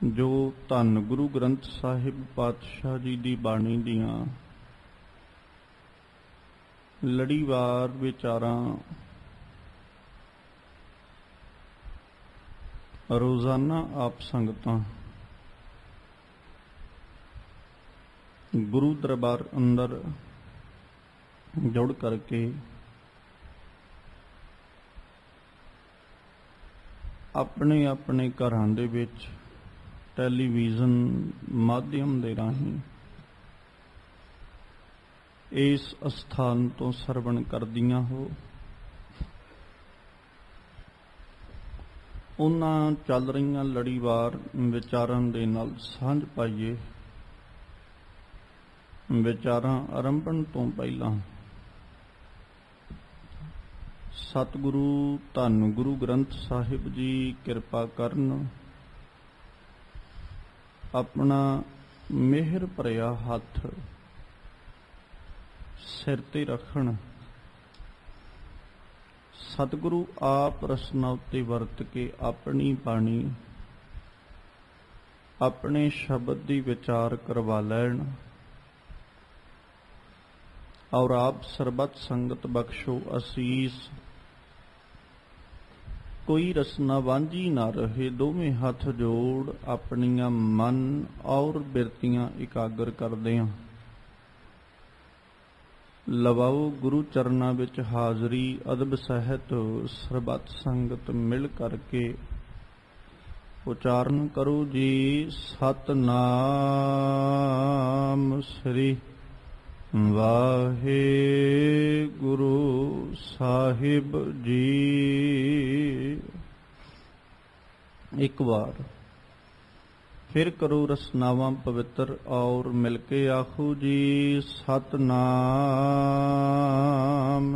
ਜੋ ਧੰਨ ਗੁਰੂ ਗ੍ਰੰਥ ਸਾਹਿਬ ਪਾਤਸ਼ਾਹ ਜੀ ਦੀ ਬਾਣੀ ਦੀਆਂ ਲੜੀਵਾਰ ਵਿਚਾਰਾਂ ਰੋਜ਼ਾਨਾ ਆਪ ਸੰਗਤਾਂ ਗੁਰੂ ਦਰਬਾਰ ਅੰਦਰ ਜੁੜ ਕਰਕੇ ਆਪਣੇ ਆਪਣੇ ਘਰਾਂ ਦੇ ਵਿੱਚ ਟੈਲੀਵਿਜ਼ਨ ਮਾਧਿਅਮ ਦੇ ਰਾਹੀਂ ਇਸ ਅਸਥਾਨ ਤੋਂ ਸਰਵਣ ਕਰਦੀਆਂ ਹੋ ਉਹਨਾਂ ਚੱਲ ਰਹੀਆਂ ਲੜੀਵਾਰ ਵਿਚਾਰਾਂ ਦੇ ਨਾਲ ਸਾਂਝ ਪਾਈਏ। ਵਿਚਾਰਾਂ ਆਰੰਭਣ ਤੋਂ ਪਹਿਲਾਂ ਸਤਿਗੁਰੂ ਧੰਨ ਗੁਰੂ ਗ੍ਰੰਥ ਸਾਹਿਬ ਜੀ ਕਿਰਪਾ ਕਰਨ, ਆਪਣਾ ਮਿਹਰ ਭਰਿਆ ਹੱਥ ਸਿਰ ਤੇ ਰੱਖਣ। ਸਤਿਗੁਰੂ ਆਪ ਰਸਨਾ ਉੱਤੇ ਵਰਤ ਕੇ ਆਪਣੀ ਬਾਣੀ ਆਪਣੇ ਸ਼ਬਦ ਦੀ ਵਿਚਾਰ ਕਰਵਾ ਲੈਣ ਔਰ ਆਪ ਸਰਬੱਤ ਸੰਗਤ ਬਖਸ਼ੋ ਅਸੀਸ। ਕੋਈ ਰਸਨਾ ਵਾਂਝੀ ਨਾ ਰਹੇ। ਦੋਵੇਂ ਹੱਥ ਜੋੜ ਆਪਣੀਆਂ ਮਨ ਔਰ ਬਿਰਤੀਆਂ ਇਕਾਗਰ ਕਰਦਿਆਂ ਲਵਾਓ ਗੁਰੂ ਚਰਨਾਂ ਵਿੱਚ ਹਾਜ਼ਰੀ। ਅਦਬ ਸਹਿਤ ਸਰਬੱਤ ਸੰਗਤ ਮਿਲ ਕਰਕੇ ਉਚਾਰਨ ਕਰੋ ਜੀ। ਸਤਨਾਮ ਸ੍ਰੀ ਵਾਹਿਗੁਰੂ ਸਾਹਿਬ ਜੀ। ਇੱਕ ਵਾਰ ਫਿਰ ਕਰੋ ਰਸਨਾਵਾਂ ਪਵਿੱਤਰ ਔਰ ਮਿਲ ਕੇ ਆਖੋ ਜੀ। ਸਤਨਾਮ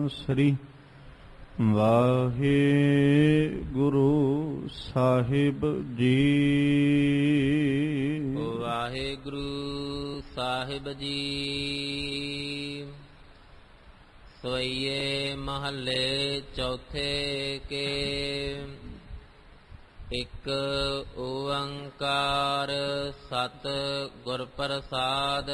ਸ੍ਰੀ ਵਾਹਿਗੁਰੂ ਸਾਹਿਬ ਜੀ। ਵਾਹਿਗੁਰੂ ਸਾਹਿਬ ਜੀ। ਸਵਈਏ ਮਹੱਲੇ ਚੌਥੇ ਕੇ। ਇੱਕ ਓੰਕਾਰ ਸਤ ਗੁਰ ਪ੍ਰਸਾਦ।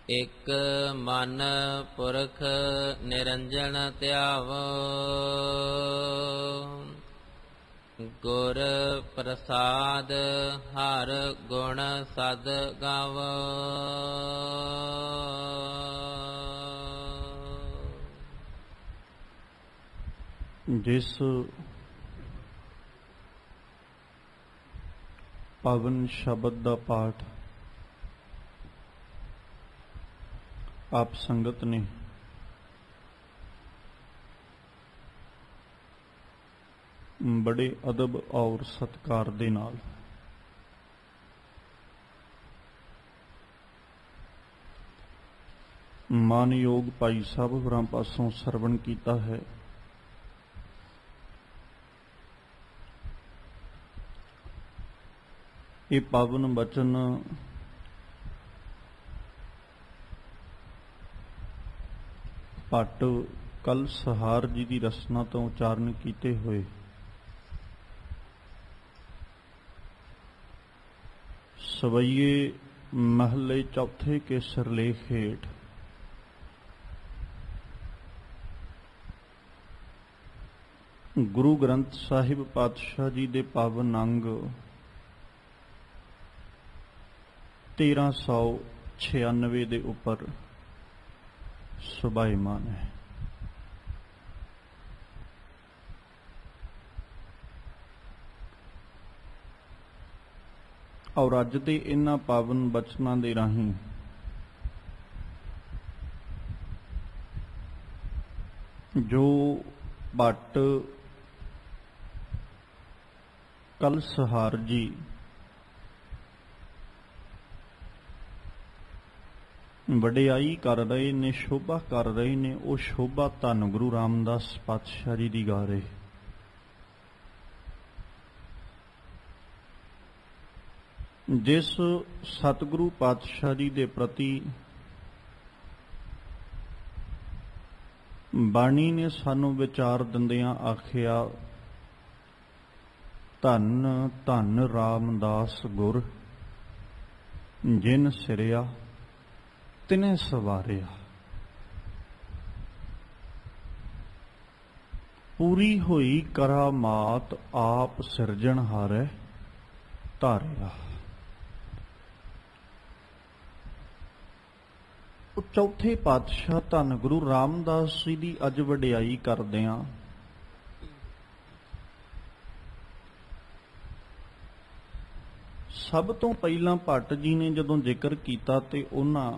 ਇੱਕ ਮਨ ਪੁਰਖ ਨਿਰੰਜਨ ਧਿਆਵੋ। ਗੁਰ ਪ੍ਰਸਾਦ ਹਰ ਗੁਣ ਸਦ ਗਾਵੋ। ਜਿਸ ਪਾਵਨ ਸ਼ਬਦ ਦਾ ਪਾਠ ਆਪ ਸੰਗਤ ਨੇ ਬੜੇ ਅਦਬ ਔਰ ਸਤਿਕਾਰ ਦੇ ਨਾਲ ਮਾਨਯੋਗ ਭਾਈ ਸਾਹਿਬ ਹੋਰਾਂ ਪਾਸੋਂ ਸਰਵਣ ਕੀਤਾ ਹੈ, ਇਹ ਪਾਵਨ ਬਚਨ ਭੱਟ ਕਲਸਹਾਰ ਜੀ ਦੀ ਰਸਨਾ ਤੋਂ ਉਚਾਰਨ ਕੀਤੇ ਹੋਏ ਸਵਈਏ ਮਹੱਲੇ ਚੌਥੇ ਕੇ ਸਿਰਲੇਖ ਹੇਠ ਗੁਰੂ ਗ੍ਰੰਥ ਸਾਹਿਬ ਪਾਤਸ਼ਾਹ ਜੀ ਦੇ ਪਾਵਨ ਅੰਗ 1396 ਦੇ ਉੱਪਰ ਸੁਭਾਇਮਾਨ ਹੈ। ਔਰ ਅੱਜ ਦੇ ਇਹਨਾਂ ਪਾਵਨ ਬਚਨਾਂ ਦੇ ਰਾਹੀਂ ਜੋ ਭੱਟ ਕਲਸਹਾਰ ਜੀ ਵਡਿਆਈ ਕਰ ਰਹੇ ਨੇ, ਸ਼ੋਭਾ ਕਰ ਰਹੇ ਨੇ, ਉਹ ਸ਼ੋਭਾ ਧੰਨ ਗੁਰੂ ਰਾਮਦਾਸ ਪਾਤਸ਼ਾਹ ਜੀ ਦੀ ਗਾ ਰਹੇ। ਜਿਸ ਸਤਿਗੁਰੂ ਪਾਤਸ਼ਾਹ ਜੀ ਦੇ ਪ੍ਰਤੀ ਬਾਣੀ ਨੇ ਸਾਨੂੰ ਵਿਚਾਰ ਦਿੰਦਿਆਂ ਆਖਿਆ, ਧੰਨ ਧੰਨ ਰਾਮਦਾਸ ਗੁਰ, ਜਿਨ ਸਿਰਿਆ ਤਿਨੈ ਸਵਾਰਿਆ। ਪੂਰੀ ਹੋਈ ਕਰਾਮਾਤ, ਆਪ ਸਿਰਜਣਹਾਰੈ ਧਾਰਿਆ। ਉਹ ਚੌਥੇ ਪਾਤਸ਼ਾਹ ਧੰਨ ਗੁਰੂ ਰਾਮਦਾਸ ਜੀ ਦੀ ਅੱਜ ਵਡਿਆਈ ਕਰਦੇ ਹਾਂ। ਸਭ ਤੋਂ ਪਹਿਲਾਂ ਭੱਟ ਜੀ ਨੇ ਜਦੋਂ ਜ਼ਿਕਰ ਕੀਤਾ ਤੇ ਉਹਨਾਂ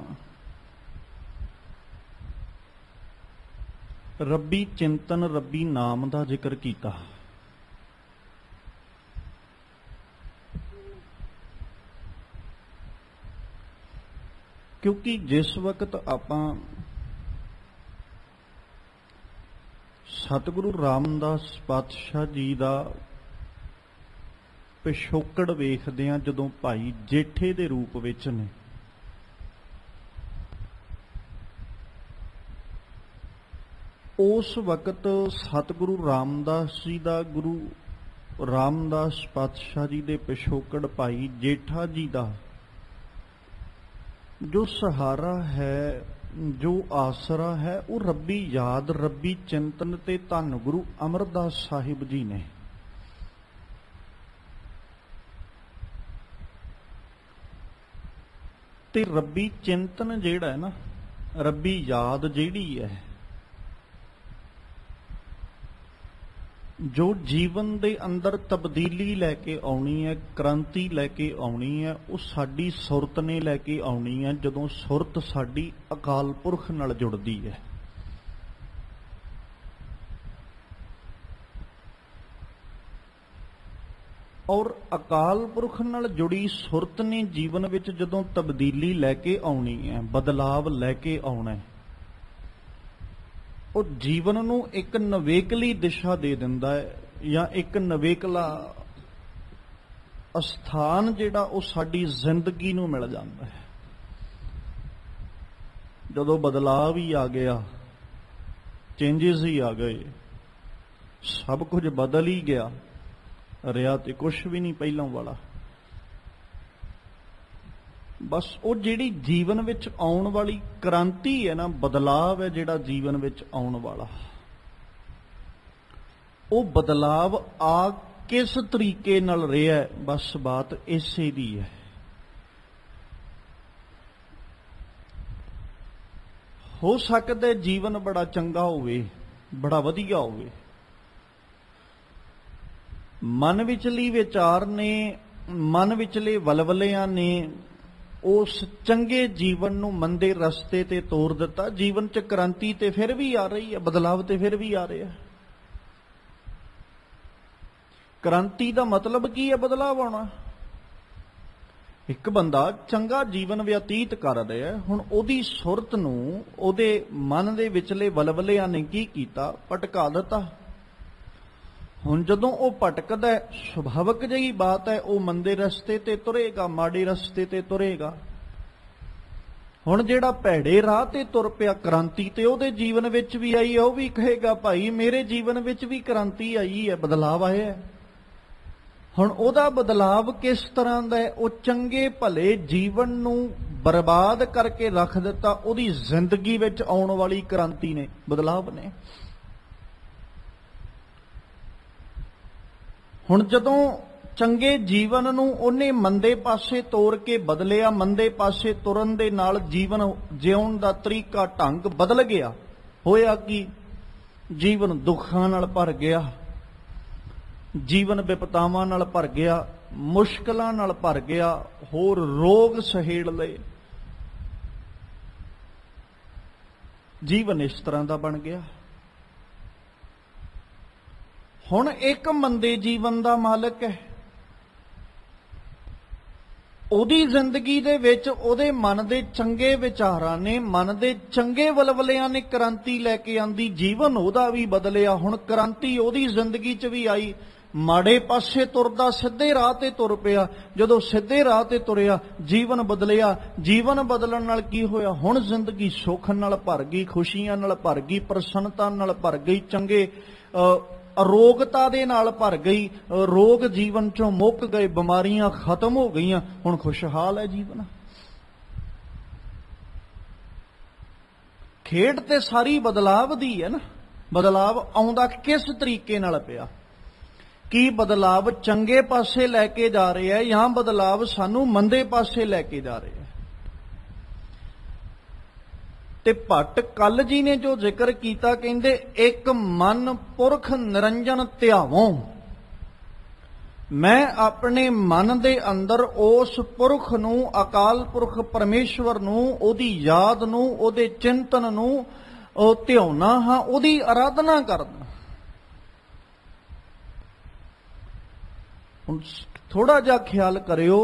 ਰੱਬੀ ਚਿੰਤਨ, ਰੱਬੀ ਨਾਮ ਦਾ ਜ਼ਿਕਰ ਕੀਤਾ। ਕਿਉਂਕਿ ਜਿਸ ਵਕਤ ਆਪਾਂ ਸਤਿਗੁਰੂ ਰਾਮਦਾਸ ਪਾਤਸ਼ਾਹ ਜੀ ਦਾ ਪਿਛੋਕੜ ਵੇਖਦੇ ਹਾਂ, ਜਦੋਂ ਭਾਈ ਜੇਠੇ ਦੇ ਰੂਪ ਵਿੱਚ ਨੇ, ਉਸ ਵਕਤ ਸਤਿਗੁਰੂ ਰਾਮਦਾਸ ਜੀ ਦਾ, ਗੁਰੂ ਰਾਮਦਾਸ ਪਾਤਸ਼ਾਹ ਜੀ ਦੇ ਪਿਛੋਕੜ ਭਾਈ ਜੇਠਾ ਜੀ ਦਾ ਜੋ ਸਹਾਰਾ ਹੈ, ਜੋ ਆਸਰਾ ਹੈ, ਉਹ ਰੱਬੀ ਯਾਦ, ਰੱਬੀ ਚਿੰਤਨ ਤੇ ਧੰਨ ਗੁਰੂ ਅਮਰਦਾਸ ਸਾਹਿਬ ਜੀ ਨੇ। ਤੇ ਰੱਬੀ ਚਿੰਤਨ ਜਿਹੜਾ ਹੈ ਨਾ, ਰੱਬੀ ਯਾਦ ਜਿਹੜੀ ਹੈ, ਜੋ ਜੀਵਨ ਦੇ ਅੰਦਰ ਤਬਦੀਲੀ ਲੈ ਕੇ ਆਉਣੀ ਹੈ, ਕ੍ਰਾਂਤੀ ਲੈ ਕੇ ਆਉਣੀ ਹੈ, ਉਹ ਸਾਡੀ ਸੁਰਤ ਨੇ ਲੈ ਕੇ ਆਉਣੀ ਹੈ। ਜਦੋਂ ਸੁਰਤ ਸਾਡੀ ਅਕਾਲ ਪੁਰਖ ਨਾਲ ਜੁੜਦੀ ਹੈ, ਔਰ ਅਕਾਲ ਪੁਰਖ ਨਾਲ ਜੁੜੀ ਸੁਰਤ ਨੇ ਜੀਵਨ ਵਿੱਚ ਜਦੋਂ ਤਬਦੀਲੀ ਲੈ ਕੇ ਆਉਣੀ ਹੈ, ਬਦਲਾਵ ਲੈ ਕੇ ਆਉਣਾ ਹੈ, ਉਹ ਜੀਵਨ ਨੂੰ ਇੱਕ ਨਵੇਕਲੀ ਦਿਸ਼ਾ ਦੇ ਦਿੰਦਾ ਹੈ, ਜਾਂ ਇੱਕ ਨਵੇਕਲਾ ਅਸਥਾਨ ਜਿਹੜਾ ਉਹ ਸਾਡੀ ਜ਼ਿੰਦਗੀ ਨੂੰ ਮਿਲ ਜਾਂਦਾ ਹੈ। ਜਦੋਂ ਬਦਲਾਵ ਹੀ ਆ ਗਿਆ, ਚੇਂਜਸ ਹੀ ਆ ਗਏ, ਸਭ ਕੁਝ ਬਦਲ ਹੀ ਗਿਆ, ਰਿਹਾ ਤੇ ਕੁਛ ਵੀ ਨਹੀਂ ਪਹਿਲਾਂ ਵਾਲਾ। ਬਸ ਉਹ ਜਿਹੜੀ ਜੀਵਨ ਵਿੱਚ ਆਉਣ ਵਾਲੀ ਕ੍ਰਾਂਤੀ ਹੈ ਨਾ, ਬਦਲਾਵ ਹੈ ਜਿਹੜਾ ਜੀਵਨ ਵਿੱਚ ਆਉਣ ਵਾਲਾ, ਉਹ ਬਦਲਾਵ ਆ ਕਿਸ ਤਰੀਕੇ ਨਾਲ ਰਿਹਾ, ਬਸ ਬਾਤ ਇਸੇ ਦੀ ਹੈ। ਹੋ ਸਕਦਾ ਜੀਵਨ ਬੜਾ ਚੰਗਾ ਹੋਵੇ, ਬੜਾ ਵਧੀਆ ਹੋਵੇ, ਮਨ ਵਿਚਲੀ ਵਿਚਾਰ ਨੇ, ਮਨ ਵਿਚਲੇ ਵਲਵਲਿਆਂ ਨੇ ਉਸ ਚੰਗੇ ਜੀਵਨ ਨੂੰ ਮੰਦੇ ਰਸਤੇ ਤੇ ਤੋਰ ਦਿੱਤਾ। ਜੀਵਨ 'ਚ ਕ੍ਰਾਂਤੀ ਤੇ ਫਿਰ ਵੀ ਆ ਰਹੀ ਹੈ, ਬਦਲਾਵ ਤੇ ਫਿਰ ਵੀ ਆ ਰਿਹਾ। ਕ੍ਰਾਂਤੀ ਦਾ ਮਤਲਬ ਕੀ ਹੈ? ਬਦਲਾਵ ਆਉਣਾ। ਇੱਕ ਬੰਦਾ ਚੰਗਾ ਜੀਵਨ ਬਤੀਤ ਕਰ ਰਿਹਾ, ਹੁਣ ਉਹਦੀ ਸੁਰਤ ਨੂੰ, ਉਹਦੇ ਮਨ ਦੇ ਵਿਚਲੇ ਵਲਵਲਿਆਂ ਨੇ ਕੀ ਕੀਤਾ? ਭਟਕਾ ਦਿੱਤਾ। ਹੁਣ ਜਦੋਂ ਉਹ ਭਟਕਦਾ, ਸੁਭਾਵਿਕ ਜਿਹੀ ਬਾਤ ਹੈ, ਉਹ ਮੰਦੇ ਰਸਤੇ ਤੇ ਤੁਰੇਗਾ, ਮਾੜੇ ਰਸਤੇ ਤੇ ਤੁਰੇਗਾ। ਹੁਣ ਜਿਹੜਾ ਭੈੜੇ ਰਾਹ ਤੇ ਤੁਰ ਪਿਆ, ਕ੍ਰਾਂਤੀ ਤੇ ਉਹਦੇ ਜੀਵਨ ਵਿੱਚ ਵੀ ਆਈ ਹੈ, ਉਹ ਵੀ ਕਹੇਗਾ ਭਾਈ ਮੇਰੇ ਜੀਵਨ ਵਿੱਚ ਵੀ ਕ੍ਰਾਂਤੀ ਆਈ ਹੈ, ਬਦਲਾਵ ਆਇਆ ਹੈ। ਹੁਣ ਉਹਦਾ ਬਦਲਾਵ ਕਿਸ ਤਰ੍ਹਾਂ ਦਾ ਹੈ? ਉਹ ਚੰਗੇ ਭਲੇ ਜੀਵਨ ਨੂੰ ਬਰਬਾਦ ਕਰਕੇ ਰੱਖ ਦਿੱਤਾ, ਉਹਦੀ ਜ਼ਿੰਦਗੀ ਵਿੱਚ ਆਉਣ ਵਾਲੀ ਕ੍ਰਾਂਤੀ ਨੇ, ਬਦਲਾਵ ਨੇ। ਹੁਣ ਜਦੋਂ ਚੰਗੇ ਜੀਵਨ ਨੂੰ ਉਹਨੇ ਮੰਦੇ ਪਾਸੇ ਤੋਰ ਕੇ ਬਦਲਿਆ, ਮੰਦੇ ਪਾਸੇ ਤੁਰਨ ਦੇ ਨਾਲ ਜੀਵਨ ਜਿਉਣ ਦਾ ਤਰੀਕਾ, ਢੰਗ ਬਦਲ ਗਿਆ। ਹੋਇਆ ਕਿ ਜੀਵਨ ਦੁੱਖਾਂ ਨਾਲ ਭਰ ਗਿਆ, ਜੀਵਨ ਵਿਪਤਾਵਾਂ ਨਾਲ ਭਰ ਗਿਆ, ਮੁਸ਼ਕਲਾਂ ਨਾਲ ਭਰ ਗਿਆ, ਹੋਰ ਰੋਗ ਸਹੇੜ ਲਏ। ਜੀਵਨ ਇਸ ਤਰ੍ਹਾਂ ਦਾ ਬਣ ਗਿਆ। ਹੁਣ ਇੱਕ ਮੰਦੇ ਜੀਵਨ ਦਾ ਮਾਲਕ ਹੈ, ਉਹਦੀ ਜ਼ਿੰਦਗੀ ਦੇ ਵਿੱਚ ਉਹਦੇ ਮਨ ਦੇ ਚੰਗੇ ਵਿਚਾਰਾਂ ਨੇ, ਮਨ ਦੇ ਚੰਗੇ ਵਲਵਲਿਆਂ ਨੇ ਕ੍ਰਾਂਤੀ ਲੈ ਕੇ ਆਂਦੀ, ਜੀਵਨ ਉਹਦਾ ਵੀ ਬਦਲਿਆ। ਹੁਣ ਕ੍ਰਾਂਤੀ ਉਹਦੀ ਜ਼ਿੰਦਗੀ 'ਚ ਵੀ ਆਈ, ਮਾੜੇ ਪਾਸੇ ਤੁਰਦਾ ਸਿੱਧੇ ਰਾਹ ਤੇ ਤੁਰ ਪਿਆ। ਜਦੋਂ ਸਿੱਧੇ ਰਾਹ ਤੇ ਤੁਰਿਆ, ਜੀਵਨ ਬਦਲਿਆ। ਜੀਵਨ ਬਦਲਣ ਨਾਲ ਕੀ ਹੋਇਆ? ਹੁਣ ਜ਼ਿੰਦਗੀ ਸੁੱਖ ਨਾਲ ਭਰ ਗਈ, ਖੁਸ਼ੀਆਂ ਨਾਲ ਭਰ ਗਈ, ਪ੍ਰਸੰਨਤਾ ਨਾਲ ਭਰ ਗਈ, ਚੰਗੇ ਅਰੋਗਤਾ ਦੇ ਨਾਲ ਭਰ ਗਈ, ਰੋਗ ਜੀਵਨ ਚੋਂ ਮੁੱਕ ਗਏ, ਬਿਮਾਰੀਆਂ ਖਤਮ ਹੋ ਗਈਆਂ, ਹੁਣ ਖੁਸ਼ਹਾਲ ਹੈ ਜੀਵਨ। ਖੇਡ ਤੇ ਸਾਰੀ ਬਦਲਾਵ ਦੀ ਹੈ ਨਾ। ਬਦਲਾਵ ਆਉਂਦਾ ਕਿਸ ਤਰੀਕੇ ਨਾਲ ਪਿਆ? ਕੀ ਬਦਲਾਵ ਚੰਗੇ ਪਾਸੇ ਲੈ ਕੇ ਜਾ ਰਿਹਾ ਹੈ ਜਾਂ ਬਦਲਾਵ ਸਾਨੂੰ ਮੰਦੇ ਪਾਸੇ ਲੈ ਕੇ ਜਾ ਰਿਹਾ ਹੈ? ਤੇ ਭੱਟ ਕੱਲ ਜੀ ਨੇ ਜੋ ਜ਼ਿਕਰ ਕੀਤਾ, ਕਹਿੰਦੇ ਇੱਕ ਮਨ ਪੁਰਖ ਨਿਰੰਜਨ ਧਿਆਵੋਂ। ਮੈਂ ਆਪਣੇ ਮਨ ਦੇ ਅੰਦਰ ਉਸ ਪੁਰਖ ਨੂੰ, ਅਕਾਲ ਪੁਰਖ ਪਰਮੇਸ਼ਵਰ ਨੂੰ, ਉਹਦੀ ਯਾਦ ਨੂੰ, ਉਹਦੇ ਚਿੰਤਨ ਨੂੰ ਧਿਆਉਣਾ ਹਾਂ, ਉਹਦੀ ਆਰਾਧਨਾ ਕਰਦਾ। ਹੁਣ ਥੋੜਾ ਜਿਹਾ ਖਿਆਲ ਕਰਿਓ,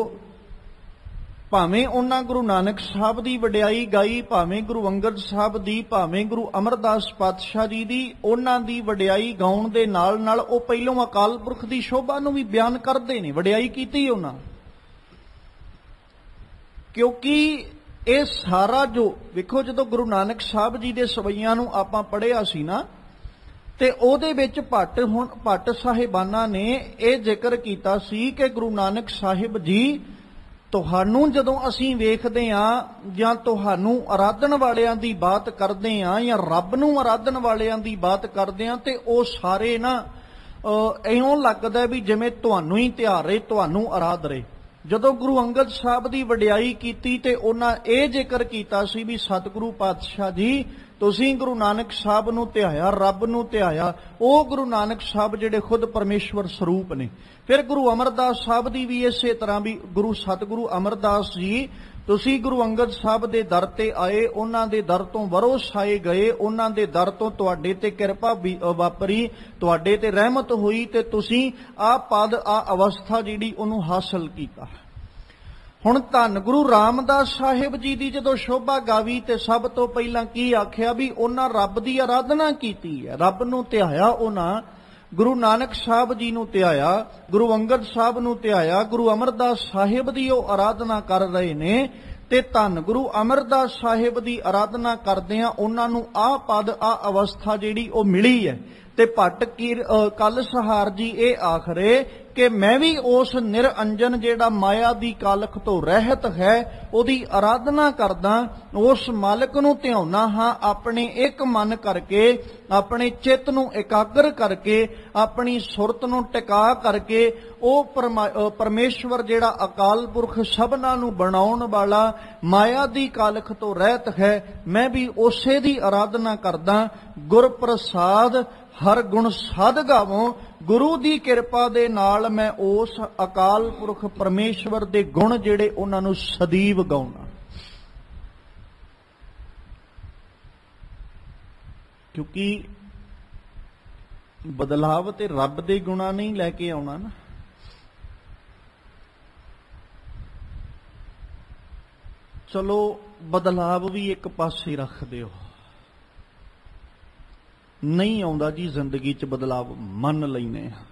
ਭਾਵੇਂ ਉਹਨਾਂ ਗੁਰੂ ਨਾਨਕ ਸਾਹਿਬ ਦੀ ਵਡਿਆਈ ਗਾਈ, ਭਾਵੇਂ ਗੁਰੂ ਅੰਗਦ ਸਾਹਿਬ ਦੀ, ਭਾਵੇਂ ਗੁਰੂ ਅਮਰਦਾਸ ਪਾਤਸ਼ਾਹ ਜੀ ਦੀ, ਉਹਨਾਂ ਦੀ ਵਡਿਆਈ ਗਾਉਣ ਦੇ ਨਾਲ ਨਾਲ ਉਹ ਪਹਿਲੋਂ ਅਕਾਲ ਪੁਰਖ ਦੀ ਸ਼ੋਭਾ ਨੂੰ ਵੀ ਬਿਆਨ ਕਰਦੇ ਨੇ, ਵਡਿਆਈ ਕੀਤੀ ਉਹਨਾਂ। ਕਿਉਂਕਿ ਇਹ ਸਾਰਾ ਜੋ ਵੇਖੋ, ਜਦੋਂ ਗੁਰੂ ਨਾਨਕ ਸਾਹਿਬ ਜੀ ਦੇ ਸਵਈਆਂ ਨੂੰ ਆਪਾਂ ਪੜ੍ਹਿਆ ਸੀ ਨਾ, ਤੇ ਉਹਦੇ ਵਿੱਚ ਭੱਟ ਸਾਹਿਬਾਨਾਂ ਨੇ ਇਹ ਜ਼ਿਕਰ ਕੀਤਾ ਸੀ ਕਿ ਗੁਰੂ ਨਾਨਕ ਸਾਹਿਬ ਜੀ, ਤੁਹਾਨੂੰ ਜਦੋਂ ਅਸੀਂ ਵੇਖਦੇ ਹਾਂ ਜਾਂ ਤੁਹਾਨੂੰ ਆਰਾਧਨ ਵਾਲਿਆਂ ਦੀ ਬਾਤ ਕਰਦੇ ਹਾਂ ਜਾਂ ਰੱਬ ਨੂੰ ਆਰਾਧਨ ਵਾਲਿਆਂ ਦੀ ਬਾਤ ਕਰਦੇ ਹਾਂ, ਤੇ ਉਹ ਸਾਰੇ ਨਾ ਇਉਂ ਲੱਗਦਾ ਵੀ ਜਿਵੇਂ ਤੁਹਾਨੂੰ ਹੀ ਧਿਆਨ ਰਹੇ, ਤੁਹਾਨੂੰ ਆਰਾਧ ਰਹੇ। ਜਦੋਂ ਗੁਰੂ ਅੰਗਦ ਸਾਹਿਬ ਦੀ ਵਡਿਆਈ ਕੀਤੀ ਤੇ ਉਹਨਾਂ ਇਹ ਜ਼ਿਕਰ ਕੀਤਾ ਸੀ ਵੀ ਸਤਿਗੁਰੂ ਪਾਤਸ਼ਾਹ ਜੀ, ਤੁਸੀਂ ਗੁਰੂ ਨਾਨਕ ਸਾਹਿਬ ਨੂੰ ਧਿਆਇਆ, ਰੱਬ ਨੂੰ ਧਿਆਇਆ। ਉਹ ਗੁਰੂ ਨਾਨਕ ਸਾਹਿਬ ਜਿਹੜੇ ਖੁਦ ਪਰਮੇਸ਼ਵਰ ਸਰੂਪ ਨੇ। ਫਿਰ ਗੁਰੂ ਅਮਰਦਾਸ ਸਾਹਿਬ ਦੀ ਵੀ ਇਸੇ ਤਰ੍ਹਾਂ ਵੀ ਗੁਰੂ ਸਤਿਗੁਰੂ ਅਮਰਦਾਸ ਜੀ, ਤੁਸੀਂ ਗੁਰੂ ਅੰਗਦ ਸਾਹਿਬ ਦੇ ਦਰ ਤੇ ਆਏ, ਉਹਨਾਂ ਦੇ ਦਰ ਤੋਂ ਵਰੋਸਾਏ ਗਏ, ਉਹਨਾਂ ਦੇ ਦਰ ਤੋਂ ਤੁਹਾਡੇ ਤੇ ਕਿਰਪਾ ਵਾਪਰੀ, ਤੁਹਾਡੇ ਤੇ ਰਹਿਮਤ ਹੋਈ, ਤੇ ਤੁਸੀਂ ਆਹ ਪਦ, ਆਹ ਅਵਸਥਾ ਜਿਹੜੀ ਉਹਨੂੰ ਹਾਸਲ ਕੀਤਾ। ਹੁਣ ਧੰਨ ਗੁਰੂ ਰਾਮਦਾਸ ਸਾਹਿਬ ਜੀ ਦੀ ਜਦੋਂ ਸ਼ੋਭਾ ਗਾਵੀ, ਤੇ ਸਭ ਤੋਂ ਪਹਿਲਾਂ ਕੀ ਆਖਿਆ ਵੀ ਉਹਨਾਂ ਰੱਬ ਦੀ ਆਰਾਧਨਾ ਕੀਤੀ ਹੈ, ਰੱਬ ਨੂੰ ਧਿਆਇਆ ਉਹਨਾਂ। ਗੁਰੂ ਨਾਨਕ ਸਾਹਿਬ ਜੀ ਨੂੰ ਧਿਆਇਆ, ਗੁਰੂ ਅੰਗਦ ਸਾਹਿਬ ਨੂੰ ਧਿਆਇਆ, ਗੁਰੂ ਅਮਰਦਾਸ ਸਾਹਿਬ ਦੀ ਉਹ ਆਰਾਧਨਾ ਕਰ ਰਹੇ ਨੇ। ਤੇ ਧੰਨ ਗੁਰੂ ਅਮਰਦਾਸ ਸਾਹਿਬ ਦੀ ਆਰਾਧਨਾ ਕਰਦਿਆਂ ਉਹਨਾਂ ਨੂੰ ਆਹ ਪਦ, ਆਹ ਅਵਸਥਾ ਜਿਹੜੀ ਉਹ ਮਿਲੀ ਹੈ। ਤੇ ਭੱਟ ਕੱਲ ਸਹਾਰ ਜੀ ਇਹ ਆਖਰੇ ਕਿ ਮੈਂ ਵੀ ਉਸ ਨਿਰਅੰਜਨ ਜਿਹੜਾ ਮਾਇਆ ਦੀ ਕਾਲਖ ਤੋਂ ਰਹਿਤ ਹੈ, ਉਹਦੀ ਆਰਾਧਨਾ ਕਰਦਾ, ਉਸ ਮਾਲਕ ਨੂੰ ਧਿਆਉਣਾ ਹਾਂ, ਆਪਣੇ ਇੱਕ ਮਨ ਕਰਕੇ, ਆਪਣੇ ਚਿੱਤ ਨੂੰ ਇਕਾਗਰ ਕਰਕੇ, ਆਪਣੀ ਸੁਰਤ ਨੂੰ ਟਿਕਾ ਕਰਕੇ। ਉਹ ਪਰਮੇਸ਼ਵਰ ਜਿਹੜਾ ਅਕਾਲ ਪੁਰਖ ਸਭਨਾਂ ਨੂੰ ਬਣਾਉਣ ਵਾਲਾ, ਮਾਇਆ ਦੀ ਕਾਲਖ ਤੋਂ ਰਹਿਤ ਹੈ, ਮੈਂ ਵੀ ਉਸੇ ਦੀ ਆਰਾਧਨਾ ਕਰਦਾ। ਗੁਰ ਪ੍ਰਸਾਦ ਹਰ ਗੁਣ ਸਾਧ ਗਾਵੋਂ। ਗੁਰੂ ਦੀ ਕਿਰਪਾ ਦੇ ਨਾਲ ਮੈਂ ਉਸ ਅਕਾਲ ਪੁਰਖ ਪਰਮੇਸ਼ਵਰ ਦੇ ਗੁਣ ਜਿਹੜੇ ਉਹਨਾਂ ਨੂੰ ਸਦੀਵ ਗਾਉਣਾ। ਕਿਉਂਕਿ ਬਦਲਾਵ ਤੇ ਰੱਬ ਦੇ ਗੁਣਾਂ ਨਹੀਂ ਲੈ ਕੇ ਆਉਣਾ ਨਾ। ਚਲੋ ਬਦਲਾਵ ਵੀ ਇੱਕ ਪਾਸੇ ਰੱਖ ਦਿਓ, ਨਹੀਂ ਆਉਂਦਾ ਜੀ ਜ਼ਿੰਦਗੀ 'ਚ ਬਦਲਾਵ, ਮੰਨ ਲੈਨੇ ਆ।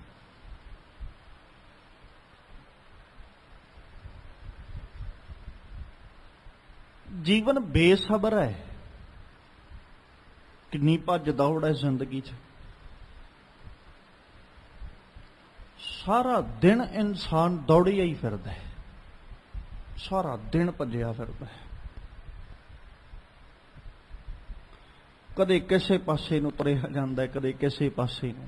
ਜੀਵਨ ਬੇਸਬਰ ਹੈ, ਕਿੰਨੀ ਭੱਜ ਦੌੜ ਹੈ ਜ਼ਿੰਦਗੀ 'ਚ। ਸਾਰਾ ਦਿਨ ਇਨਸਾਨ ਦੌੜਿਆ ਹੀ ਫਿਰਦਾ ਹੈ, ਸਾਰਾ ਦਿਨ ਭੱਜਿਆ ਫਿਰਦਾ ਹੈ। ਕਦੇ ਕਿਸੇ ਪਾਸੇ ਨੂੰ ਤੁਰਿਆ ਜਾਂਦਾ, ਕਦੇ ਕਿਸੇ ਪਾਸੇ ਨੂੰ।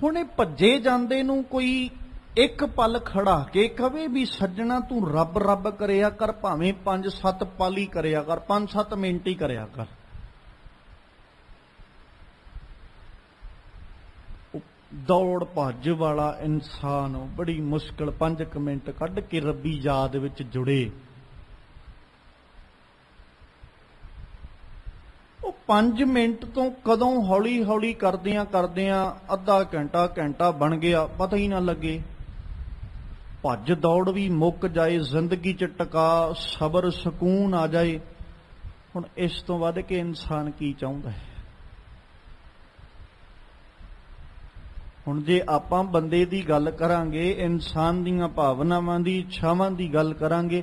ਹੁਣ ਇਹ ਭੱਜੇ ਜਾਂਦੇ ਨੂੰ ਕੋਈ ਇੱਕ ਪਲ ਖੜਾ ਕੇ ਕਵੇ ਵੀ ਸੱਜਣਾ ਤੂੰ ਰੱਬ ਰੱਬ ਕਰਿਆ ਕਰ, ਭਾਵੇਂ 5-7 ਪਲ ਹੀ ਕਰਿਆ ਕਰ, 5-7 ਮਿੰਟ ਹੀ ਕਰਿਆ ਕਰ। ਦੌੜ ਭੱਜ ਵਾਲਾ ਇਨਸਾਨ ਬੜੀ ਮੁਸ਼ਕਲ 5 ਮਿੰਟ ਕੱਢ ਕੇ ਰੱਬੀ ਯਾਦ ਵਿੱਚ ਜੁੜੇ। ਉਹ 5 ਮਿੰਟ ਤੋਂ ਕਦੋਂ ਹੌਲੀ ਹੌਲੀ ਕਰਦਿਆਂ ਕਰਦਿਆਂ ਅੱਧਾ ਘੰਟਾ ਬਣ ਗਿਆ, ਪਤਾ ਹੀ ਨਾ ਲੱਗੇ। ਭੱਜ ਦੌੜ ਵੀ ਮੁੱਕ ਜਾਏ, ਜ਼ਿੰਦਗੀ 'ਚ ਟਿਕਾ, ਸਬਰ, ਸਕੂਨ ਆ ਜਾਏ। ਹੁਣ ਇਸ ਤੋਂ ਵੱਧ ਕੇ ਇਨਸਾਨ ਕੀ ਚਾਹੁੰਦਾ ਹੈ? ਹੁਣ ਜੇ ਆਪਾਂ ਬੰਦੇ ਦੀ ਗੱਲ ਕਰਾਂਗੇ, ਇਨਸਾਨ ਦੀਆਂ ਭਾਵਨਾਵਾਂ ਦੀ, ਇੱਛਾਵਾਂ ਦੀ ਗੱਲ ਕਰਾਂਗੇ,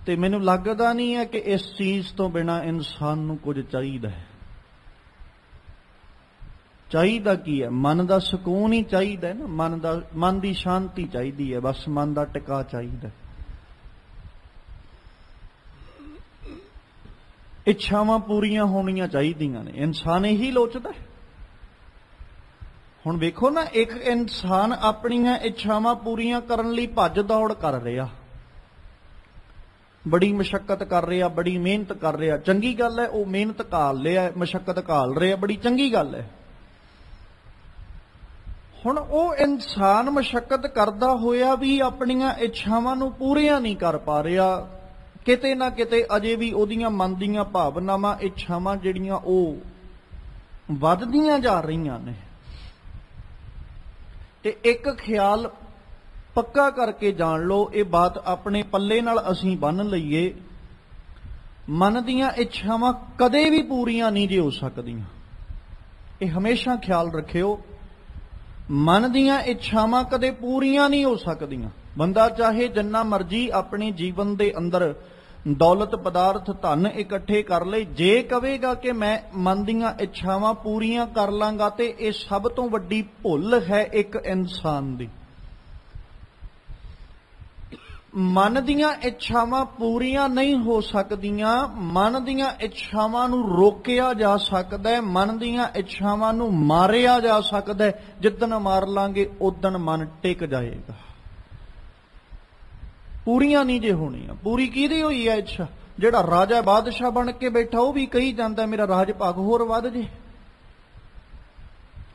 ਤੇ ਮੈਨੂੰ ਲੱਗਦਾ ਨਹੀਂ ਹੈ ਕਿ ਇਸ ਚੀਜ਼ ਤੋਂ ਬਿਨਾਂ ਇਨਸਾਨ ਨੂੰ ਕੁਝ ਚਾਹੀਦਾ ਹੈ। ਚਾਹੀਦਾ ਕੀ ਹੈ? ਮਨ ਦਾ ਸਕੂਨ ਹੀ ਚਾਹੀਦਾ ਨਾ, ਮਨ ਦੀ ਸ਼ਾਂਤੀ ਚਾਹੀਦੀ ਹੈ, ਬਸ ਮਨ ਦਾ ਟਿਕਾ ਚਾਹੀਦਾ। ਇੱਛਾਵਾਂ ਪੂਰੀਆਂ ਹੋਣੀਆਂ ਚਾਹੀਦੀਆਂ ਨੇ, ਇਨਸਾਨ ਇਹੀ ਲੋਚਦਾ। ਹੁਣ ਵੇਖੋ ਨਾ, ਇੱਕ ਇਨਸਾਨ ਆਪਣੀਆਂ ਇੱਛਾਵਾਂ ਪੂਰੀਆਂ ਕਰਨ ਲਈ ਭੱਜ ਦੌੜ ਕਰ ਰਿਹਾ, ਬੜੀ ਮਸ਼ੱਕਤ ਕਰ ਰਿਹਾ, ਬੜੀ ਮਿਹਨਤ ਕਰ ਰਿਹਾ। ਚੰਗੀ ਗੱਲ ਹੈ, ਉਹ ਮਿਹਨਤ ਘਾਲ ਲਿਆ, ਮਸ਼ੱਕਤ ਘਾਲ ਰਿਹਾ, ਬੜੀ ਚੰਗੀ ਗੱਲ ਹੈ। ਹੁਣ ਉਹ ਇਨਸਾਨ ਮਸ਼ੱਕਤ ਕਰਦਾ ਹੋਇਆ ਵੀ ਆਪਣੀਆਂ ਇੱਛਾਵਾਂ ਨੂੰ ਪੂਰੀਆਂ ਨਹੀਂ ਕਰ ਪਾ ਰਿਹਾ, ਕਿਤੇ ਨਾ ਕਿਤੇ ਅਜੇ ਵੀ ਉਹਦੀਆਂ ਮਨ ਦੀਆਂ ਭਾਵਨਾਵਾਂ, ਇੱਛਾਵਾਂ ਜਿਹੜੀਆਂ ਉਹ ਵੱਧਦੀਆਂ ਜਾ ਰਹੀਆਂ ਨੇ। ਤੇ ਇੱਕ ਖਿਆਲ ਪੱਕਾ ਕਰਕੇ ਜਾਣ ਲਓ, ਇਹ ਬਾਤ ਆਪਣੇ ਪੱਲੇ ਨਾਲ ਅਸੀਂ ਬੰਨ੍ਹ ਲਈਏ, ਮਨ ਦੀਆਂ ਇੱਛਾਵਾਂ ਕਦੇ ਵੀ ਪੂਰੀਆਂ ਨਹੀਂ ਜੇ ਹੋ ਸਕਦੀਆਂ। ਇਹ ਹਮੇਸ਼ਾ ਖਿਆਲ ਰੱਖਿਓ, ਮਨ ਦੀਆਂ ਇੱਛਾਵਾਂ ਕਦੇ ਪੂਰੀਆਂ ਨਹੀਂ ਹੋ ਸਕਦੀਆਂ। ਬੰਦਾ ਚਾਹੇ ਜਿੰਨਾ ਮਰਜ਼ੀ ਆਪਣੇ ਜੀਵਨ ਦੇ ਅੰਦਰ ਦੌਲਤ, ਪਦਾਰਥ, ਧਨ ਇਕੱਠੇ ਕਰ ਲਏ, ਜੇ ਕਹੇਗਾ ਕਿ ਮੈਂ ਮਨ ਦੀਆਂ ਇੱਛਾਵਾਂ ਪੂਰੀਆਂ ਕਰ ਲਾਂਗਾ, ਤੇ ਇਹ ਸਭ ਤੋਂ ਵੱਡੀ ਭੁੱਲ ਹੈ ਇੱਕ ਇਨਸਾਨ ਦੀ। ਮਨ ਦੀਆਂ ਇੱਛਾਵਾਂ ਪੂਰੀਆਂ ਨਹੀਂ ਹੋ ਸਕਦੀਆਂ, ਮਨ ਦੀਆਂ ਇੱਛਾਵਾਂ ਨੂੰ ਰੋਕਿਆ ਜਾ ਸਕਦਾ ਹੈ, ਮਨ ਦੀਆਂ ਇੱਛਾਵਾਂ ਨੂੰ ਮਾਰਿਆ ਜਾ ਸਕਦਾ ਹੈ। ਜਿੱਦਣ ਮਾਰ ਲਾਂਗੇ ਉਦਣ ਮਨ ਟਿਕ ਜਾਏਗਾ। ਪੂਰੀਆਂ ਨਹੀਂ ਜੇ ਹੋਣੀਆਂ। ਪੂਰੀ ਕਿਹਦੀ ਹੋਈ ਹੈ ਇੱਛਾ? ਜਿਹੜਾ ਰਾਜਾ ਬਾਦਸ਼ਾਹ ਬਣ ਕੇ ਬੈਠਾ, ਉਹ ਵੀ ਕਹੀ ਜਾਂਦਾ ਮੇਰਾ ਰਾਜ ਭਾਗ ਹੋਰ ਵੱਧ ਜੇ।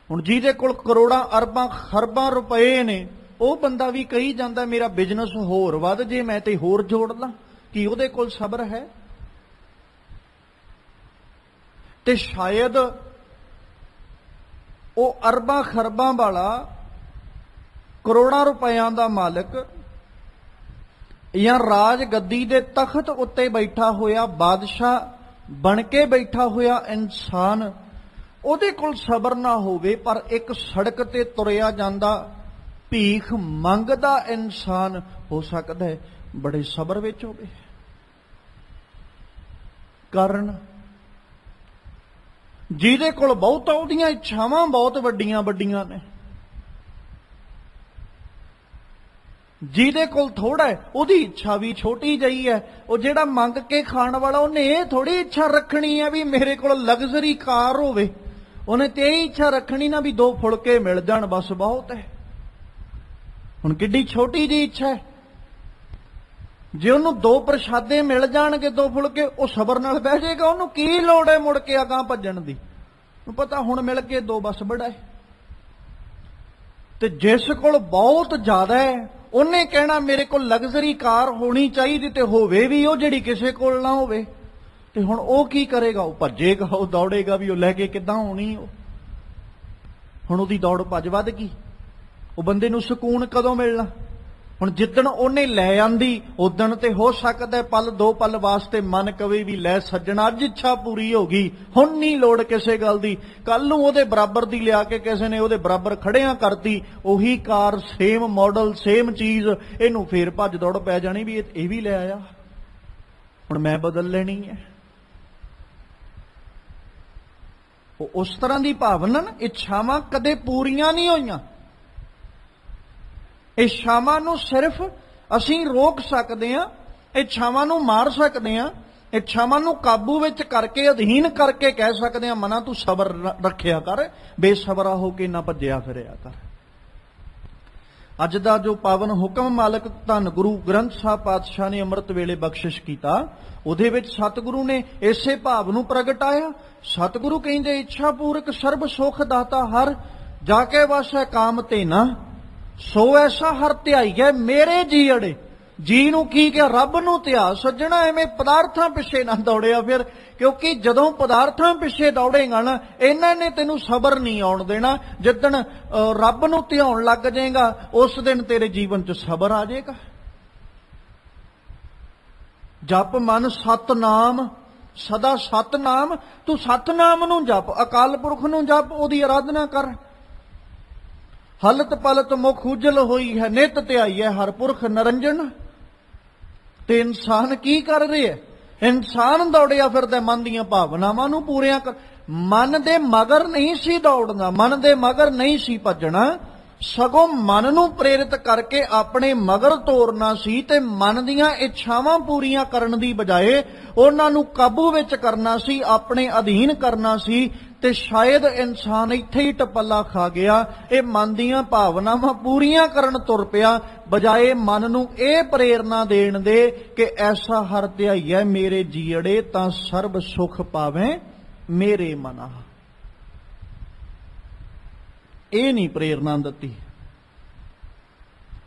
ਹੁਣ ਜਿਹਦੇ ਕੋਲ ਕਰੋੜਾਂ, ਅਰਬਾਂ, ਖਰਬਾਂ ਰੁਪਏ ਨੇ, ਉਹ ਬੰਦਾ ਵੀ ਕਹੀ ਜਾਂਦਾ ਮੇਰਾ ਬਿਜ਼ਨਸ ਹੋਰ ਵੱਧ ਜੇ, ਮੈਂ ਤੇ ਹੋਰ ਜੋੜ ਲਾਂ। ਕੀ ਉਹਦੇ ਕੋਲ ਸਬਰ ਹੈ? ਤੇ ਸ਼ਾਇਦ ਉਹ ਅਰਬਾਂ ਖਰਬਾਂ ਵਾਲਾ, ਕਰੋੜਾਂ ਰੁਪਇਆਂ ਦਾ ਮਾਲਕ, ਜਾਂ ਰਾਜ ਗੱਦੀ ਦੇ ਤਖਤ ਉੱਤੇ ਬੈਠਾ ਹੋਇਆ ਬਾਦਸ਼ਾਹ ਬਣ ਕੇ ਬੈਠਾ ਹੋਇਆ ਇਨਸਾਨ, ਉਹਦੇ ਕੋਲ ਸਬਰ ਨਾ ਹੋਵੇ, ਪਰ ਇੱਕ ਸੜਕ ਤੇ ਤੁਰਿਆ ਜਾਂਦਾ ਭੀਖ ਮੰਗਦਾ ਇਨਸਾਨ ਹੋ ਸਕਦਾ ਹੈ ਬੜੇ ਸਬਰ ਵਿੱਚ ਹੋਵੇ। ਕਾਰਨ ਜਿਹਦੇ ਕੋਲ ਬਹੁਤ, ਉਹਦੀਆਂ ਇੱਛਾਵਾਂ ਬਹੁਤ ਵੱਡੀਆਂ ਵੱਡੀਆਂ ਨੇ। ਜਿਹਦੇ ਕੋਲ ਥੋੜਾ ਹੈ, ਉਹਦੀ ਇੱਛਾ ਵੀ ਛੋਟੀ ਜਿਹੀ ਹੈ। ਉਹ ਜਿਹੜਾ ਮੰਗ ਕੇ ਖਾਣ ਵਾਲਾ, ਉਹਨੇ ਇਹ ਥੋੜੀ ਇੱਛਾ ਰੱਖਣੀ ਹੈ ਵੀ ਮੇਰੇ ਕੋਲ ਲਗਜ਼ਰੀ ਕਾਰ ਹੋਵੇ। ਉਹਨੇ ਤੇ ਇਹ ਇੱਛਾ ਰੱਖਣੀ ਨਾ ਵੀ 2 ਫੁਲਕੇ ਮਿਲ ਜਾਣ, ਬਸ ਬਹੁਤ ਹੈ। ਹੁਣ ਕਿੱਡੀ ਛੋਟੀ ਜਿਹੀ ਇੱਛਾ ਹੈ। ਜੇ ਉਹਨੂੰ 2 ਪ੍ਰਸ਼ਾਦੇ ਮਿਲ ਜਾਣਗੇ, 2 ਫੁਲਕੇ, ਉਹ ਸਬਰ ਨਾਲ ਬਹਿ ਜਾਏਗਾ। ਉਹਨੂੰ ਕੀ ਲੋੜ ਹੈ ਮੁੜ ਕੇ ਅਗਾਂਹ ਭੱਜਣ ਦੀ? ਉਹਨੂੰ ਪਤਾ ਹੁਣ ਮਿਲ ਕੇ 2 ਬਸ ਬੜਾ ਹੈ। ਤੇ ਜਿਸ ਕੋਲ ਬਹੁਤ ਜ਼ਿਆਦਾ ਹੈ, ਉਹਨੇ ਕਹਿਣਾ ਮੇਰੇ ਕੋਲ ਲਗਜ਼ਰੀ ਕਾਰ ਹੋਣੀ ਚਾਹੀਦੀ, ਤੇ ਹੋਵੇ ਵੀ ਉਹ ਜਿਹੜੀ ਕਿਸੇ ਕੋਲ ਨਾ ਹੋਵੇ। ਤੇ ਹੁਣ ਉਹ ਕੀ ਕਰੇਗਾ? ਉਹ ਭੱਜੇਗਾ, ਉਹ ਦੌੜੇਗਾ ਵੀ ਉਹ ਲੈ ਕੇ ਕਿੱਦਾਂ ਹੋਣੀ। ਉਹ ਹੁਣ ਉਹਦੀ ਦੌੜ ਭੱਜ ਵੱਧ ਗਈ। ਉਹ ਬੰਦੇ ਨੂੰ ਸਕੂਨ ਕਦੋਂ ਮਿਲਣਾ? ਹੁਣ ਜਿੱਦਣ ਉਹਨੇ ਲੈ ਆਂਦੀ, ਉਦਣ ਤੇ ਹੋ ਸਕਦਾ ਪਲ 2 ਪਲ ਵਾਸਤੇ ਮਨ ਕਵੇ ਵੀ ਲੈ ਸੱਜਣਾ, ਅੱਜ ਇੱਛਾ ਪੂਰੀ ਹੋ ਗਈ, ਹੁਣ ਨਹੀਂ ਲੋੜ ਕਿਸੇ ਗੱਲ ਦੀ। ਕੱਲ ਨੂੰ ਉਹਦੇ ਬਰਾਬਰ ਦੀ ਲਿਆ ਕੇ ਕਿਸੇ ਨੇ ਉਹਦੇ ਬਰਾਬਰ ਖੜਿਆਂ ਕਰਤੀ, ਉਹੀ ਕਾਰ, ਸੇਮ ਮਾਡਲ, ਸੇਮ ਚੀਜ਼, ਇਹਨੂੰ ਫੇਰ ਭੱਜ ਦੌੜ ਪੈ ਜਾਣੀ ਵੀ ਇਹ ਵੀ ਲੈ ਆਇਆ, ਹੁਣ ਮੈਂ ਬਦਲ ਲੈਣੀ ਹੈ। ਉਹ ਉਸ ਤਰ੍ਹਾਂ ਦੀ ਭਾਵਨਾ ਨਾ, ਇੱਛਾਵਾਂ ਕਦੇ ਪੂਰੀਆਂ ਨਹੀਂ ਹੋਈਆਂ। ਇੱਛਾਵਾਂ ਨੂੰ ਸਿਰਫ ਅਸੀਂ ਰੋਕ ਸਕਦੇ ਹਾਂ, ਇੱਛਾਵਾਂ ਨੂੰ ਮਾਰ ਸਕਦੇ ਹਾਂ, ਇੱਛਾਵਾਂ ਨੂੰ ਕਾਬੂ ਵਿੱਚ ਕਰਕੇ, ਅਧੀਨ ਕਰਕੇ ਕਹਿ ਸਕਦੇ ਹਾਂ ਮਨਾ ਤੂੰ ਸਬਰ ਰੱਖਿਆ ਕਰ, ਬੇਸਬਰਾ ਹੋ ਕੇ ਨਾ ਭੱਜਿਆ ਫਿਰਿਆ ਕਰ। ਅੱਜ ਦਾ ਜੋ ਪਾਵਨ ਹੁਕਮ ਮਾਲਕ ਧੰਨ ਗੁਰੂ ਗ੍ਰੰਥ ਸਾਹਿਬ ਪਾਤਸ਼ਾਹ ਨੇ ਅੰਮ੍ਰਿਤ ਵੇਲੇ ਬਖਸ਼ਿਸ਼ ਕੀਤਾ, ਉਹਦੇ ਵਿੱਚ ਸਤਿਗੁਰੂ ਨੇ ਇਸੇ ਭਾਵ ਨੂੰ ਪ੍ਰਗਟਾਇਆ। ਸਤਿਗੁਰੂ ਕਹਿੰਦੇ ਇੱਛਾ ਪੂਰਕ ਸਰਬ ਸੁਖ ਦਾਤਾ ਹਰ, ਜਾ ਕੇ ਵਸੈ ਕਾਮ ਤੇ ਨਾ, ਸੋ ਐਸਾ ਹਰ ਧਿਆਈਐ ਮੇਰੇ ਜੀ ਅੜੇ। ਜੀ ਨੂੰ ਕੀ ਕਿਹਾ? ਰੱਬ ਨੂੰ ਧਿਆ। ਸੱਜਣਾ, ਐਵੇਂ ਪਦਾਰਥਾਂ ਪਿੱਛੇ ਨਾ ਦੌੜਿਆ ਫਿਰ, ਕਿਉਂਕਿ ਜਦੋਂ ਪਦਾਰਥਾਂ ਪਿੱਛੇ ਦੌੜੇਗਾ ਨਾ, ਇਹਨਾਂ ਨੇ ਤੈਨੂੰ ਸਬਰ ਨਹੀਂ ਆਉਣ ਦੇਣਾ। ਜਿੱਦਣ ਰੱਬ ਨੂੰ ਧਿਆਉਣ ਲੱਗ ਜਾਏਗਾ, ਉਸ ਦਿਨ ਤੇਰੇ ਜੀਵਨ 'ਚ ਸਬਰ ਆ ਜਾਏਗਾ। ਜਪ ਮਨ ਸਤਨਾਮ, ਸਦਾ ਸਤਨਾਮ। ਤੂੰ ਸਤਨਾਮ ਨੂੰ ਜਪ, ਅਕਾਲ ਪੁਰਖ ਨੂੰ ਜਪ, ਉਹਦੀ ਆਰਾਧਨਾ ਕਰ। ਹਲਤ ਪਲਤ ਮੁਖ ਉਜਲ ਹੋਈ ਹੈ, ਨਿਤ ਧਿਆਈਐ ਹਰ ਪੁਰਖ ਨਰੰਜਨ। ਤੇ ਇਨਸਾਨ ਕੀ ਕਰ ਰਿਹਾ? ਇਨਸਾਨ ਦੌੜਿਆ ਫਿਰਦਾ ਮਨ ਦੀਆਂ ਭਾਵਨਾਵਾਂ ਨੂੰ ਪੂਰੀਆਂ ਕਰ। ਮਨ ਦੇ ਮਗਰ ਨਹੀਂ ਸੀ ਦੌੜਨਾ, ਮਨ ਦੇ ਮਗਰ ਨਹੀਂ ਸੀ ਭੱਜਣਾ, ਸਗੋਂ ਮਨ ਨੂੰ ਪ੍ਰੇਰਿਤ ਕਰਕੇ ਆਪਣੇ ਮਗਰ ਤੋਰਨਾ ਸੀ ਤੇ ਮਨ ਦੀਆਂ ਇੱਛਾਵਾਂ ਪੂਰੀਆਂ ਕਰਨ ਦੀ ਬਜਾਏ ਉਹਨਾਂ ਨੂੰ ਕਾਬੂ ਵਿੱਚ ਕਰਨਾ ਸੀ, ਆਪਣੇ ਅਧੀਨ ਕਰਨਾ ਸੀ। ਤੇ ਸ਼ਾਇਦ ਇਨਸਾਨ ਇੱਥੇ ਹੀ ਟਪੱਲਾ ਖਾ ਗਿਆ। ਇਹ ਮਨ ਦੀਆਂ ਭਾਵਨਾਵਾਂ ਪੂਰੀਆਂ ਕਰਨ ਤੁਰ ਪਿਆ, ਬਜਾਏ ਮਨ ਨੂੰ ਇਹ ਪ੍ਰੇਰਨਾ ਦੇਣ ਦੇ ਕਿ ਐਸਾ ਹਰ ਧਿਆਈਐ ਮੇਰੇ ਜੀੜੇ ਤਾਂ ਸਰਬ ਸੁਖ ਪਾਵੇਂ ਮੇਰੇ ਮਨਾ। ਇਹ ਨਹੀਂ ਪ੍ਰੇਰਨਾ ਦਿੱਤੀ,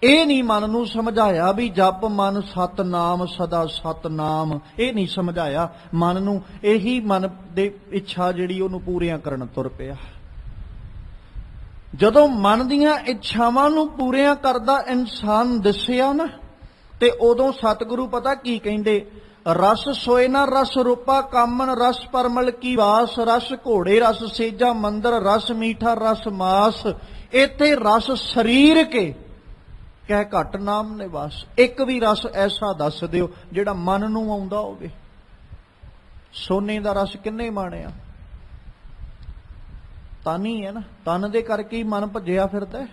ਇਹ ਨਹੀਂ ਮਨ ਨੂੰ ਸਮਝਾਇਆ ਵੀ ਜਪ ਮਨ ਸਤਨਾਮ ਸਦਾ ਸਤਨਾਮ, ਇਹ ਨਹੀਂ ਸਮਝਾਇਆ ਮਨ ਨੂੰ। ਇਹੀ ਮਨ ਦੇ ਇੱਛਾ ਜਿਹੜੀ ਉਹਨੂੰ ਪੂਰੀਆਂ ਕਰਨ ਤੁਰ ਪਿਆ। ਜਦੋਂ ਮਨ ਦੀਆਂ ਇੱਛਾਵਾਂ ਨੂੰ ਪੂਰੀਆਂ ਕਰਦਾ ਇਨਸਾਨ ਦਿਸਿਆ ਨਾ, ਤੇ ਉਦੋਂ ਸਤਿਗੁਰੂ ਪਤਾ ਕੀ ਕਹਿੰਦੇ, ਰਸ ਸੋਏ ਨਾ ਰਸ ਰੂਪਾ ਕਾਮਨ ਰਸ ਪਰਮਲ ਕੀ ਵਾਸ, ਰਸ ਘੋੜੇ ਰਸ ਸੇਜਾ ਮੰਦਰ ਰਸ ਮੀਠਾ ਰਸ ਮਾਸ, ਇੱਥੇ ਰਸ ਸਰੀਰ ਕੇ ਕਹਿ ਘਟ ਨਾਮ ਨਿਵਾਸ। ਇੱਕ ਵੀ ਰਸ ਐਸਾ ਦੱਸ ਦਿਓ ਜਿਹੜਾ ਮਨ ਨੂੰ ਆਉਂਦਾ ਹੋਵੇ। ਸੋਨੇ ਦਾ ਰਸ ਕਿੰਨੇ ਮਾਣਿਆ? ਤਨ ਹੀ ਹੈ ਨਾ, ਤਨ ਦੇ ਕਰਕੇ ਹੀ ਮਨ ਭੱਜਿਆ ਫਿਰਦਾ।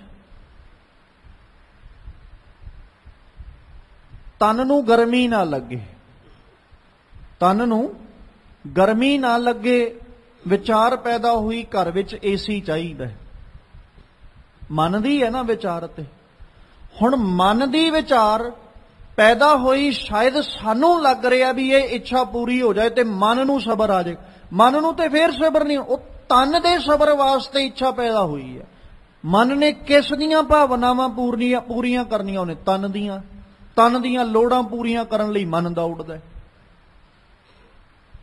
ਤਨ ਨੂੰ ਗਰਮੀ ਨਾ ਲੱਗੇ, ਤਨ ਨੂੰ ਗਰਮੀ ਨਾ ਲੱਗੇ, ਵਿਚਾਰ ਪੈਦਾ ਹੋਈ ਘਰ ਵਿੱਚ ਏਸੀ ਚਾਹੀਦਾ। ਮਨ ਦੀ ਹੈ ਨਾ ਵਿਚਾਰ। ਤੇ ਹੁਣ ਮਨ ਦੀ ਵਿਚਾਰ ਪੈਦਾ ਹੋਈ, ਸ਼ਾਇਦ ਸਾਨੂੰ ਲੱਗ ਰਿਹਾ ਵੀ ਇਹ ਇੱਛਾ ਪੂਰੀ ਹੋ ਜਾਏ ਤੇ ਮਨ ਨੂੰ ਸਬਰ ਆ ਜਾਏ। ਮਨ ਨੂੰ ਤੇ ਫੇਰ ਸਬਰ ਨਹੀਂ, ਉਹ ਤਨ ਦੇ ਸਬਰ ਵਾਸਤੇ ਇੱਛਾ ਪੈਦਾ ਹੋਈ ਹੈ। ਮਨ ਨੇ ਕਿਸ ਦੀਆਂ ਭਾਵਨਾਵਾਂ ਪੂਰੀਆਂ ਕਰਨੀਆਂ? ਉਹਨੇ ਤਨ ਦੀਆਂ ਲੋੜਾਂ ਪੂਰੀਆਂ ਕਰਨ ਲਈ ਮਨ ਦੌੜਦਾ।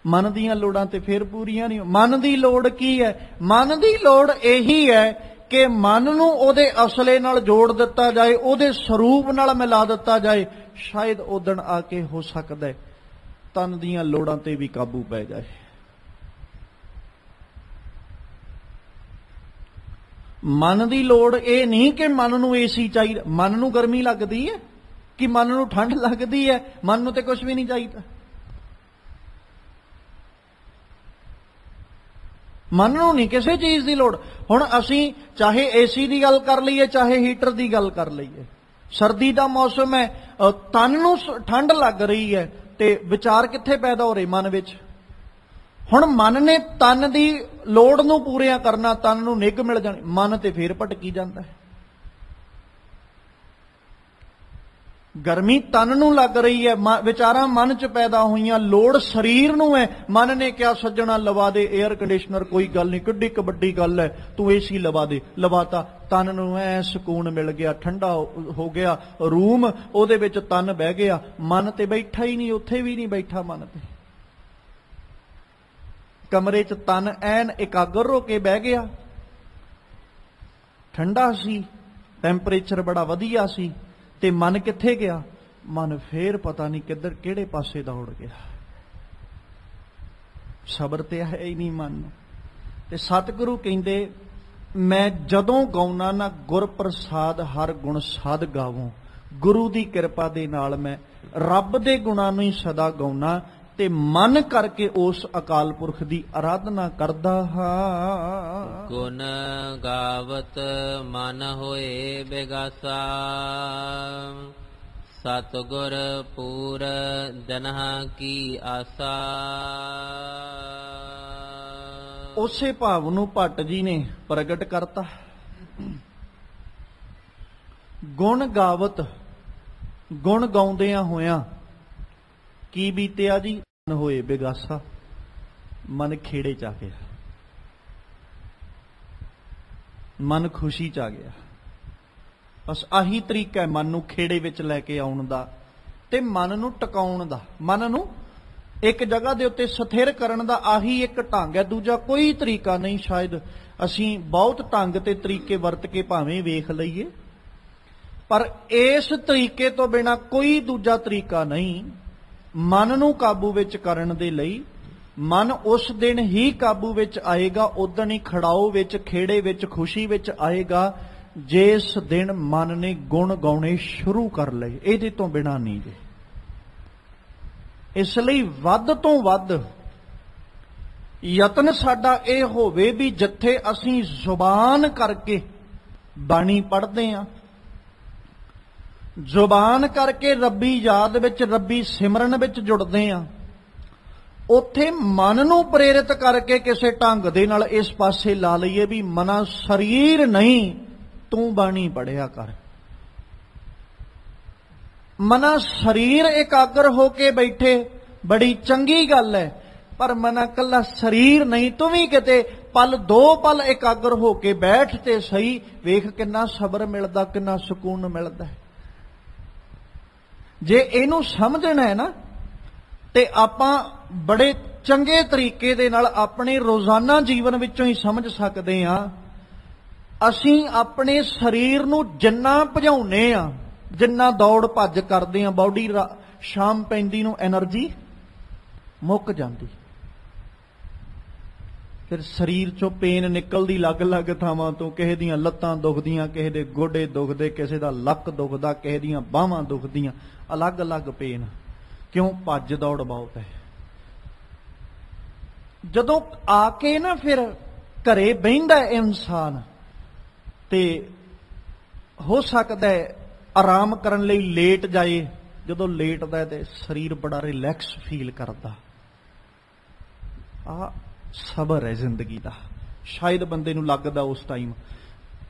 ਮਨ ਦੀਆਂ ਲੋੜਾਂ ਤੇ ਫੇਰ ਪੂਰੀਆਂ ਨਹੀਂ। ਮਨ ਦੀ ਲੋੜ ਕੀ ਹੈ? ਮਨ ਦੀ ਲੋੜ ਇਹੀ ਹੈ ਕਿ ਮਨ ਨੂੰ ਉਹਦੇ ਅਸਲੇ ਨਾਲ ਜੋੜ ਦਿੱਤਾ ਜਾਏ, ਉਹਦੇ ਸਰੂਪ ਨਾਲ ਮਿਲਾ ਦਿੱਤਾ ਜਾਏ। ਸ਼ਾਇਦ ਉਦਣ ਆ ਕੇ ਹੋ ਸਕਦਾ ਹੈ ਤਨ ਦੀਆਂ ਲੋੜਾਂ ਤੇ ਵੀ ਕਾਬੂ ਪੈ ਜਾਏ। ਮਨ ਦੀ ਲੋੜ ਇਹ ਨਹੀਂ ਕਿ ਮਨ ਨੂੰ ਏਸੀ ਚਾਹੀਦਾ। ਮਨ ਨੂੰ ਗਰਮੀ ਲੱਗਦੀ ਹੈ ਕਿ ਮਨ ਨੂੰ ਠੰਡ ਲੱਗਦੀ ਹੈ? ਮਨ ਨੂੰ ਤੇ ਕੁਝ ਵੀ ਨਹੀਂ ਚਾਹੀਦਾ। ਮਨ ਨੂੰ ਨਹੀਂ ਕਿਸੇ ਚੀਜ਼ ਦੀ ਲੋੜ। ਹੁਣ ਅਸੀਂ ਚਾਹੇ ਏਸੀ ਦੀ ਗੱਲ ਕਰ ਲਈਏ, ਚਾਹੇ ਹੀਟਰ ਦੀ ਗੱਲ ਕਰ ਲਈਏ, ਸਰਦੀ ਦਾ ਮੌਸਮ ਹੈ, ਤਨ ਨੂੰ ਠੰਡ ਲੱਗ ਰਹੀ ਹੈ ਤੇ ਵਿਚਾਰ ਕਿੱਥੇ ਪੈਦਾ ਹੋ ਰਹੇ? ਮਨ ਵਿੱਚ। ਹੁਣ ਮਨ ਨੇ ਤਨ ਦੀ ਲੋੜ ਨੂੰ ਪੂਰੀਆਂ ਕਰਨਾ, ਤਨ ਨੂੰ ਨਿੱਘ ਮਿਲ ਜਾਣੀ, ਮਨ ਤੇ ਫੇਰ ਭਟਕੀ ਜਾਂਦਾ ਹੈ। ਗਰਮੀ ਤਨ ਨੂੰ ਲੱਗ ਰਹੀ ਹੈ, ਵਿਚਾਰਾਂ ਮਨ 'ਚ ਪੈਦਾ ਹੋਈਆਂ, ਲੋੜ ਸਰੀਰ ਨੂੰ ਹੈ। ਮਨ ਨੇ ਕਿਹਾ ਸੱਜਣਾ ਲਵਾ ਦੇ 에ਅਰ ਕੰਡੀਸ਼ਨਰ, ਕੋਈ ਗੱਲ ਨਹੀਂ, ਕਿੱਡੀ ਕੁ ਵੱਡੀ ਗੱਲ ਹੈ, ਤੂੰ ਏਸੀ ਲਵਾ ਦੇ। ਲਵਾਤਾ, ਤਨ ਨੂੰ ਐ ਸਕੂਨ ਮਿਲ ਗਿਆ, ਠੰਡਾ ਹੋ ਗਿਆ ਰੂਮ, ਉਹਦੇ ਵਿੱਚ ਤਨ ਬਹਿ ਗਿਆ। ਮਨ ਤੇ ਬੈਠਾ ਹੀ ਨਹੀਂ, ਉੱਥੇ ਵੀ ਨਹੀਂ ਬੈਠਾ ਮਨ ਤੇ। ਕਮਰੇ 'ਚ ਤਨ ਐਨ ਇਕਾਗਰ ਹੋ ਕੇ ਬਹਿ ਗਿਆ, ਠੰਡਾ ਸੀ, ਟੈਂਪਰੇਚਰ ਬੜਾ ਵਧੀਆ ਸੀ, ਤੇ ਮਨ ਕਿੱਥੇ ਗਿਆ? ਮਨ ਫੇਰ ਪਤਾ ਨਹੀਂ ਕਿੱਧਰ ਕਿਹੜੇ ਪਾਸੇ ਦੌੜ ਗਿਆ। ਸਬਰ ਤੇ ਹੈ ਹੀ ਨਹੀਂ ਮਨ ਨੂੰ। ਤੇ ਸਤਿਗੁਰੂ ਕਹਿੰਦੇ, ਮੈਂ ਜਦੋਂ ਗਾਉਣਾ ਨਾ ਗੁਰ ਪ੍ਰਸਾਦ ਹਰ ਗੁਣ ਸਾਧ ਗਾਵੋਂ। ਗੁਰੂ ਦੀ ਕਿਰਪਾ ਦੇ ਨਾਲ ਮੈਂ ਰੱਬ ਦੇ ਗੁਣਾਂ ਨੂੰ ਹੀ ਸਦਾ ਗਾਉਣਾ ਤੇ ਮਨ ਕਰਕੇ ਉਸ ਅਕਾਲ ਪੁਰਖ ਦੀ ਆਰਾਧਨਾ ਕਰਦਾ ਹਾਂ। ਗੁਣ ਗਾਵਤ ਮਨ ਹੋਏ ਬੇਗਾਸਾ, ਸਤਿਗੁਰ ਪੂਰ ਜਨਹਾ ਕੀ ਆਸਾ। ਉਸੇ ਭਾਵ ਨੂੰ ਭੱਟ ਜੀ ਨੇ ਪ੍ਰਗਟ ਕਰਤਾ। ਗੁਣ ਗਾਵਤ, ਗੁਣ ਗਾਉਂਦਿਆਂ ਹੋਇਆਂ ਕੀ ਬੀਤਿਆ ਜੀ? ਮਨ ਹੋਏ ਬੇਗਾਸਾ, ਮਨ ਖੇੜੇ ਚ ਆ ਗਿਆ, ਮਨ ਖੁਸ਼ੀ ਚ ਆ ਗਿਆ। ਬਸ ਆਹੀ ਤਰੀਕਾ ਹੈ ਮਨ ਨੂੰ ਖੇੜੇ ਵਿੱਚ ਲੈ ਕੇ ਆਉਣ ਦਾ ਤੇ ਮਨ ਨੂੰ ਟਿਕਾਉਣ ਦਾ, ਮਨ ਨੂੰ ਇੱਕ ਜਗ੍ਹਾ ਦੇ ਉੱਤੇ ਸਥਿਰ ਕਰਨ ਦਾ। ਆਹੀ ਇੱਕ ਢੰਗ ਹੈ, ਦੂਜਾ ਕੋਈ ਤਰੀਕਾ ਨਹੀਂ। ਸ਼ਾਇਦ ਅਸੀਂ ਬਹੁਤ ਢੰਗ ਤੇ ਤਰੀਕੇ ਵਰਤ ਕੇ ਭਾਵੇਂ ਵੇਖ ਲਈਏ, ਪਰ ਇਸ ਤਰੀਕੇ ਤੋਂ ਬਿਨਾਂ ਕੋਈ ਦੂਜਾ ਤਰੀਕਾ ਨਹੀਂ। ਮਨ ਨੂੰ ਕਾਬੂ ਵਿੱਚ ਕਰਨ ਦੇ ਲਈ ਮਨ ਉਸ ਦਿਨ ਹੀ ਕਾਬੂ ਵਿੱਚ ਆਏਗਾ, ਉਦਣ ਹੀ ਖੜਾਓ ਵਿੱਚ, ਖੇੜੇ ਵਿੱਚ, ਖੁਸ਼ੀ ਵਿੱਚ ਆਏਗਾ ਜਿਸ ਦਿਨ ਮਨ ਨੇ ਗੁਣ ਗਾਉਣੇ ਸ਼ੁਰੂ ਕਰ ਲਏ। ਇਹਦੇ ਤੋਂ ਬਿਨਾਂ ਨਹੀਂ ਜੀ। ਇਸ ਲਈ ਵੱਧ ਤੋਂ ਵੱਧ ਯਤਨ ਸਾਡਾ ਇਹ ਹੋਵੇ ਵੀ ਜਿੱਥੇ ਅਸੀਂ ਜ਼ੁਬਾਨ ਕਰਕੇ ਬਾਣੀ ਪੜ੍ਹਦੇ ਹਾਂ, ਜ਼ੁਬਾਨ ਕਰਕੇ ਰੱਬੀ ਯਾਦ ਵਿੱਚ, ਰੱਬੀ ਸਿਮਰਨ ਵਿੱਚ ਜੁੜਦੇ ਹਾਂ, ਉੱਥੇ ਮਨ ਨੂੰ ਪ੍ਰੇਰਿਤ ਕਰਕੇ ਕਿਸੇ ਢੰਗ ਦੇ ਨਾਲ ਇਸ ਪਾਸੇ ਲਾ ਲਈਏ ਵੀ ਮਨਾ ਸਰੀਰ ਨਹੀਂ, ਤੂੰ ਬਾਣੀ ਪੜ੍ਹਿਆ ਕਰ। ਮਨਾ ਸਰੀਰ ਇਕਾਗਰ ਹੋ ਕੇ ਬੈਠੇ ਬੜੀ ਚੰਗੀ ਗੱਲ ਹੈ, ਪਰ ਮਨਾ ਕੱਲਾ ਸਰੀਰ ਨਹੀਂ, ਤੂੰ ਵੀ ਕਿਤੇ ਪਲ ਦੋ ਪਲ ਇਕਾਗਰ ਹੋ ਕੇ ਬੈਠ ਤੇ ਸਹੀ, ਵੇਖ ਕਿੰਨਾ ਸਬਰ ਮਿਲਦਾ, ਕਿੰਨਾ ਸਕੂਨ ਮਿਲਦਾ। ਜੇ ਇਹਨੂੰ ਸਮਝਣਾ ਹੈ ਨਾ ਤੇ ਆਪਾਂ ਬੜੇ ਚੰਗੇ ਤਰੀਕੇ ਦੇ ਨਾਲ ਆਪਣੇ ਰੋਜ਼ਾਨਾ ਜੀਵਨ ਵਿੱਚੋਂ ਹੀ ਸਮਝ ਸਕਦੇ ਹਾਂ। ਅਸੀਂ ਆਪਣੇ ਸਰੀਰ ਨੂੰ ਜਿੰਨਾ ਭਜਾਉਨੇ ਆ, ਜਿੰਨਾ ਦੌੜ ਭੱਜ ਕਰਦੇ ਆ, ਬਾਡੀ ਸ਼ਾਮ ਪੈਂਦੀ ਨੂੰ એનર્ਜੀ ਮੁੱਕ ਜਾਂਦੀ, ਫਿਰ ਸਰੀਰ ਚੋਂ ਪੇਨ ਨਿਕਲਦੀ ਅਲੱਗ-ਅਲੱਗ ਥਾਵਾਂ ਤੋਂ, ਕਿਸੇ ਦੀਆਂ ਲੱਤਾਂ ਦੁਖਦੀਆਂ, ਕਿਸੇ ਦੇ ਗੋਡੇ ਦੁਖਦੇ, ਕਿਸੇ ਦਾ ਲੱਕ ਦੁਖਦਾ, ਕਿਸੇ ਦੀਆਂ ਬਾਹਾਂ ਦੁਖਦੀਆਂ, ਅਲੱਗ-ਅਲੱਗ ਪੇਨ। ਕਿਉਂ? ਭੱਜ ਦੌੜ ਬਹੁਤ ਹੈ। ਜਦੋਂ ਆ ਕੇ ਨਾ ਫਿਰ ਘਰੇ ਬਹਿੰਦਾ ਇਨਸਾਨ ਤੇ ਹੋ ਸਕਦਾ ਆਰਾਮ ਕਰਨ ਲਈ ਲੇਟ ਜਾਏ, ਜਦੋਂ ਲੇਟਦਾ ਤੇ ਸਰੀਰ ਬੜਾ ਰਿਲੈਕਸ ਫੀਲ ਕਰਦਾ। ਆ ਸਬਰ ਹੈ ਜ਼ਿੰਦਗੀ ਦਾ। ਸ਼ਾਇਦ ਬੰਦੇ ਨੂੰ ਲੱਗਦਾ ਉਸ ਟਾਈਮ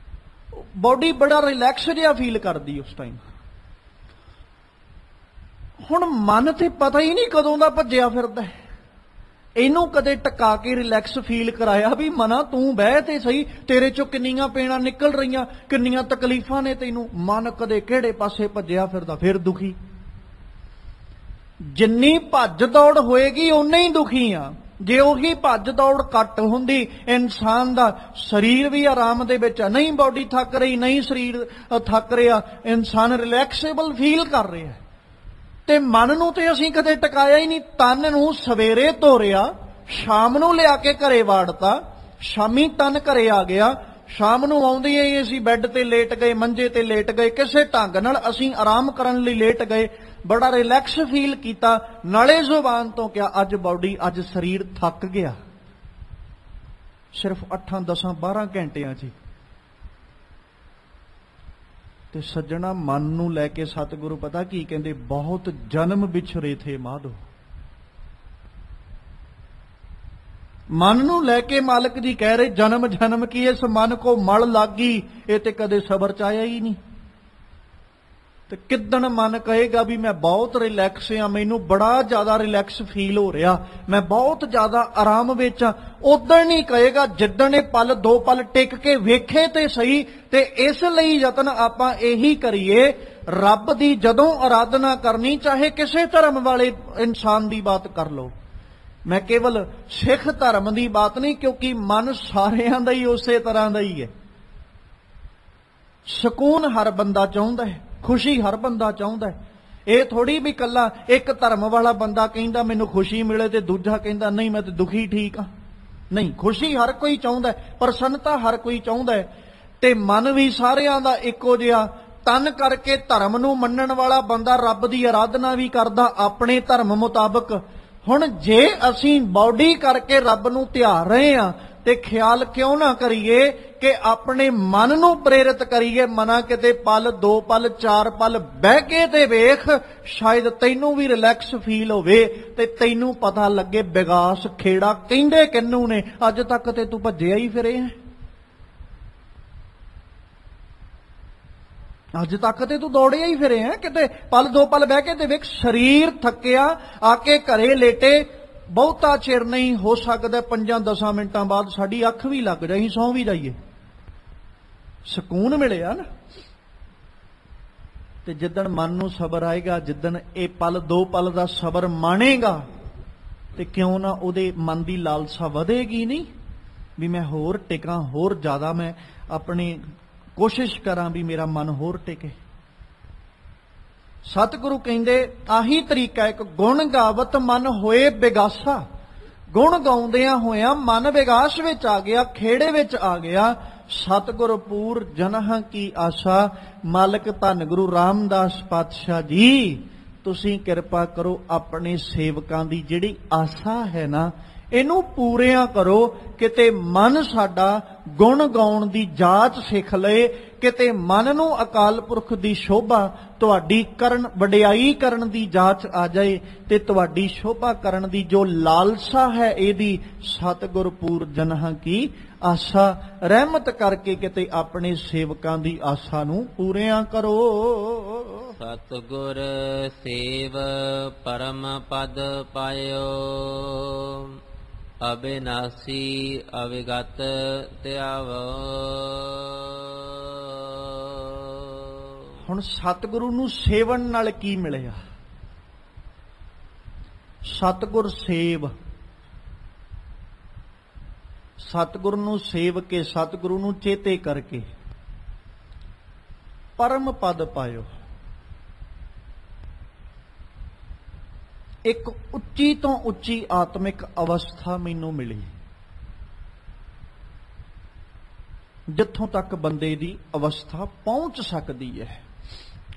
ਬਾਡੀ ਬੜਾ ਰਿਲੈਕਸ ਜਿਹਾ ਫੀਲ ਕਰਦੀ ਉਸ ਟਾਈਮ। ਹੁਣ ਮਨ ਤੇ ਪਤਾ ਹੀ ਨਹੀਂ ਕਦੋਂ ਦਾ ਭੱਜਿਆ ਫਿਰਦਾ, ਇਹਨੂੰ ਕਦੇ ਟਿਕਾ ਕੇ ਰਿਲੈਕਸ ਫੀਲ ਕਰਾਇਆ ਵੀ ਮਨਾ ਤੂੰ ਬਹਿ ਤੇ ਸਹੀ, ਤੇਰੇ ਚੋਂ ਕਿੰਨੀਆਂ ਪੇੜਾਂ ਨਿਕਲ ਰਹੀਆਂ, ਕਿੰਨੀਆਂ ਤਕਲੀਫਾਂ ਨੇ ਤੈਨੂੰ। ਮਨ ਕਦੇ ਕਿਹੜੇ ਪਾਸੇ ਭੱਜਿਆ ਫਿਰਦਾ, ਫਿਰ ਦੁਖੀ। ਜਿੰਨੀ ਭੱਜ ਦੌੜ ਹੋਏਗੀ ਓਨੇ ਹੀ ਦੁਖੀ ਆ। ਜੇ ਉਹੀ ਭੱਜ ਦੌੜ ਘੱਟ ਹੁੰਦੀ, ਇਨਸਾਨ ਦਾ ਸਰੀਰ ਵੀ ਆਰਾਮ ਦੇ ਵਿੱਚ, ਨਹੀਂ ਬਾਡੀ ਥੱਕ ਰਹੀ, ਨਹੀਂ ਸਰੀਰ ਥੱਕ ਰਿਹਾ, ਇਨਸਾਨ ਰਿਲੈਕਸੇਬਲ ਫੀਲ ਕਰ ਰਿਹਾ। ਤੇ ਮਨ ਨੂੰ ਤੇ ਅਸੀਂ ਕਦੇ ਟਿਕਾਇਆ ਹੀ ਨਹੀਂ। ਤਨ ਨੂੰ ਸਵੇਰੇ ਤੋਰਿਆ, ਸ਼ਾਮ ਨੂੰ ਲਿਆ ਕੇ ਘਰੇ ਵਾੜਤਾ, ਸ਼ਾਮੀ ਤਨ ਘਰੇ ਆ ਗਿਆ, ਸ਼ਾਮ ਨੂੰ ਆਉਂਦੀ ਹੀ ਅਸੀਂ ਬੈੱਡ ਤੇ ਲੇਟ ਗਏ, ਮੰਜੇ ਤੇ ਲੇਟ ਗਏ, ਕਿਸੇ ਢੰਗ ਨਾਲ ਅਸੀਂ ਆਰਾਮ ਕਰਨ ਲਈ ਲੇਟ ਗਏ, ਬੜਾ ਰਿਲੈਕਸ ਫੀਲ ਕੀਤਾ। ਨਾਲੇ ਜ਼ੁਬਾਨ ਤੋਂ ਕਿਹਾ ਅੱਜ ਬਾਡੀ, ਅੱਜ ਸਰੀਰ ਥੱਕ ਗਿਆ, ਸਿਰਫ 8, 10, 12 ਘੰਟਿਆਂ 'ਚ। ਤੇ ਸੱਜਣਾ, ਮਨ ਨੂੰ ਲੈ ਕੇ ਸਤਿਗੁਰੂ ਪਤਾ ਕੀ ਕਹਿੰਦੇ? ਬਹੁਤ ਜਨਮ ਵਿਛਰੇ ਥੇ ਮਾਧੋ। ਮਨ ਨੂੰ ਲੈ ਕੇ ਮਾਲਕ ਜੀ ਕਹਿ ਰਹੇ ਜਨਮ ਜਨਮ ਕੀ ਇਸ ਮਨ ਕੋ ਮਲ ਲਾਗੀ, ਇਹ ਤੇ ਕਦੇ ਸਬਰ ਚ ਆਇਆ ਹੀ ਨਹੀਂ। ਤੇ ਕਿੱਦਣ ਮਨ ਕਹੇਗਾ ਵੀ ਮੈਂ ਬਹੁਤ ਰਿਲੈਕਸ ਆ, ਮੈਨੂੰ ਬੜਾ ਜ਼ਿਆਦਾ ਰਿਲੈਕਸ ਫੀਲ ਹੋ ਰਿਹਾ, ਮੈਂ ਬਹੁਤ ਜ਼ਿਆਦਾ ਆਰਾਮ ਵਿੱਚ ਆ, ਉਦੋਂ ਨਹੀਂ ਕਹੇਗਾ ਜਿੱਦਣ ਇਹ ਪਲ ਦੋ ਪਲ ਟਿਕ ਕੇ ਵੇਖੇ ਤੇ ਸਹੀ। ਤੇ ਇਸ ਲਈ ਯਤਨ ਆਪਾਂ ਇਹੀ ਕਰੀਏ, ਰੱਬ ਦੀ ਜਦੋਂ ਆਰਾਧਨਾ ਕਰਨੀ, ਚਾਹੇ ਕਿਸੇ ਧਰਮ ਵਾਲੇ ਇਨਸਾਨ ਦੀ ਬਾਤ ਕਰ ਲਓ, ਮੈਂ ਕੇਵਲ ਸਿੱਖ ਧਰਮ ਦੀ ਬਾਤ ਨਹੀਂ, ਕਿਉਂਕਿ ਮਨ ਸਾਰਿਆਂ ਦਾ ਹੀ ਉਸੇ ਤਰ੍ਹਾਂ ਦਾ ਹੀ ਹੈ। ਸਕੂਨ ਹਰ ਬੰਦਾ ਚਾਹੁੰਦਾ ਹੈ, ਖੁਸ਼ੀ ਹਰ ਬੰਦਾ ਚਾਹੁੰਦਾ ਹੈ। ਇਹ ਥੋੜੀ ਵੀ ਕੱਲਾ ਇੱਕ ਧਰਮ ਵਾਲਾ ਬੰਦਾ ਕਹਿੰਦਾ ਮੈਨੂੰ ਖੁਸ਼ੀ ਮਿਲੇ ਤੇ ਦੂਜਾ ਕਹਿੰਦਾ ਨਹੀਂ ਮੈਂ ਤੇ ਦੁਖੀ ਠੀਕ ਆ। ਨਹੀਂ, ਖੁਸ਼ੀ ਹਰ ਕੋਈ ਚਾਹੁੰਦਾ ਹੈ, ਪ੍ਰਸੰਨਤਾ ਹਰ ਕੋਈ ਚਾਹੁੰਦਾ ਹੈ। ਤੇ ਮਨ ਵੀ ਸਾਰਿਆਂ ਦਾ ਇੱਕੋ ਜਿਹਾ। ਤਨ ਕਰਕੇ ਧਰਮ ਨੂੰ ਮੰਨਣ ਵਾਲਾ ਬੰਦਾ ਰੱਬ ਦੀ ਆਰਾਧਨਾ ਵੀ ਕਰਦਾ ਆਪਣੇ ਧਰਮ ਮੁਤਾਬਕ। ਹੁਣ ਜੇ ਅਸੀਂ ਬਾਡੀ ਕਰਕੇ ਰੱਬ ਨੂੰ ਧਿਆ ਰਹੇ ਹਾਂ ਤੇ ਖਿਆਲ ਕਿਉਂ ਨਾ ਕਰੀਏ ਕਿ ਆਪਣੇ ਮਨ ਨੂੰ ਪ੍ਰੇਰਿਤ ਕਰੀਏ। ਮਨਾ ਕਿਤੇ ਪਲ, 2 ਪਲ, 4 ਪਲ ਬਹਿ ਕੇ ਤੇ ਵੇਖ, ਸ਼ਾਇਦ ਤੈਨੂੰ ਵੀ ਰਿਲੈਕਸ ਫੀਲ ਹੋਵੇ ਤੇ ਤੈਨੂੰ ਪਤਾ ਲੱਗੇ ਵਿਗਾਸ ਖੇੜਾ ਕਹਿੰਦੇ ਕਿੰਨੂ ਨੇ। ਅੱਜ ਤੱਕ ਤੇ ਤੂੰ ਭੱਜਿਆ ਹੀ ਫਿਰੇ ਹੈ, ਅੱਜ ਤੱਕ ਤੇ ਤੂੰ ਦੌੜਿਆ ਹੀ ਫਿਰੇ ਹੈ। ਕਿਤੇ ਪਲ 2 ਪਲ ਬਹਿ ਕੇ ਤੇ ਵੇਖ, ਸਰੀਰ ਥੱਕਿਆ ਆ ਕੇ ਘਰੇ ਲੇਟੇ, ਬਹੁਤਾ ਚਿਰ ਨਹੀਂ, ਹੋ ਸਕਦਾ 5-10 ਮਿੰਟਾਂ ਬਾਅਦ ਸਾਡੀ ਅੱਖ ਵੀ ਲੱਗ ਜਾਏ, ਸੌਂ ਵੀ ਜਾਈਏ, ਸਕੂਨ ਮਿਲਿਆ ਨਾ। ਤੇ ਜਿੱਦਣ ਮਨ ਨੂੰ ਸਬਰ ਆਏਗਾ, ਜਿੱਦਣ ਇਹ ਪਲ 2 ਪਲ ਦਾ ਸਬਰ ਮਾਣੇਗਾ, ਤੇ ਕਿਉਂ ਨਾ ਉਹਦੇ ਮਨ ਦੀ ਲਾਲਸਾ ਵਧੇਗੀ ਨਹੀਂ ਵੀ ਮੈਂ ਹੋਰ ਟਿਕਾਂ, ਹੋਰ ਜ਼ਿਆਦਾ ਮੈਂ ਆਪਣੀ ਕੋਸ਼ਿਸ਼ ਕਰਾਂ ਵੀ ਮੇਰਾ ਮਨ ਹੋਰ ਟਿਕੇ। ਸਤਿਗੁਰੂ ਕਹਿੰਦੇ ਆਹੀ ਤਰੀਕਾ, ਇੱਕ ਗੁਣ ਗਾਵਤ ਮਨ ਹੋਏ ਵਿਗਾਸਾ। ਗੁਣ ਗਾਉਂਦਿਆਂ ਹੋਇਆਂ ਮਨ ਵਿਗਾਸ ਵਿੱਚ ਆ ਗਿਆ, ਖੇੜੇ ਵਿੱਚ ਆ ਗਿਆ। ਸਤਿਗੁਰ ਪੂਰ ਜਨਹਾਂ ਕੀ ਆਸਾ। ਮਾਲਕ ਧੰਨ ਗੁਰੂ ਰਾਮਦਾਸ ਪਾਤਸ਼ਾਹ ਜੀ, ਤੁਸੀਂ ਕਿਰਪਾ ਕਰੋ ਆਪਣੇ ਸੇਵਕਾਂ ਦੀ ਜਿਹੜੀ ਆਸਾ ਹੈ ਨਾ, ਇਹਨੂੰ ਪੂਰਿਆਂ ਕਰੋ। ਕਿਤੇ ਮਨ ਸਾਡਾ ਗੁਣ ਗਾਉਣ ਦੀ ਜਾਚ ਸਿੱਖ ਲਏ, ਕਿਤੇ ਮਨ ਨੂੰ ਅਕਾਲ ਪੁਰਖ ਦੀ ਸ਼ੋਭਾ ਤੁਹਾਡੀ ਕਰਨ ਵਡਿਆਈ ਕਰਨ ਦੀ ਜਾਚ ਆ ਜਾਏ, ਤੇ ਤੁਹਾਡੀ ਸ਼ੋਭਾ ਕਰਨ ਦੀ ਜੋ ਲਾਲਸਾ ਹੈ ਇਹਦੀ ਸਤਿਗੁਰ ਪੂਰ ਜਨਹਾਂ ਕੀ ਆਸਾ। ਰਹਿਮਤ ਕਰਕੇ ਕਿਤੇ ਆਪਣੇ ਸੇਵਕਾਂ ਦੀ ਆਸਾ ਨੂੰ ਪੂਰਿਆਂ ਕਰੋ। ਸਤਿਗੁਰ ਸੇਵ ਪਰਮ ਪਦ ਪਾਇਓ, ਅਬਿਨਾਸੀ ਅਵਿਗਤ ਧਿਆਵੋ। ਹੁਣ ਸਤਿਗੁਰੂ ਨੂੰ ਸੇਵਨ ਨਾਲ ਕੀ ਮਿਲਿਆ? ਸਤਿਗੁਰ ਸੇਵ, ਸਤਿਗੁਰੂ ਨੂੰ ਸੇਵ ਕੇ, ਸਤਿਗੁਰੂ ਨੂੰ ਚੇਤੇ ਕਰਕੇ ਪਰਮ ਪਦ ਪਾਇਓ। ਇੱਕ ਉੱਚੀ ਤੋਂ ਉੱਚੀ ਆਤਮਿਕ ਅਵਸਥਾ ਮੈਨੂੰ ਮਿਲੀ, ਜਿੱਥੋਂ ਤੱਕ ਬੰਦੇ ਦੀ ਅਵਸਥਾ ਪਹੁੰਚ ਸਕਦੀ ਹੈ,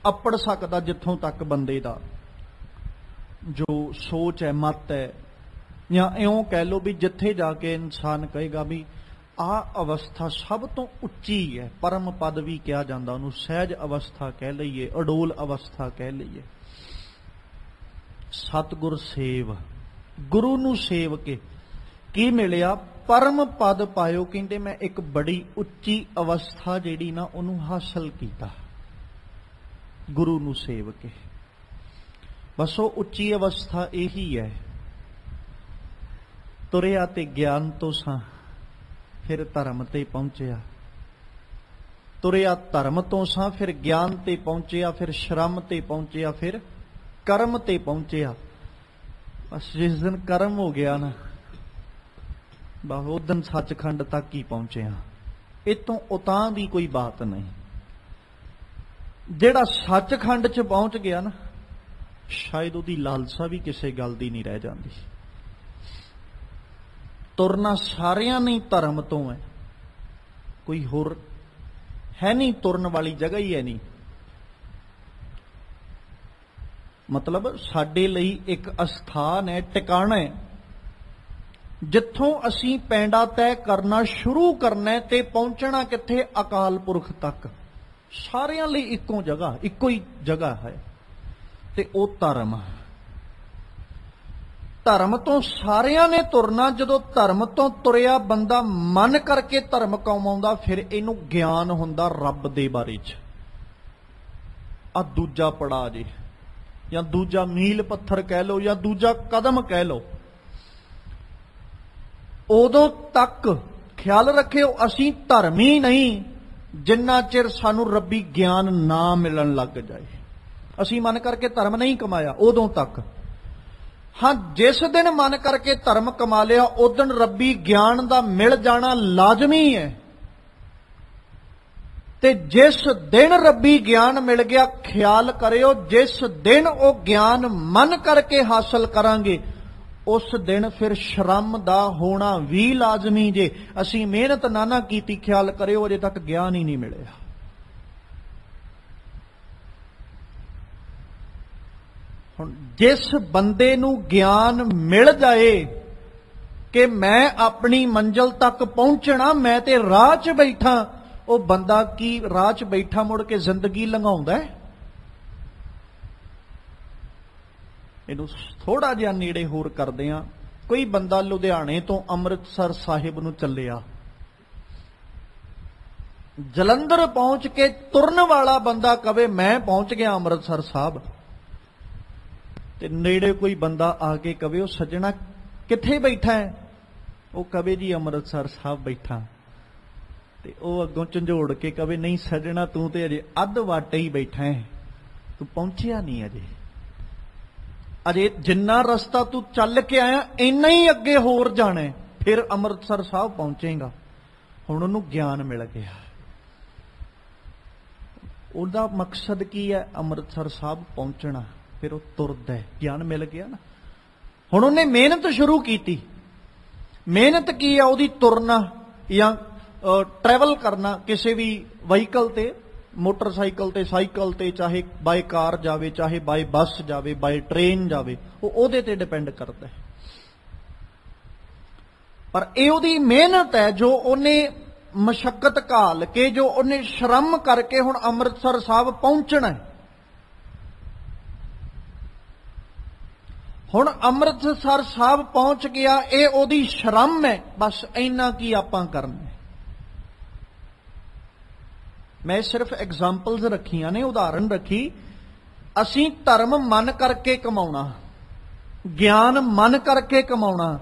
ਅੱਪੜ ਸਕਦਾ ਜਿੱਥੋਂ ਤੱਕ ਬੰਦੇ ਦਾ ਜੋ ਸੋਚ ਹੈ, ਮਤ ਹੈ, ਜਾਂ ਇਉਂ ਕਹਿ ਲਓ ਵੀ ਜਿੱਥੇ ਜਾ ਕੇ ਇਨਸਾਨ ਕਹੇਗਾ ਵੀ ਆਹ ਅਵਸਥਾ ਸਭ ਤੋਂ ਉੱਚੀ ਹੈ। ਪਰਮ ਪਦ ਵੀ ਕਿਹਾ ਜਾਂਦਾ ਉਹਨੂੰ, ਸਹਿਜ ਅਵਸਥਾ ਕਹਿ ਲਈਏ, ਅਡੋਲ ਅਵਸਥਾ ਕਹਿ ਲਈਏ। ਸਤਿਗੁਰ ਸੇਵ, ਗੁਰੂ ਨੂੰ ਸੇਵ ਕੇ ਕੀ ਮਿਲਿਆ? ਪਰਮ ਪਦ ਪਾਇਓ। ਕਹਿੰਦੇ ਮੈਂ ਇੱਕ ਬੜੀ ਉੱਚੀ ਅਵਸਥਾ ਜਿਹੜੀ ਨਾ ਉਹਨੂੰ ਹਾਸਲ ਕੀਤਾ ਗੁਰੂ ਨੂੰ ਸੇਵ ਕੇ। ਬਸ ਉਹ ਉੱਚੀ ਅਵਸਥਾ ਇਹੀ ਹੈ। ਤੁਰਿਆ ਤੇ ਗਿਆਨ ਤੋਂ ਸਾਂ, ਫਿਰ ਧਰਮ ਤੇ ਪਹੁੰਚਿਆ। ਤੁਰਿਆ ਧਰਮ ਤੋਂ ਸਾਂ, ਫਿਰ ਗਿਆਨ ਤੇ ਪਹੁੰਚਿਆ, ਫਿਰ ਸ਼ਰਮ ਤੇ ਪਹੁੰਚਿਆ, ਫਿਰ ਕਰਮ ਤੇ ਪਹੁੰਚਿਆ। ਬਸ ਜਿਸ ਦਿਨ ਕਰਮ ਹੋ ਗਿਆ ਨਾ, ਬਸ ਉਸ ਦਿਨ ਸੱਚਖੰਡ ਤੱਕ ਹੀ ਪਹੁੰਚਿਆ। ਇਹ ਤੋਂ ਉਤਾਂ ਵੀ ਕੋਈ ਬਾਤ ਨਹੀਂ। ਜਿਹੜਾ ਸੱਚਖੰਡ 'ਚ ਪਹੁੰਚ ਗਿਆ ਨਾ, ਸ਼ਾਇਦ ਉਹਦੀ ਲਾਲਸਾ ਵੀ ਕਿਸੇ ਗੱਲ ਦੀ ਨਹੀਂ ਰਹਿ ਜਾਂਦੀ। ਤੁਰਨਾ ਸਾਰਿਆਂ ਨੇ ਧਰਮ ਤੋਂ ਹੈ, ਕੋਈ ਹੋਰ ਹੈ ਨਹੀਂ, ਤੁਰਨ ਵਾਲੀ ਜਗ੍ਹਾ ਹੀ ਹੈ ਨਹੀਂ। ਮਤਲਬ ਸਾਡੇ ਲਈ ਇੱਕ ਅਸਥਾਨ ਹੈ, ਟਿਕਾਣਾ ਹੈ, ਜਿੱਥੋਂ ਅਸੀਂ ਪੈਂਡਾ ਤੈਅ ਕਰਨਾ ਸ਼ੁਰੂ ਕਰਨਾ ਤੇ ਪਹੁੰਚਣਾ ਕਿੱਥੇ? ਅਕਾਲ ਪੁਰਖ ਤੱਕ। ਸਾਰਿਆਂ ਲਈ ਇੱਕੋ ਜਗ੍ਹਾ, ਇੱਕੋ ਹੀ ਜਗ੍ਹਾ ਹੈ, ਤੇ ਉਹ ਧਰਮ। ਧਰਮ ਤੋਂ ਸਾਰਿਆਂ ਨੇ ਤੁਰਨਾ। ਜਦੋਂ ਧਰਮ ਤੋਂ ਤੁਰਿਆ ਬੰਦਾ ਮਨ ਕਰਕੇ ਧਰਮ ਕਮਾਉਂਦਾ, ਫਿਰ ਇਹਨੂੰ ਗਿਆਨ ਹੁੰਦਾ ਰੱਬ ਦੇ ਬਾਰੇ 'ਚ। ਆ ਦੂਜਾ ਪੜਾਅ ਜੀ, ਜਾਂ ਦੂਜਾ ਮੀਲ ਪੱਥਰ ਕਹਿ ਲਓ, ਜਾਂ ਦੂਜਾ ਕਦਮ ਕਹਿ ਲਓ। ਉਦੋਂ ਤੱਕ ਖਿਆਲ ਰੱਖਿਓ, ਅਸੀਂ ਧਰਮੀ ਨਹੀਂ ਜਿੰਨਾ ਚਿਰ ਸਾਨੂੰ ਰੱਬੀ ਗਿਆਨ ਨਾ ਮਿਲਣ ਲੱਗ ਜਾਏ। ਅਸੀਂ ਮਨ ਕਰਕੇ ਧਰਮ ਨਹੀਂ ਕਮਾਇਆ ਉਦੋਂ ਤੱਕ। ਹਾਂ, ਜਿਸ ਦਿਨ ਮਨ ਕਰਕੇ ਧਰਮ ਕਮਾ ਲਿਆ, ਉਸ ਦਿਨ ਰੱਬੀ ਗਿਆਨ ਦਾ ਮਿਲ ਜਾਣਾ ਲਾਜ਼ਮੀ ਹੈ। ਤੇ ਜਿਸ ਦਿਨ ਰੱਬੀ ਗਿਆਨ ਮਿਲ ਗਿਆ, ਖਿਆਲ ਕਰਿਓ, ਜਿਸ ਦਿਨ ਉਹ ਗਿਆਨ ਮਨ ਕਰਕੇ ਹਾਸਲ ਕਰਾਂਗੇ, ਉਸ ਦਿਨ ਫਿਰ ਸ਼ਰਮ ਦਾ ਹੋਣਾ ਵੀ ਲਾਜ਼ਮੀ। ਜੇ ਅਸੀਂ ਮਿਹਨਤ ਨਾ ਕੀਤੀ, ਖਿਆਲ ਕਰਿਓ, ਅਜੇ ਤੱਕ ਗਿਆਨ ਹੀ ਨਹੀਂ ਮਿਲਿਆ। ਹੁਣ ਜਿਸ ਬੰਦੇ ਨੂੰ ਗਿਆਨ ਮਿਲ ਜਾਏ ਕਿ ਮੈਂ ਆਪਣੀ ਮੰਜ਼ਿਲ ਤੱਕ ਪਹੁੰਚਣਾ, ਮੈਂ ਤੇ ਰਾਹ 'ਚ ਬੈਠਾ, ਉਹ ਬੰਦਾ ਕੀ ਰਾਹ 'ਚ ਬੈਠਾ ਮੁੜ ਕੇ ਜ਼ਿੰਦਗੀ ਲੰਘਾਉਂਦਾ ਹੈ? ਇਹਨੂੰ ਥੋੜਾ ਜਿਹਾ ਨੇੜੇ ਹੋਰ ਕਰਦੇ ਆ। ਕੋਈ ਬੰਦਾ ਲੁਧਿਆਣੇ ਤੋਂ ਅੰਮ੍ਰਿਤਸਰ ਸਾਹਿਬ ਨੂੰ ਚੱਲਿਆ, ਜਲੰਧਰ ਪਹੁੰਚ ਕੇ ਤੁਰਨ ਵਾਲਾ ਬੰਦਾ ਕਵੇ ਮੈਂ ਪਹੁੰਚ ਗਿਆ ਅੰਮ੍ਰਿਤਸਰ ਸਾਹਿਬ, ਤੇ ਨੇੜੇ ਕੋਈ ਬੰਦਾ ਆ ਕੇ ਕਵੇ ਉਹ ਸੱਜਣਾ ਕਿੱਥੇ ਬੈਠਾ ਹੈ? ਉਹ ਕਵੇ ਜੀ ਅੰਮ੍ਰਿਤਸਰ ਸਾਹਿਬ ਬੈਠਾ। ਤੇ ਉਹ ਅੱਗੋਂ ਝੰਜੋੜ ਕੇ ਕਵੇ ਨਹੀਂ ਸੱਜਣਾ, ਤੂੰ ਤੇ ਅਜੇ ਅੱਧ ਵਾਟੇ ਹੀ ਬੈਠਾ ਹੈ, ਤੂੰ ਪਹੁੰਚਿਆ ਨਹੀਂ ਅਜੇ। ਅਜੇ ਜਿੰਨਾ ਰਸਤਾ ਤੂੰ ਚੱਲ ਕੇ ਆਇਆ, ਇੰਨਾ ਹੀ ਅੱਗੇ ਹੋਰ ਜਾਣਾ, ਫਿਰ ਅੰਮ੍ਰਿਤਸਰ ਸਾਹਿਬ ਪਹੁੰਚੇਗਾ। ਹੁਣ ਉਹਨੂੰ ਗਿਆਨ ਮਿਲ ਗਿਆ। ਉਹਦਾ ਮਕਸਦ ਕੀ ਹੈ? ਅੰਮ੍ਰਿਤਸਰ ਸਾਹਿਬ ਪਹੁੰਚਣਾ। ਫਿਰ ਉਹ ਤੁਰਦਾ, ਗਿਆਨ ਮਿਲ ਗਿਆ ਨਾ। ਹੁਣ ਉਹਨੇ ਮਿਹਨਤ ਸ਼ੁਰੂ ਕੀਤੀ। ਮਿਹਨਤ ਕੀ ਹੈ ਉਹਦੀ? ਤੁਰਨਾ ਜਾਂ ਟਰੈਵਲ ਕਰਨਾ ਕਿਸੇ ਵੀ ਵਹੀਕਲ ਤੇ, ਮੋਟਰਸਾਈਕਲ ਤੇ, ਸਾਈਕਲ ਤੇ, ਚਾਹੇ ਬਾਏ ਕਾਰ ਜਾਵੇ, ਚਾਹੇ ਬਾਏ ਬੱਸ ਜਾਵੇ, ਬਾਏ ਟ੍ਰੇਨ ਜਾਵੇ, ਉਹ ਉਹਦੇ ਤੇ ਡਿਪੈਂਡ ਕਰਦਾ ਹੈ। ਪਰ ਇਹ ਉਹਦੀ ਮਿਹਨਤ ਹੈ, ਜੋ ਉਹਨੇ ਮਸ਼ੱਕਤ ਘਾਲ ਕੇ, ਜੋ ਉਹਨੇ ਸ਼ਰਮ ਕਰਕੇ ਹੁਣ ਅੰਮ੍ਰਿਤਸਰ ਸਾਹਿਬ ਪਹੁੰਚਣਾ ਹੈ। ਹੁਣ ਅੰਮ੍ਰਿਤਸਰ ਸਾਹਿਬ ਪਹੁੰਚ ਗਿਆ, ਇਹ ਉਹਦੀ ਸ਼ਰਮ ਹੈ। ਬਸ ਇੰਨਾ ਕੀ ਆਪਾਂ ਕਰਨਾ। ਮੈਂ ਸਿਰਫ ਐਗਜ਼ਾਮਪਲਸ ਰੱਖੀਆਂ ਨੇ, ਉਦਾਹਰਨ ਰੱਖੀ। ਅਸੀਂ ਧਰਮ ਮਨ ਕਰਕੇ ਕਮਾਉਣਾ, ਗਿਆਨ ਮਨ ਕਰਕੇ ਕਮਾਉਣਾ।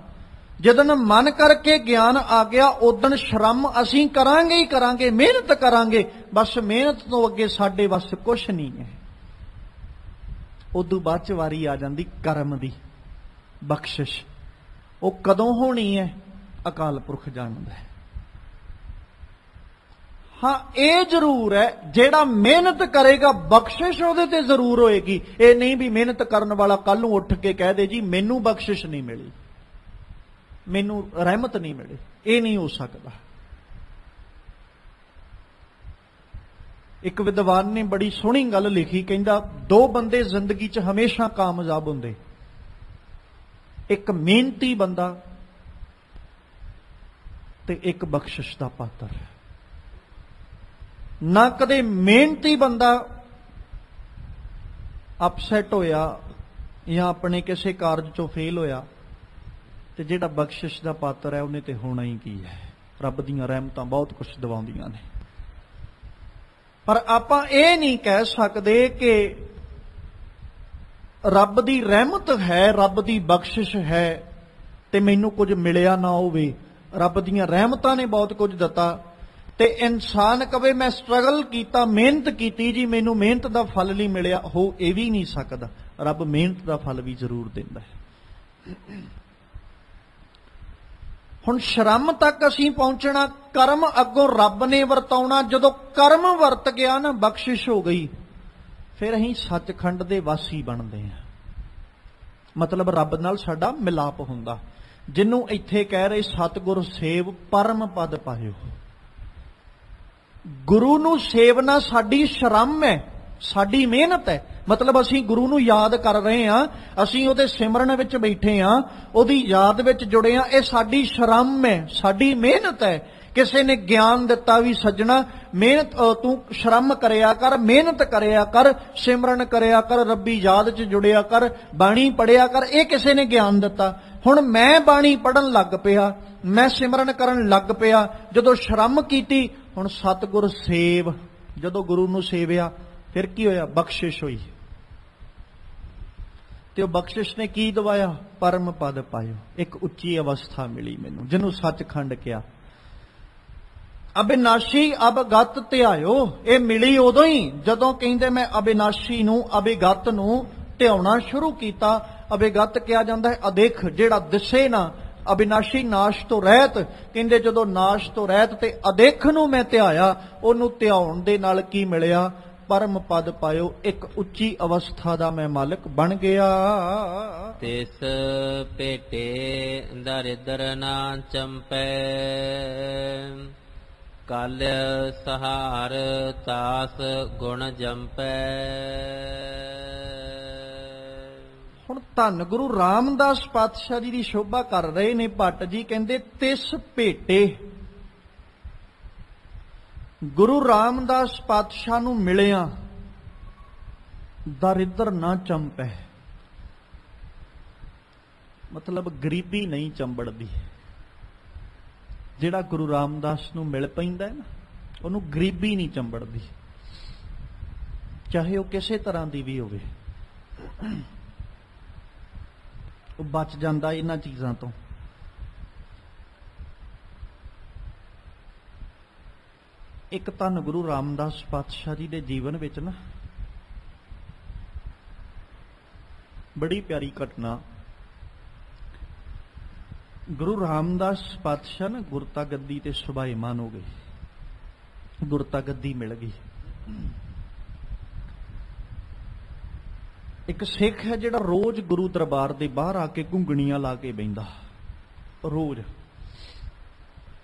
ਜਦੋਂ ਮਨ ਕਰਕੇ ਗਿਆਨ ਆ ਗਿਆ, ਉਦੋਂ ਸ਼ਰਮ ਅਸੀਂ ਕਰਾਂਗੇ ਹੀ ਕਰਾਂਗੇ, ਮਿਹਨਤ ਕਰਾਂਗੇ। ਬਸ ਮਿਹਨਤ ਤੋਂ ਅੱਗੇ ਸਾਡੇ ਵੱਸ ਕੁਛ ਨਹੀਂ ਹੈ। ਉਦੋਂ ਬਾਅਦ ਚ ਵਾਰੀ ਆ ਜਾਂਦੀ ਕਰਮ ਦੀ, ਬਖਸ਼ਿਸ਼। ਉਹ ਕਦੋਂ ਹੋਣੀ ਹੈ, ਅਕਾਲ ਪੁਰਖ ਜਾਣਦਾ ਹੈ। ਹਾਂ, ਇਹ ਜ਼ਰੂਰ ਹੈ, ਜਿਹੜਾ ਮਿਹਨਤ ਕਰੇਗਾ ਬਖਸ਼ਿਸ਼ ਉਹਦੇ ਤੇ ਜ਼ਰੂਰ ਹੋਏਗੀ। ਇਹ ਨਹੀਂ ਵੀ ਮਿਹਨਤ ਕਰਨ ਵਾਲਾ ਕੱਲ ਨੂੰ ਉੱਠ ਕੇ ਕਹਿ ਦੇ ਜੀ ਮੈਨੂੰ ਬਖਸ਼ਿਸ਼ ਨਹੀਂ ਮਿਲੀ, ਮੈਨੂੰ ਰਹਿਮਤ ਨਹੀਂ ਮਿਲੀ। ਇਹ ਨਹੀਂ ਹੋ ਸਕਦਾ। ਇੱਕ ਵਿਦਵਾਨ ਨੇ ਬੜੀ ਸੋਹਣੀ ਗੱਲ ਲਿਖੀ, ਕਹਿੰਦਾ 2 ਬੰਦੇ ਜ਼ਿੰਦਗੀ 'ਚ ਹਮੇਸ਼ਾ ਕਾਮਯਾਬ ਹੁੰਦੇ, ਇੱਕ ਮਿਹਨਤੀ ਬੰਦਾ ਤੇ ਇੱਕ ਬਖਸ਼ਿਸ਼ ਦਾ ਪਾਤਰ। ਨਾ ਕਦੇ ਮਿਹਨਤੀ ਬੰਦਾ ਅਪਸੈਟ ਹੋਇਆ ਜਾਂ ਆਪਣੇ ਕਿਸੇ ਕਾਰਜ 'ਚੋਂ ਫੇਲ ਹੋਇਆ, ਤੇ ਜਿਹੜਾ ਬਖਸ਼ਿਸ਼ ਦਾ ਪਾਤਰ ਹੈ ਉਹਨੇ ਤੇ ਹੋਣਾ ਹੀ ਕੀ ਹੈ। ਰੱਬ ਦੀਆਂ ਰਹਿਮਤਾਂ ਬਹੁਤ ਕੁਝ ਦਿਵਾਉਂਦੀਆਂ ਨੇ, ਪਰ ਆਪਾਂ ਇਹ ਨਹੀਂ ਕਹਿ ਸਕਦੇ ਕਿ ਰੱਬ ਦੀ ਰਹਿਮਤ ਹੈ, ਰੱਬ ਦੀ ਬਖਸ਼ਿਸ਼ ਹੈ ਤੇ ਮੈਨੂੰ ਕੁਝ ਮਿਲਿਆ ਨਾ ਹੋਵੇ। ਰੱਬ ਦੀਆਂ ਰਹਿਮਤਾਂ ਨੇ ਬਹੁਤ ਕੁਝ ਦਿੱਤਾ, ਤੇ ਇਨਸਾਨ ਕਵੇ ਮੈਂ ਸਟਰਗਲ ਕੀਤਾ, ਮਿਹਨਤ ਕੀਤੀ ਜੀ, ਮੈਨੂੰ ਮਿਹਨਤ ਦਾ ਫਲ ਨਹੀਂ ਮਿਲਿਆ। ਹੋ ਇਹ ਵੀ ਨਹੀਂ ਸਕਦਾ। ਰੱਬ ਮਿਹਨਤ ਦਾ ਫਲ ਵੀ ਜ਼ਰੂਰ ਦਿੰਦਾ ਹੈ। ਹੁਣ ਸ਼ਰਮ ਤੱਕ ਅਸੀਂ ਪਹੁੰਚਣਾ, ਕਰਮ ਅੱਗੋਂ ਰੱਬ ਨੇ ਵਰਤਾਉਣਾ। ਜਦੋਂ ਕਰਮ ਵਰਤ ਗਿਆ ਨਾ, ਬਖਸ਼ਿਸ਼ ਹੋ ਗਈ, ਫਿਰ ਅਸੀਂ ਸੱਚਖੰਡ ਦੇ ਵਾਸੀ ਬਣਦੇ ਹਾਂ। ਮਤਲਬ ਰੱਬ ਨਾਲ ਸਾਡਾ ਮਿਲਾਪ ਹੁੰਦਾ, ਜਿਹਨੂੰ ਇੱਥੇ ਕਹਿ ਰਹੇ ਸਤਿਗੁਰ ਸੇਵ ਪਰਮ ਪਦ ਪਾਇਓ। ਗੁਰੂ ਨੂੰ ਸੇਵਨਾ ਸਾਡੀ ਸ਼ਰਮ ਹੈ, ਸਾਡੀ ਮਿਹਨਤ ਹੈ। ਮਤਲਬ ਅਸੀਂ ਗੁਰੂ ਨੂੰ ਯਾਦ ਕਰ ਰਹੇ ਹਾਂ, ਅਸੀਂ ਉਹਦੇ ਸਿਮਰਨ ਵਿੱਚ ਬੈਠੇ ਹਾਂ, ਉਹਦੀ ਯਾਦ ਵਿੱਚ ਜੁੜੇ ਹਾਂ। ਇਹ ਸਾਡੀ ਸ਼ਰਮ ਹੈ, ਸਾਡੀ ਮਿਹਨਤ ਹੈ। ਕਿਸੇ ਨੇ ਗਿਆਨ ਦਿੱਤਾ ਵੀ ਸੱਜਣਾ ਮਿਹਨਤ, ਤੂੰ ਸ਼ਰਮ ਕਰਿਆ ਕਰ, ਮਿਹਨਤ ਕਰਿਆ ਕਰ, ਸਿਮਰਨ ਕਰਿਆ ਕਰ, ਰੱਬੀ ਯਾਦ 'ਚ ਜੁੜਿਆ ਕਰ, ਬਾਣੀ ਪੜਿਆ ਕਰ। ਇਹ ਕਿਸੇ ਨੇ ਗਿਆਨ ਦਿੱਤਾ। ਹੁਣ ਮੈਂ ਬਾਣੀ ਪੜਨ ਲੱਗ ਪਿਆ, ਮੈਂ ਸਿਮਰਨ ਕਰਨ ਲੱਗ ਪਿਆ। ਜਦੋਂ ਸ਼ਰਮ ਕੀਤੀ, ਹੁਣ ਸਤਿਗੁਰ ਸੇਵ, ਜਦੋਂ ਗੁਰੂ ਨੂੰ ਸੇਵਿਆ ਫਿਰ ਕੀ ਹੋਇਆ? ਬਖਸ਼ਿਸ਼ ਹੋਈ। ਤੇ ਉਹ ਬਖਸ਼ਿਸ਼ ਨੇ ਕੀ ਦਵਾਇਆ? ਪਰਮ ਪਦ ਪਾਇਓ, ਇੱਕ ਉੱਚੀ ਅਵਸਥਾ ਮਿਲੀ ਮੈਨੂੰ, ਜਿਹਨੂੰ ਸੱਚਖੰਡ ਕਿਹਾ। ਅਬਿਨਾਸ਼ੀ ਅਬਗਤ ਧਿਆਇਓ, ਇਹ ਮਿਲੀ ਉਦੋਂ ਹੀ ਜਦੋਂ ਕਹਿੰਦੇ ਮੈਂ ਅਬਿਨਾਸ਼ੀ ਨੂੰ, ਅਬਿਗਤ ਨੂੰ ਧਿਆਉਣਾ ਸ਼ੁਰੂ ਕੀਤਾ। ਅਬਿਗਤ ਕਿਹਾ ਜਾਂਦਾ ਹੈ ਅਦੇਖ, ਜਿਹੜਾ ਦਿਸੇ ਨਾ। ਅਬਿਨਾਸ਼ੀ ਨਾਸ਼ ਤੋਂ ਰਹਿਤ, ਕਹਿੰਦੇ ਜਦੋਂ ਨਾਸ਼ ਤੋਂ ਰਹਿਤ ਤੇ ਅਦੇਖ ਨੂੰ ਮੈਂ ਧਿਆਇਆ, ਉਹਨੂੰ ਧਿਆਉਣ ਦੇ ਨਾਲ ਕੀ ਮਿਲਿਆ? ਪਰਮ ਪਦ ਪਾਇਓ, ਇੱਕ ਉੱਚੀ ਅਵਸਥਾ ਦਾ ਮੈਂ ਮਾਲਕ ਬਣ ਗਿਆ। ਤਿਸ ਭੇਟੇ ਦਰਿਦਰ ਨਾ ਚੰਪੈ, ਕਲ ਸਹਾਰ ਤਾਸ ਗੁਣ ਜੰਪੈ। ਹੁਣ ਧੰਨ ਗੁਰੂ ਰਾਮਦਾਸ ਪਾਤਸ਼ਾਹ ਜੀ ਦੀ ਸ਼ੋਭਾ ਕਰ ਰਹੇ ਨੇ ਭੱਟ ਜੀ। ਕਹਿੰਦੇ ਤਿਸ ਭੇਟੇ, ਗੁਰੂ ਰਾਮਦਾਸ ਪਾਤਸ਼ਾਹ ਨੂੰ ਮਿਲਿਆ, ਦਰਿਦਰ ਨਾ ਚੰਪੈ, ਮਤਲਬ ਗਰੀਬੀ ਨਹੀਂ ਚੰਬੜਦੀ। ਜਿਹੜਾ ਗੁਰੂ ਰਾਮਦਾਸ ਨੂੰ ਮਿਲ ਪੈਂਦਾ ਨਾ, ਉਹਨੂੰ ਗਰੀਬੀ ਨਹੀਂ ਚੰਬੜਦੀ, ਚਾਹੇ ਉਹ ਕਿਸੇ ਤਰ੍ਹਾਂ ਦੀ ਵੀ ਹੋਵੇ। ਉਹ ਬਚ ਜਾਂਦਾ ਇਹਨਾਂ ਚੀਜ਼ਾਂ ਤੋਂ। ਇੱਕ ਧੰਨ ਗੁਰੂ ਰਾਮਦਾਸ ਪਾਤਸ਼ਾਹ ਜੀ ਦੇ ਜੀਵਨ ਵਿੱਚ ਨਾ ਬੜੀ ਪਿਆਰੀ ਘਟਨਾ। ਗੁਰੂ ਰਾਮਦਾਸ ਪਾਤਸ਼ਾਹ ਨਾ ਗੁਰਤਾ ਗੱਦੀ ਤੇ ਸੁਭਾਈਮਾਨ ਹੋ ਗਏ, ਗੁਰਤਾ ਗੱਦੀ ਮਿਲ ਗਈ। ਇੱਕ ਸਿੱਖ ਹੈ ਜਿਹੜਾ ਰੋਜ਼ ਗੁਰੂ ਦਰਬਾਰ ਦੇ ਬਾਹਰ ਆ ਕੇ ਘੁੰਗਣੀਆਂ ਲਾ ਕੇ ਬਹਿੰਦਾ, ਰੋਜ਼।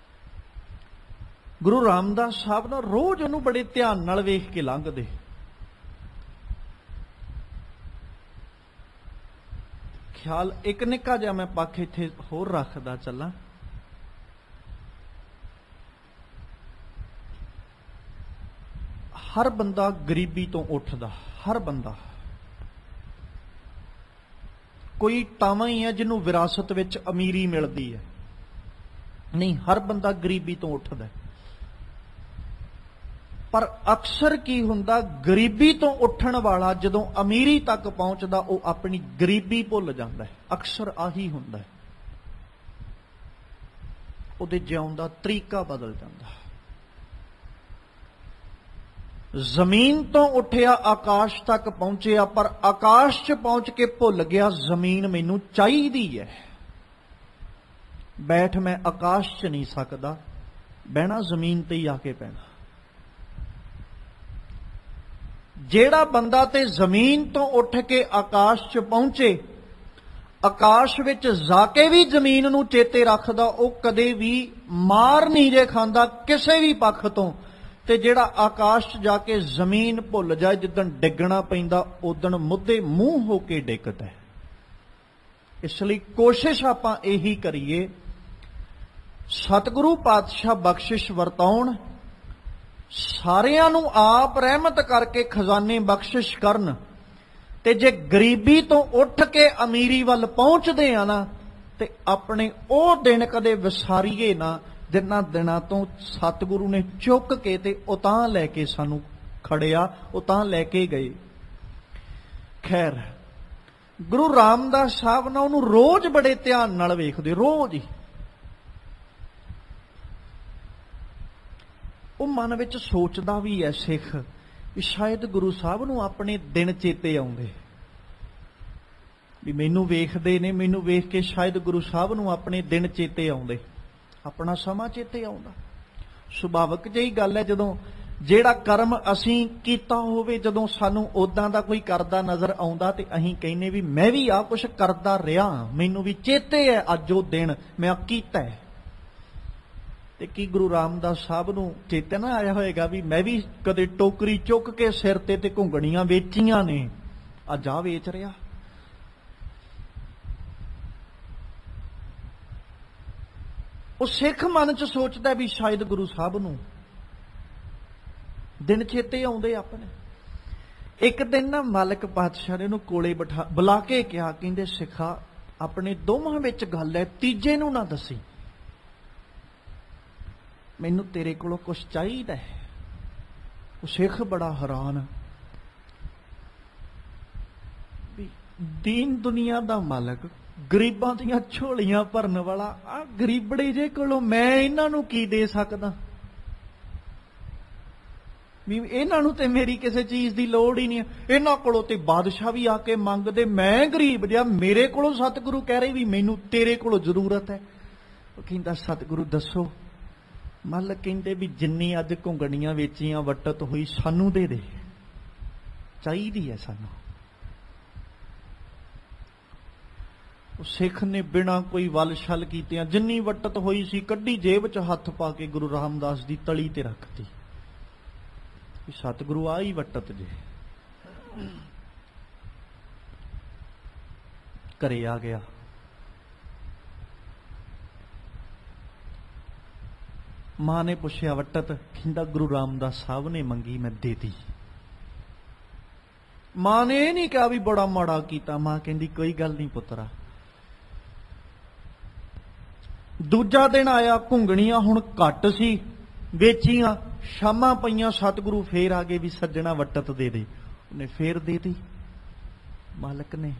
ਗੁਰੂ ਰਾਮਦਾਸ ਸਾਹਿਬ ਨਾ ਰੋਜ਼ ਉਹਨੂੰ ਬੜੇ ਧਿਆਨ ਨਾਲ ਵੇਖ ਕੇ ਲੰਘਦੇ। ਖਿਆਲ ਇੱਕ ਨਿੱਕਾ ਜਿਹਾ ਮੈਂ ਪੱਖ ਇੱਥੇ ਹੋਰ ਰੱਖਦਾ ਚੱਲਾਂ। ਹਰ ਬੰਦਾ ਗਰੀਬੀ ਤੋਂ ਉੱਠਦਾ, ਹਰ ਬੰਦਾ। ਕੋਈ ਤਾਵਾਂ ਹੀ ਹੈ ਜਿਹਨੂੰ ਵਿਰਾਸਤ ਵਿੱਚ ਅਮੀਰੀ ਮਿਲਦੀ ਹੈ, ਨਹੀਂ, ਹਰ ਬੰਦਾ ਗਰੀਬੀ ਤੋਂ ਉੱਠਦਾ। ਪਰ ਅਕਸਰ ਕੀ ਹੁੰਦਾ, ਗਰੀਬੀ ਤੋਂ ਉੱਠਣ ਵਾਲਾ ਜਦੋਂ ਅਮੀਰੀ ਤੱਕ ਪਹੁੰਚਦਾ ਉਹ ਆਪਣੀ ਗਰੀਬੀ ਭੁੱਲ ਜਾਂਦਾ ਹੈ। ਅਕਸਰ ਆਹੀ ਹੁੰਦਾ ਹੈ, ਉਹਦੇ ਜਿਉਣ ਦਾ ਤਰੀਕਾ ਬਦਲ ਜਾਂਦਾ। ਜ਼ਮੀਨ ਤੋਂ ਉੱਠਿਆ ਆਕਾਸ਼ ਤੱਕ ਪਹੁੰਚਿਆ, ਪਰ ਆਕਾਸ਼ 'ਚ ਪਹੁੰਚ ਕੇ ਭੁੱਲ ਗਿਆ ਜ਼ਮੀਨ ਮੈਨੂੰ ਚਾਹੀਦੀ ਹੈ। ਬੈਠ ਮੈਂ ਆਕਾਸ਼ 'ਚ ਨਹੀਂ ਸਕਦਾ, ਬਹਿਣਾ ਜ਼ਮੀਨ ਤੇ ਹੀ ਆ ਕੇ ਪੈਣਾ। ਜਿਹੜਾ ਬੰਦਾ ਤੇ ਜ਼ਮੀਨ ਤੋਂ ਉੱਠ ਕੇ ਆਕਾਸ਼ 'ਚ ਪਹੁੰਚੇ, ਆਕਾਸ਼ ਵਿੱਚ ਜਾ ਕੇ ਵੀ ਜ਼ਮੀਨ ਨੂੰ ਚੇਤੇ ਰੱਖਦਾ, ਉਹ ਕਦੇ ਵੀ ਮਾਰ ਨਹੀਂ ਜੇ ਖਾਂਦਾ ਕਿਸੇ ਵੀ ਪੱਖ ਤੋਂ। ਤੇ ਜਿਹੜਾ ਆਕਾਸ਼ 'ਚ ਜਾ ਕੇ ਜ਼ਮੀਨ ਭੁੱਲ ਜਾਏ, ਜਿੱਦਣ ਡਿੱਗਣਾ ਪੈਂਦਾ ਉਦਣ ਮੁੱਦੇ ਮੂੰਹ ਹੋ ਕੇ ਡਿੱਗਦਾ। ਇਸ ਲਈ ਕੋਸ਼ਿਸ਼ ਆਪਾਂ ਇਹੀ ਕਰੀਏ, ਸਤਿਗੁਰੂ ਪਾਤਸ਼ਾਹ ਬਖਸ਼ਿਸ਼ ਵਰਤਾਉਣ, ਸਾਰਿਆਂ ਨੂੰ ਆਪ ਰਹਿਮਤ ਕਰਕੇ ਖਜ਼ਾਨੇ ਬਖਸ਼ਿਸ਼ ਕਰਨ। ਤੇ ਜੇ ਗਰੀਬੀ ਤੋਂ ਉੱਠ ਕੇ ਅਮੀਰੀ ਵੱਲ ਪਹੁੰਚਦੇ ਆ ਨਾ, ਤੇ ਆਪਣੇ ਉਹ ਦਿਨ ਕਦੇ ਵਿਸਾਰੀਏ ਨਾ ਜਿਨ੍ਹਾਂ ਦਿਨਾਂ ਤੋਂ ਸਤਿਗੁਰੂ ਨੇ ਚੁੱਕ ਕੇ ਤੇ ਉਤਾਂ ਲੈ ਕੇ ਸਾਨੂੰ ਖੜਿਆ, ਉਤਾਂ ਲੈ ਕੇ ਗਏ। ਖੈਰ, ਗੁਰੂ ਰਾਮਦਾਸ ਸਾਹਿਬ ਨਾ ਉਹਨੂੰ ਰੋਜ਼ ਬੜੇ ਧਿਆਨ ਨਾਲ ਵੇਖਦੇ, ਰੋਜ਼ ਹੀ। ਉਹ ਮਨ ਵਿੱਚ ਸੋਚਦਾ ਵੀ ਐ ਸਿੱਖ ਵੀ ਸ਼ਾਇਦ ਗੁਰੂ ਸਾਹਿਬ ਨੂੰ ਆਪਣੇ ਦਿਨ ਚੇਤੇ ਆਉਂਦੇ, ਵੀ ਮੈਨੂੰ ਵੇਖਦੇ ਨੇ, ਮੈਨੂੰ ਵੇਖ ਕੇ ਸ਼ਾਇਦ ਗੁਰੂ ਸਾਹਿਬ ਨੂੰ ਆਪਣੇ ਦਿਨ ਚੇਤੇ ਆਉਂਦੇ, ਆਪਣਾ ਸਮਾਂ ਚੇਤੇ ਆਉਂਦਾ। ਸੁਭਾਵਿਕ ਜਿਹੀ ਗੱਲ ਹੈ, ਜਦੋਂ ਜਿਹੜਾ ਕਰਮ ਅਸੀਂ ਕੀਤਾ ਹੋਵੇ, ਜਦੋਂ ਸਾਨੂੰ ਉਦਾਂ ਦਾ ਕੋਈ ਕਰਦਾ ਨਜ਼ਰ ਆਉਂਦਾ ਤੇ ਅਸੀਂ ਕਹਿੰਦੇ ਵੀ ਮੈਂ ਵੀ ਆਹ ਕੁਛ ਕਰਦਾ ਰਿਹਾ, ਮੈਨੂੰ ਵੀ ਚੇਤੇ ਹੈ ਅੱਜ ਉਹ ਦਿਨ ਮੈਂ ਆ ਕੀਤਾ ਹੈ। ਤੇ ਕੀ ਗੁਰੂ ਰਾਮਦਾਸ ਸਾਹਿਬ ਨੂੰ ਚੇਤੇ ਨਾ ਆਇਆ ਹੋਏਗਾ ਵੀ ਮੈਂ ਵੀ ਕਦੇ ਟੋਕਰੀ ਚੁੱਕ ਕੇ ਸਿਰ ਤੇ ਘੁੰਗਣੀਆਂ ਵੇਚੀਆਂ ਨੇ, ਅੱਜ ਆ ਵੇਚ ਰਿਹਾ। ਉਹ ਸਿੱਖ ਮਨ 'ਚ ਸੋਚਦਾ ਵੀ ਸ਼ਾਇਦ ਗੁਰੂ ਸਾਹਿਬ ਨੂੰ ਦਿਨ ਚੇਤੇ ਆਉਂਦੇ ਆਪਣੇ। ਇੱਕ ਦਿਨ ਨਾ ਮਾਲਕ ਪਾਤਸ਼ਾਹ ਨੇ ਉਹਨੂੰ ਕੋਲੇ ਬੁਲਾ ਕੇ ਕਿਹਾ, ਕਹਿੰਦੇ ਸਿੱਖਾ ਆਪਣੇ ਦੋਵਾਂ ਵਿੱਚ ਗੱਲ ਹੈ, ਤੀਜੇ ਨੂੰ ਨਾ ਦੱਸੀ, ਮੈਨੂੰ ਤੇਰੇ ਕੋਲੋਂ ਕੁਝ ਚਾਹੀਦਾ ਹੈ। ਉਹ ਸਿੱਖ ਬੜਾ ਹੈਰਾਨ ਵੀ ਦੀਨ ਦੁਨੀਆ ਦਾ ਮਾਲਕ, ਗਰੀਬਾਂ ਦੀਆਂ ਝੋਲੀਆਂ ਭਰਨ ਵਾਲਾ, ਆ ਗਰੀਬੜੇ ਜੇ ਕੋਲੋਂ ਮੈਂ ਇਹਨਾਂ ਨੂੰ ਕੀ ਦੇ ਸਕਦਾ, ਵੀ ਇਹਨਾਂ ਨੂੰ ਤੇ ਮੇਰੀ ਕਿਸੇ ਚੀਜ਼ ਦੀ ਲੋੜ ਹੀ ਨਹੀਂ, ਇਹਨਾਂ ਕੋਲੋਂ ਤੇ ਬਾਦਸ਼ਾਹ ਵੀ ਆ ਕੇ ਮੰਗਦੇ, ਮੈਂ ਗਰੀਬ ਜਿਹਾ, ਮੇਰੇ ਕੋਲੋਂ ਸਤਿਗੁਰੂ ਕਹਿ ਰਹੇ ਵੀ ਮੈਨੂੰ ਤੇਰੇ ਕੋਲੋਂ ਜ਼ਰੂਰਤ ਹੈ। ਉਹ ਕਹਿੰਦਾ ਸਤਿਗੁਰੂ ਦੱਸੋ। ਮਾਲਕ ਕਹਿੰਦੇ ਵੀ ਜਿੰਨੀ ਅੱਜ ਘੁੰਗਣੀਆਂ ਵੇਚੀਆਂ ਵੱਟਤ ਹੋਈ ਸਾਨੂੰ ਦੇ ਦੇ, ਚਾਹੀਦੀ ਹੈ ਸਾਨੂੰ। ਉਹ ਸਿੱਖ ਨੇ ਬਿਨਾਂ ਕੋਈ ਵੱਲ ਛਲ ਕੀਤਿਆਂ ਜਿੰਨੀ ਵੱਟਤ ਹੋਈ ਸੀ ਕੱਢੀ, ਜੇਬ 'ਚ ਹੱਥ ਪਾ ਕੇ ਗੁਰੂ ਰਾਮਦਾਸ ਦੀ ਤਲੀ ਤੇ ਰੱਖਤੀ। ਸਤਿਗੁਰੂ ਆਈ ਵੱਟਤ ਜੇ। ਘਰੇ ਆ ਗਿਆ, ਮਾਂ ਨੇ ਪੁੱਛਿਆ ਵੱਟਤ, ਕਹਿੰਦਾ ਗੁਰੂ ਰਾਮਦਾਸ ਸਾਹਿਬ ਨੇ ਮੰਗੀ, ਮੈਂ ਦੇਤੀ। ਮਾਂ ਨੇ ਇਹ ਨਹੀਂ ਕਿਹਾ ਵੀ ਬੜਾ ਮਾੜਾ ਕੀਤਾ, ਮਾਂ ਕਹਿੰਦੀ ਕੋਈ ਗੱਲ ਨਹੀਂ ਪੁੱਤਰਾ। ਦੂਜਾ ਦਿਨ ਆਇਆ, ਘੁੰਗਣੀਆਂ ਹੁਣ ਘੱਟ ਸੀ, ਵੇਚੀਆਂ, ਸ਼ਾਮਾਂ ਪਈਆਂ, ਸਤਿਗੁਰੂ ਫੇਰ ਆ ਗਏ ਵੀ ਸੱਜਣਾ ਵੱਟਤ ਦੇ ਦੇ। ਉਹਨੇ ਫੇਰ ਦੇਤੀ ਮਾਲਕ ਨੇ।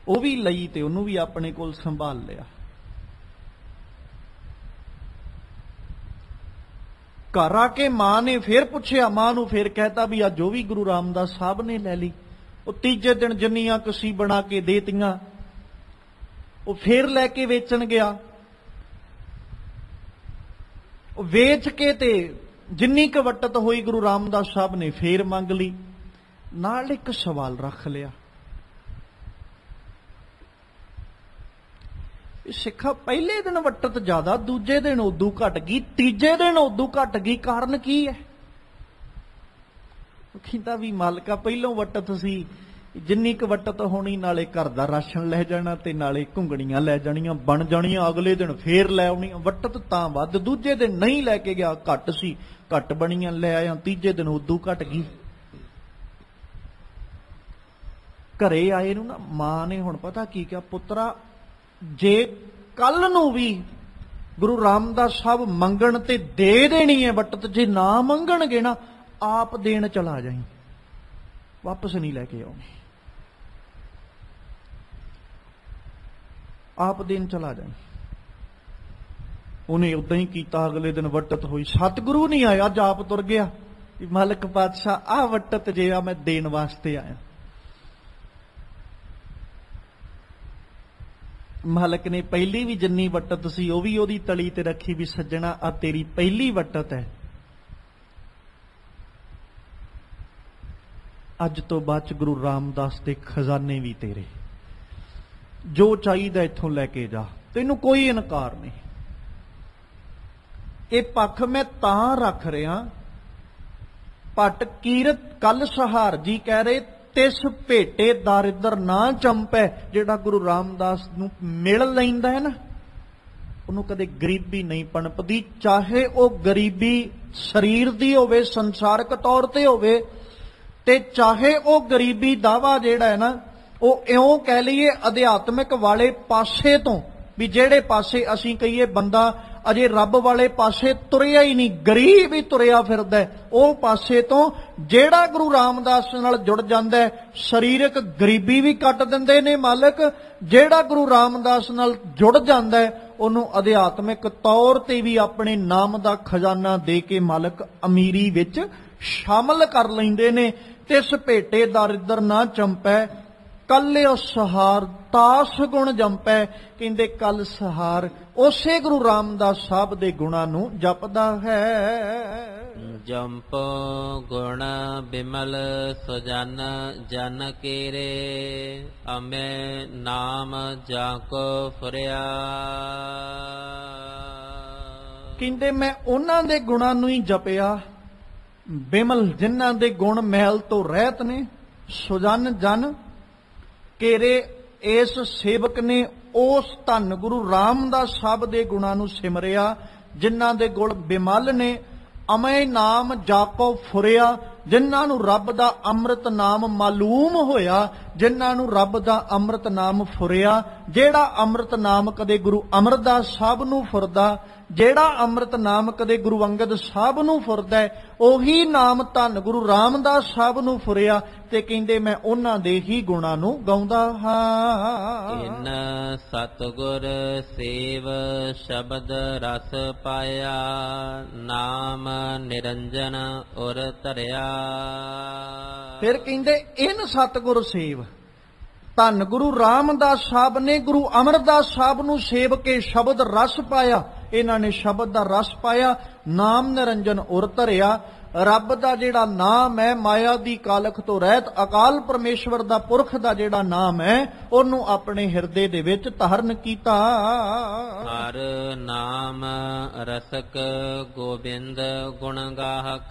ਉਹ ਵੀ ਲਈ ਤੇ ਉਹਨੂੰ ਵੀ ਆਪਣੇ ਕੋਲ ਸੰਭਾਲ ਲਿਆ। ਘਰ ਆ ਕੇ ਮਾਂ ਨੇ ਫੇਰ ਪੁੱਛਿਆ, ਮਾਂ ਨੂੰ ਫੇਰ ਕਹਿਤਾ ਵੀ ਅੱਜ ਉਹ ਵੀ ਗੁਰੂ ਰਾਮਦਾਸ ਸਾਹਿਬ ਨੇ ਲੈ ਲਈ। ਉਹ ਤੀਜੇ ਦਿਨ ਜਿੰਨੀਆਂ ਕਸੀ ਬਣਾ ਕੇ ਦੇਤੀਆਂ, ਉਹ ਫੇਰ ਲੈ ਕੇ ਵੇਚਣ ਗਿਆ। ਉਹ ਵੇਚ ਕੇ ਤੇ ਜਿੰਨੀ ਕੁ ਵੱਟਤ ਹੋਈ ਗੁਰੂ ਰਾਮਦਾਸ ਸਾਹਿਬ ਨੇ ਫੇਰ ਮੰਗ ਲਈ। ਨਾਲ ਇੱਕ ਸਵਾਲ ਰੱਖ ਲਿਆ, ਸਿੱਖਾ ਪਹਿਲੇ ਦਿਨ ਵੱਟਤ ਜ਼ਿਆਦਾ, ਦੂਜੇ ਦਿਨ ਉਦੋਂ ਘਟ ਗਈ, ਤੀਜੇ ਦਿਨ ਉਦੋਂ ਘਟ ਗਈ, ਕਾਰਨ ਕੀ ਹੈ? ਕਹਿੰਦਾ ਵੀ ਮਾਲਕਾ ਪਹਿਲੋਂ ਵੱਟਤ ਸੀ ਜਿੰਨੀ ਕੁ ਵੱਟਤ ਹੋਣੀ, ਨਾਲੇ ਘਰ ਦਾ ਰਾਸ਼ਨ ਲੈ ਜਾਣਾ ਤੇ ਨਾਲੇ ਘੁੰਗਣੀਆਂ ਲੈ ਜਾਣੀਆਂ, ਬਣ ਜਾਣੀਆਂ, ਅਗਲੇ ਦਿਨ ਫੇਰ ਲੈ ਆਉਣੀਆਂ। ਵੱਟਤ ਤਾਂ ਵੱਧ, ਦੂਜੇ ਦਿਨ ਨਹੀਂ ਲੈ ਕੇ ਗਿਆ, ਘੱਟ ਸੀ, ਘੱਟ ਬਣੀਆਂ, ਲੈ ਆਇਆ, ਤੀਜੇ ਦਿਨ ਉਦੋਂ ਘਟ ਗਈ। ਘਰੇ ਆਏ ਨੂੰ ਨਾ ਮਾਂ ਨੇ ਹੁਣ ਪਤਾ ਕੀ ਕਿਹਾ, ਪੁੱਤਰਾ ਜੇ ਕੱਲ ਨੂੰ ਵੀ ਗੁਰੂ ਰਾਮਦਾਸ ਸਾਹਿਬ ਮੰਗਣ ਤੇ ਦੇ ਦੇਣੀ ਹੈ ਵੱਟਤ, ਜੇ ਨਾ ਮੰਗਣਗੇ ਨਾ ਆਪ ਦੇਣ ਚਲਾ ਜਾਈਂ, ਵਾਪਸ ਨਹੀਂ ਲੈ ਕੇ ਆਉਣੀ, ਆਪ ਦੇਣ ਚਲਾ ਜਾਈਂ। ਉਹਨੇ ਉਦਾਂ ਹੀ ਕੀਤਾ, ਅਗਲੇ ਦਿਨ ਵੱਟਤ ਹੋਈ, ਸਤਿਗੁਰੂ ਨਹੀਂ ਆਇਆ, ਅੱਜ ਆਪ ਤੁਰ ਗਿਆ ਵੀ ਮਾਲਕ ਪਾਤਸ਼ਾਹ ਆਹ ਵੱਟਤ ਜੇ ਆ ਮੈਂ ਦੇਣ ਵਾਸਤੇ ਆਇਆ। ਮਾਲਕ ਨੇ ਪਹਿਲੀ ਵੀ ਜਿੰਨੀ ਵੱਟਤ ਸੀ ਉਹ ਵੀ ਉਹਦੀ ਤਲੀ ਤੇ ਰੱਖੀ ਵੀ ਸੱਜਣਾ ਆ ਤੇਰੀ ਪਹਿਲੀ ਵੱਟਤ ਹੈ, ਅੱਜ ਤੋਂ ਬਾਅਦ ਚ ਗੁਰੂ ਰਾਮਦਾਸ ਦੇ ਖਜ਼ਾਨੇ ਵੀ ਤੇਰੇ, ਜੋ ਚਾਹੀਦਾ ਇੱਥੋਂ ਲੈ ਕੇ ਜਾ, ਤੈਨੂੰ ਕੋਈ ਇਨਕਾਰ ਨਹੀਂ। ਇਹ ਪੱਖ ਮੈਂ ਤਾਂ ਰੱਖ ਰਿਹਾ, ਭੱਟ ਕੀਰਤ ਕੱਲ ਸਹਾਰ ਜੀ ਕਹਿ ਰਹੇ ਤਿਸ ਭੇਟੇ ਦਾਰਿਦਰ ਨਾ ਚੰਪੈ। ਜਿਹੜਾ ਗੁਰੂ ਰਾਮਦਾਸ ਨੂੰ ਮਿਲ ਲੈਂਦਾ ਹੈ ਨਾ, ਉਹਨੂੰ ਕਦੇ ਗਰੀਬੀ ਨਹੀਂ ਪਣਪਦੀ, ਚਾਹੇ ਉਹ ਗਰੀਬੀ ਸਰੀਰ ਦੀ ਹੋਵੇ, ਸੰਸਾਰਕ ਤੌਰ ਤੇ ਹੋਵੇ, ਤੇ ਚਾਹੇ ਉਹ ਗਰੀਬੀ ਦਾਵਾ ਜਿਹੜਾ ਹੈ ਨਾ ਉਹ ਇਉਂ ਕਹਿ ਲਈਏ ਅਧਿਆਤਮਿਕ ਵਾਲੇ ਪਾਸੇ ਤੋਂ, ਵੀ ਜਿਹੜੇ ਪਾਸੇ ਅਸੀਂ ਕਹੀਏ ਬੰਦਾ ਅਜੇ ਰੱਬ ਵਾਲੇ ਪਾਸੇ ਤੁਰਿਆ ਹੀ ਨਹੀਂ, ਗਰੀਬ ਹੀ ਤੁਰਿਆ ਫਿਰਦਾ, ਉਹ ਪਾਸੇ ਤੋਂ ਜਿਹੜਾ ਗੁਰੂ ਰਾਮਦਾਸ ਨਾਲ ਜੁੜ ਜਾਂਦਾ, ਸਰੀਰਕ ਗਰੀਬੀ ਵੀ ਕੱਟ ਦਿੰਦੇ ਨੇ ਮਾਲਕ। ਜਿਹੜਾ ਗੁਰੂ ਰਾਮਦਾਸ ਨਾਲ ਜੁੜ ਜਾਂਦਾ ਉਹਨੂੰ ਅਧਿਆਤਮਿਕ ਤੌਰ ਤੇ ਵੀ ਆਪਣੇ ਨਾਮ ਦਾ ਖਜ਼ਾਨਾ ਦੇ ਕੇ ਮਾਲਕ ਅਮੀਰੀ ਵਿੱਚ ਸ਼ਾਮਲ ਕਰ ਲੈਂਦੇ ਨੇ। ਤਿਸ ਭੇਟੇ ਦਾਰਿਦਰ ਨਾ ਚੰਪੈ, ਕੱਲਿਓ ਸਹਾਰ ਤਾਸ ਗੁਣ ਜੰਪੈ। ਕਹਿੰਦੇ ਕੱਲ ਸਹਾਰ ਉਸੇ ਗੁਰੂ ਰਾਮਦਾਸ ਸਾਹਿਬ ਦੇ ਗੁਣਾਂ ਨੂੰ ਜਪਦਾ ਹੈ। ਜੰਪ ਗੁਣ ਬਿਮਲ ਸੁਜਨ ਜਨ ਕੇਰੇ, ਅਮੇ ਨਾਮ ਜਾ ਕੋ ਫੁਰਿਆ। ਕਹਿੰਦੇ ਮੈਂ ਉਹਨਾਂ ਦੇ ਗੁਣਾਂ ਨੂੰ ਹੀ ਜਪਿਆ, ਬਿਮਲ ਜਿਨ੍ਹਾਂ ਦੇ ਗੁਣ ਮੈਲ ਤੋਂ ਰਹਿਤ ਨੇ, ਸੁਜਨ ਜਨ ਕੇਰੇ ਇਸ ਸੇਵਕ ਨੇ ਉਸ ਧੰਨ ਗੁਰੂ ਰਾਮਦਾਸ ਸਾਹਿਬ ਦੇ ਗੁਣਾਂ ਨੂੰ ਸਿਮਰਿਆ ਜਿਨ੍ਹਾਂ ਦੇ ਗੁਣ ਬਿਮਲ ਨੇ। ਅਮੈ ਨਾਮ ਜਾਪੋ ਫੁਰਿਆ, ਜਿਨ੍ਹਾਂ ਨੂੰ ਰੱਬ ਦਾ ਅੰਮ੍ਰਿਤ ਨਾਮ ਮਾਲੂਮ ਹੋਇਆ, ਜਿਨ੍ਹਾਂ ਨੂੰ ਰੱਬ ਦਾ ਅੰਮ੍ਰਿਤ ਨਾਮ ਫੁਰਿਆ। ਜਿਹੜਾ ਅੰਮ੍ਰਿਤ ਨਾਮ ਕਦੇ ਗੁਰੂ ਅਮਰਦਾਸ ਸਾਹਿਬ ਨੂੰ ਫੁਰਦਾ, ਜਿਹੜਾ ਅੰਮ੍ਰਿਤ ਨਾਮ ਕਦੇ ਗੁਰੂ ਅੰਗਦ ਸਾਹਿਬ ਨੂੰ ਫੁਰਦਾ, ਉਹੀ ਨਾਮ ਧੰਨ ਗੁਰੂ ਰਾਮਦਾਸ ਸਾਹਿਬ ਨੂੰ ਫੁਰਿਆ। ਤੇ ਕਹਿੰਦੇ ਮੈਂ ਉਹਨਾਂ ਦੇ ਹੀ ਗੁਣਾਂ ਨੂੰ ਗਾਉਂਦਾ ਹਾਂ। ਇਨ ਸਤਿਗੁਰ ਸੇਵ ਸ਼ਬਦ ਰਸ ਪਾਇਆ, ਨਾਮ ਨਿਰੰਜਨ ਉਰ ਧਰਿਆ। ਫਿਰ ਕਹਿੰਦੇ ਇਨ ਸਤਿਗੁਰ ਸੇਵ, ਧੰਨ ਗੁਰੂ ਰਾਮਦਾਸ ਸਾਹਿਬ ਨੇ ਗੁਰੂ ਅਮਰਦਾਸ ਸਾਹਿਬ ਨੂੰ ਸੇਵ ਕੇ ਸ਼ਬਦ ਰਸ ਪਾਇਆ, ਇਹਨਾਂ ਨੇ ਸ਼ਬਦ ਦਾ ਰਸ ਪਾਇਆ, ਨਾਮ ਨਿਰੰਜਨ ਉਰ ਧਰਿਆ। ਰੱਬ ਦਾ ਜਿਹੜਾ ਨਾਮ ਹੈ, ਮਾਇਆ ਦੀ ਕਾਲਖ ਤੋਂ ਰਹਿਤ ਅਕਾਲ ਪਰਮੇਸ਼ਵਰ ਦਾ ਪੁਰਖ ਦਾ ਜਿਹੜਾ ਨਾਮ ਹੈ, ਉਹਨੂੰ ਆਪਣੇ ਹਿਰਦੇ ਦੇ ਵਿੱਚ ਧਾਰਨ ਕੀਤਾ। ਹਰ ਨਾਮ ਰਸਕ ਗੋਬਿੰਦ ਗੁਣ ਗਾਹਕ,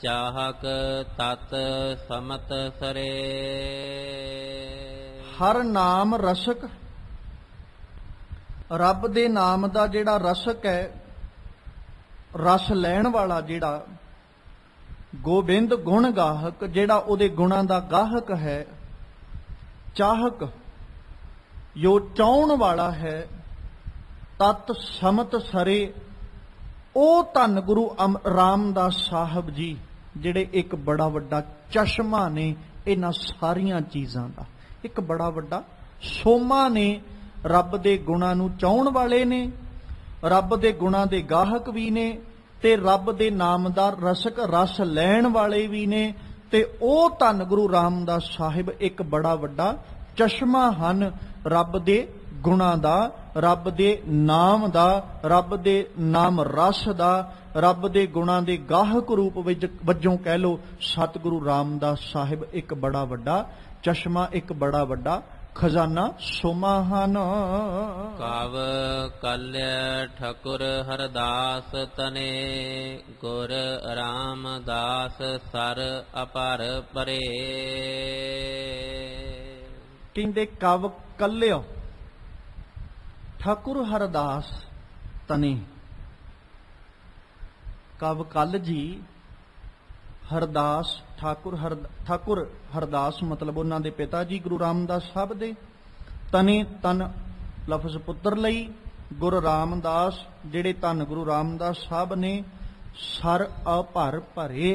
ਚਾਹਕ ਤਤ ਸਮਤ ਸਰੇ। ਹਰ ਨਾਮ ਰਸਕ, ਰੱਬ ਦੇ ਨਾਮ ਦਾ ਜਿਹੜਾ ਰਸਕ ਹੈ, ਰਸ ਲੈਣ ਵਾਲਾ ਜਿਹੜਾ, ਗੋਬਿੰਦ ਗੁਣ ਗਾਹਕ ਜਿਹੜਾ ਉਹਦੇ ਗੁਣਾਂ ਦਾ ਗਾਹਕ ਹੈ, ਚਾਹਕ ਜੋ ਚਾਹਣ ਵਾਲਾ ਹੈ, ਤਤ ਸਮਤ ਸਰੇ। ਉਹ ਧੰਨ ਗੁਰੂ ਰਾਮਦਾਸ ਸਾਹਿਬ ਜੀ ਜਿਹੜੇ ਇੱਕ ਬੜਾ ਵੱਡਾ ਚਸ਼ਮਾ ਨੇ ਇਹਨਾਂ ਸਾਰੀਆਂ ਚੀਜ਼ਾਂ ਦਾ, ਇੱਕ ਬੜਾ ਵੱਡਾ ਸੋਮਾ ਨੇ। ਰੱਬ ਦੇ ਗੁਣਾਂ ਨੂੰ ਚਾਹਣ ਵਾਲੇ ਨੇ, ਰੱਬ ਦੇ ਗੁਣਾਂ ਦੇ ਗਾਹਕ ਵੀ ਨੇ, ਤੇ ਰੱਬ ਦੇ ਨਾਮ ਦਾ ਰਸਕ ਰਸ ਲੈਣ ਵਾਲੇ ਵੀ ਨੇ। ਤੇ ਉਹ ਧੰਨ ਗੁਰੂ ਰਾਮਦਾਸ ਸਾਹਿਬ ਇੱਕ ਬੜਾ ਵੱਡਾ ਚਸ਼ਮਾ ਹਨ ਰੱਬ ਦੇ ਗੁਣਾਂ ਦਾ, ਰੱਬ ਦੇ ਨਾਮ ਦਾ, ਰੱਬ ਦੇ ਨਾਮ ਰਸ ਦਾ, ਰੱਬ ਦੇ ਗੁਣਾਂ ਦੇ ਗਾਹਕ ਰੂਪ ਵਿੱਚ ਵਜੋਂ ਕਹਿ ਲੋ। ਸਤਿਗੁਰੂ ਰਾਮਦਾਸ ਸਾਹਿਬ ਇੱਕ ਬੜਾ ਵੱਡਾ ਚਸ਼ਮਾ, ਇੱਕ ਬੜਾ ਵੱਡਾ ਖਜ਼ਾਨਾ ਸੁਮਾਹਨ। ਕਵ ਕਲਿਆ ਠਾਕੁਰ ਹਰਦਾਸ ਤਨੇ ਗੁਰ ਰਾਮਦਾਸ ਸਰ ਅਪਰ ਪਰੇ। ਕਹਿੰਦੇ ਕਵ ਕੱਲਿਓ ਠਾਕੁਰ ਹਰਦਾਸ ਤਨੇ। ਕਵ ਕੱਲ ਜੀ ਹਰਦਾਸ ਠਾਕੁਰ ਹਰਦਾਸ ਮਤਲਬ ਉਹਨਾਂ ਦੇ ਪਿਤਾ ਜੀ ਗੁਰੂ ਰਾਮਦਾਸ ਸਾਹਿਬ ਦੇ। ਤਨੇ ਤਨ ਲਫ਼ਜ਼ ਪੁੱਤਰ ਲਈ, ਗੁਰੂ ਰਾਮਦਾਸ ਜਿਹੜੇ ਧੰਨ ਗੁਰੂ ਰਾਮਦਾਸ ਸਾਹਿਬ ਨੇ ਸਰ ਅਭਰ ਭਰੇ,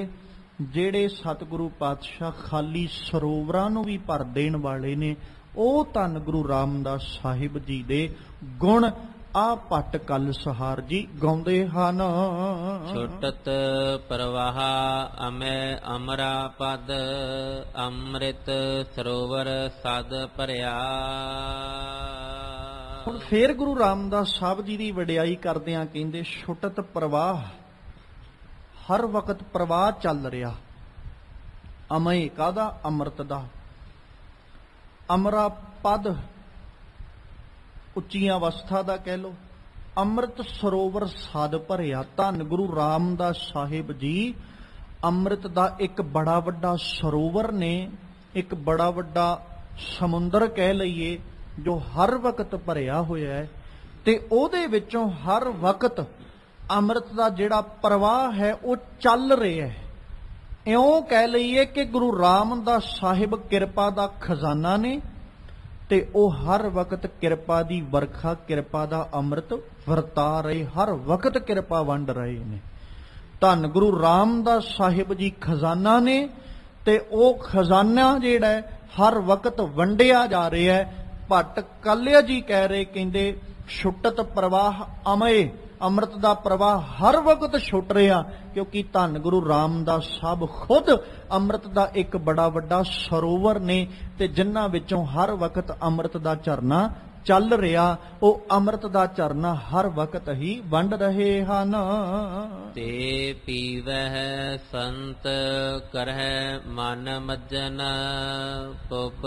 ਜਿਹੜੇ ਸਤਿਗੁਰੂ ਪਾਤਸ਼ਾਹ ਖਾਲੀ ਸਰੋਵਰਾਂ ਨੂੰ ਵੀ ਭਰ ਦੇਣ ਵਾਲੇ ਨੇ, ਉਹ ਧੰਨ ਗੁਰੂ ਰਾਮਦਾਸ ਸਾਹਿਬ ਜੀ ਦੇ ਗੁਣ ਆ ਭੱਟ ਕਲ ਸਹਾਰ ਜੀ ਗਾਉਂਦੇ ਹਨ। ਛੁਟਤ ਪ੍ਰਵਾਹ ਅਮੈ ਅਮਰਾ ਪਦ ਅੰਮ੍ਰਿਤ ਸਰੋਵਰ ਸਦ ਭਰਿਆ। ਹੁਣ ਫੇਰ ਗੁਰੂ ਰਾਮਦਾਸ ਸਾਹਿਬ ਜੀ ਦੀ ਵਡਿਆਈ ਕਰਦਿਆਂ ਕਹਿੰਦੇ ਛੁਟਤ ਪ੍ਰਵਾਹ, ਹਰ ਵਕਤ ਪ੍ਰਵਾਹ ਚੱਲ ਰਿਹਾ। ਅਮੈ ਕਾਹਦਾ? ਅੰਮ੍ਰਿਤ ਦਾ। ਅਮਰਾ ਪਦ ਉੱਚੀਆਂ ਅਵਸਥਾ ਦਾ ਕਹਿ ਲੋ। ਅੰਮ੍ਰਿਤ ਸਰੋਵਰ ਸਦ ਭਰਿਆ। ਧੰਨ ਗੁਰੂ ਰਾਮਦਾਸ ਸਾਹਿਬ ਜੀ ਅੰਮ੍ਰਿਤ ਦਾ ਇੱਕ ਬੜਾ ਵੱਡਾ ਸਰੋਵਰ ਨੇ, ਇੱਕ ਬੜਾ ਵੱਡਾ ਸਮੁੰਦਰ ਕਹਿ ਲਈਏ, ਜੋ ਹਰ ਵਕਤ ਭਰਿਆ ਹੋਇਆ ਹੈ ਤੇ ਉਹਦੇ ਵਿੱਚੋਂ ਹਰ ਵਕਤ ਅੰਮ੍ਰਿਤ ਦਾ ਜਿਹੜਾ ਪ੍ਰਵਾਹ ਹੈ ਉਹ ਚੱਲ ਰਿਹਾ ਹੈ। ਇਉਂ ਕਹਿ ਲਈਏ ਕਿ ਗੁਰੂ ਰਾਮਦਾਸ ਸਾਹਿਬ ਕਿਰਪਾ ਦਾ ਖਜ਼ਾਨਾ ਨੇ ਤੇ ਉਹ ਹਰ ਵਕਤ ਕਿਰਪਾ ਦੀ ਵਰਖਾ, ਕਿਰਪਾ ਦਾ ਅੰਮ੍ਰਿਤ ਵਰਤਾ ਰਹੇ, ਹਰ ਵਕਤ ਕਿਰਪਾ ਵੰਡ ਰਹੇ ਨੇ। ਧੰਨ ਗੁਰੂ ਰਾਮਦਾਸ ਸਾਹਿਬ ਜੀ ਖਜ਼ਾਨਾ ਨੇ ਤੇ ਉਹ ਖਜ਼ਾਨਾ ਜਿਹੜਾ ਹਰ ਵਕਤ ਵੰਡਿਆ ਜਾ ਰਿਹਾ ਹੈ। ਭੱਟ ਕਾਲਿਆ ਜੀ ਕਹਿ ਰਹੇ, ਕਹਿੰਦੇ ਛੁੱਟਤ ਪ੍ਰਵਾਹ ਅਮਏ, ਅੰਮ੍ਰਿਤ ਦਾ ਪ੍ਰਵਾਹ ਹਰ ਵਕਤ ਛੁੱਟ ਰਿਹਾ, ਕਿਉਂਕਿ ਧੰਨ ਗੁਰੂ ਰਾਮਦਾਸ ਸਾਹਿਬ ਖੁਦ ਅੰਮ੍ਰਿਤ ਦਾ ਇੱਕ ਬੜਾ ਵੱਡਾ ਸਰੋਵਰ ਨੇ ਤੇ ਜਿਨ੍ਹਾਂ ਵਿੱਚੋਂ ਹਰ ਵਕਤ ਅੰਮ੍ਰਿਤ ਦਾ ਝਰਨਾ ਚੱਲ ਰਿਹਾ। ਉਹ ਅੰਮ੍ਰਿਤ ਦਾ ਝਰਨਾ ਹਰ ਵਕਤ ਹੀ ਵੰਡ ਰਹੇ ਹਨ। ਤੇ ਪੀਵਹਿ ਸੰਤ ਕਰਹਿ ਮਨ ਮੱਜਨ ਪੁਬ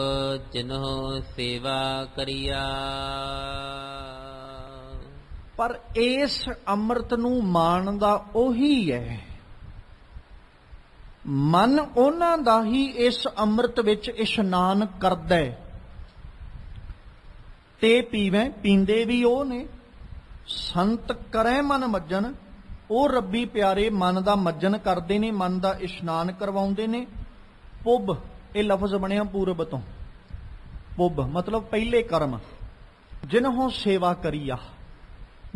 ਜਿਨਹੁ ਸੇਵਾ ਕਰਿਆ। ਪਰ ਇਸ ਅੰਮ੍ਰਿਤ ਨੂੰ ਮਾਣਦਾ ਉਹੀ ਹੈ, ਮਨ ਉਹਨਾਂ ਦਾ ਹੀ ਇਸ ਅੰਮ੍ਰਿਤ ਵਿੱਚ ਇਸ਼ਨਾਨ ਕਰਦਾ ਹੈ। ਤੇ ਪੀਵੇਂ, ਪੀਂਦੇ ਵੀ ਉਹ ਨੇ। ਸੰਤ ਕਰੈ ਮਨ ਮੱਜਨ, ਉਹ ਰੱਬੀ ਪਿਆਰੇ ਮਨ ਦਾ ਮੱਜਨ ਕਰਦੇ ਨੇ, ਮਨ ਦਾ ਇਸ਼ਨਾਨ ਕਰਵਾਉਂਦੇ ਨੇ। ਪੁੱਬ, ਇਹ ਲਫ਼ਜ਼ ਬਣਿਆ ਪੂਰਬ ਤੋਂ। ਪੁੱਬ ਮਤਲਬ ਪਹਿਲੇ ਕਰਮ। ਜਿਨਹੁ ਸੇਵਾ ਕਰੀਆ,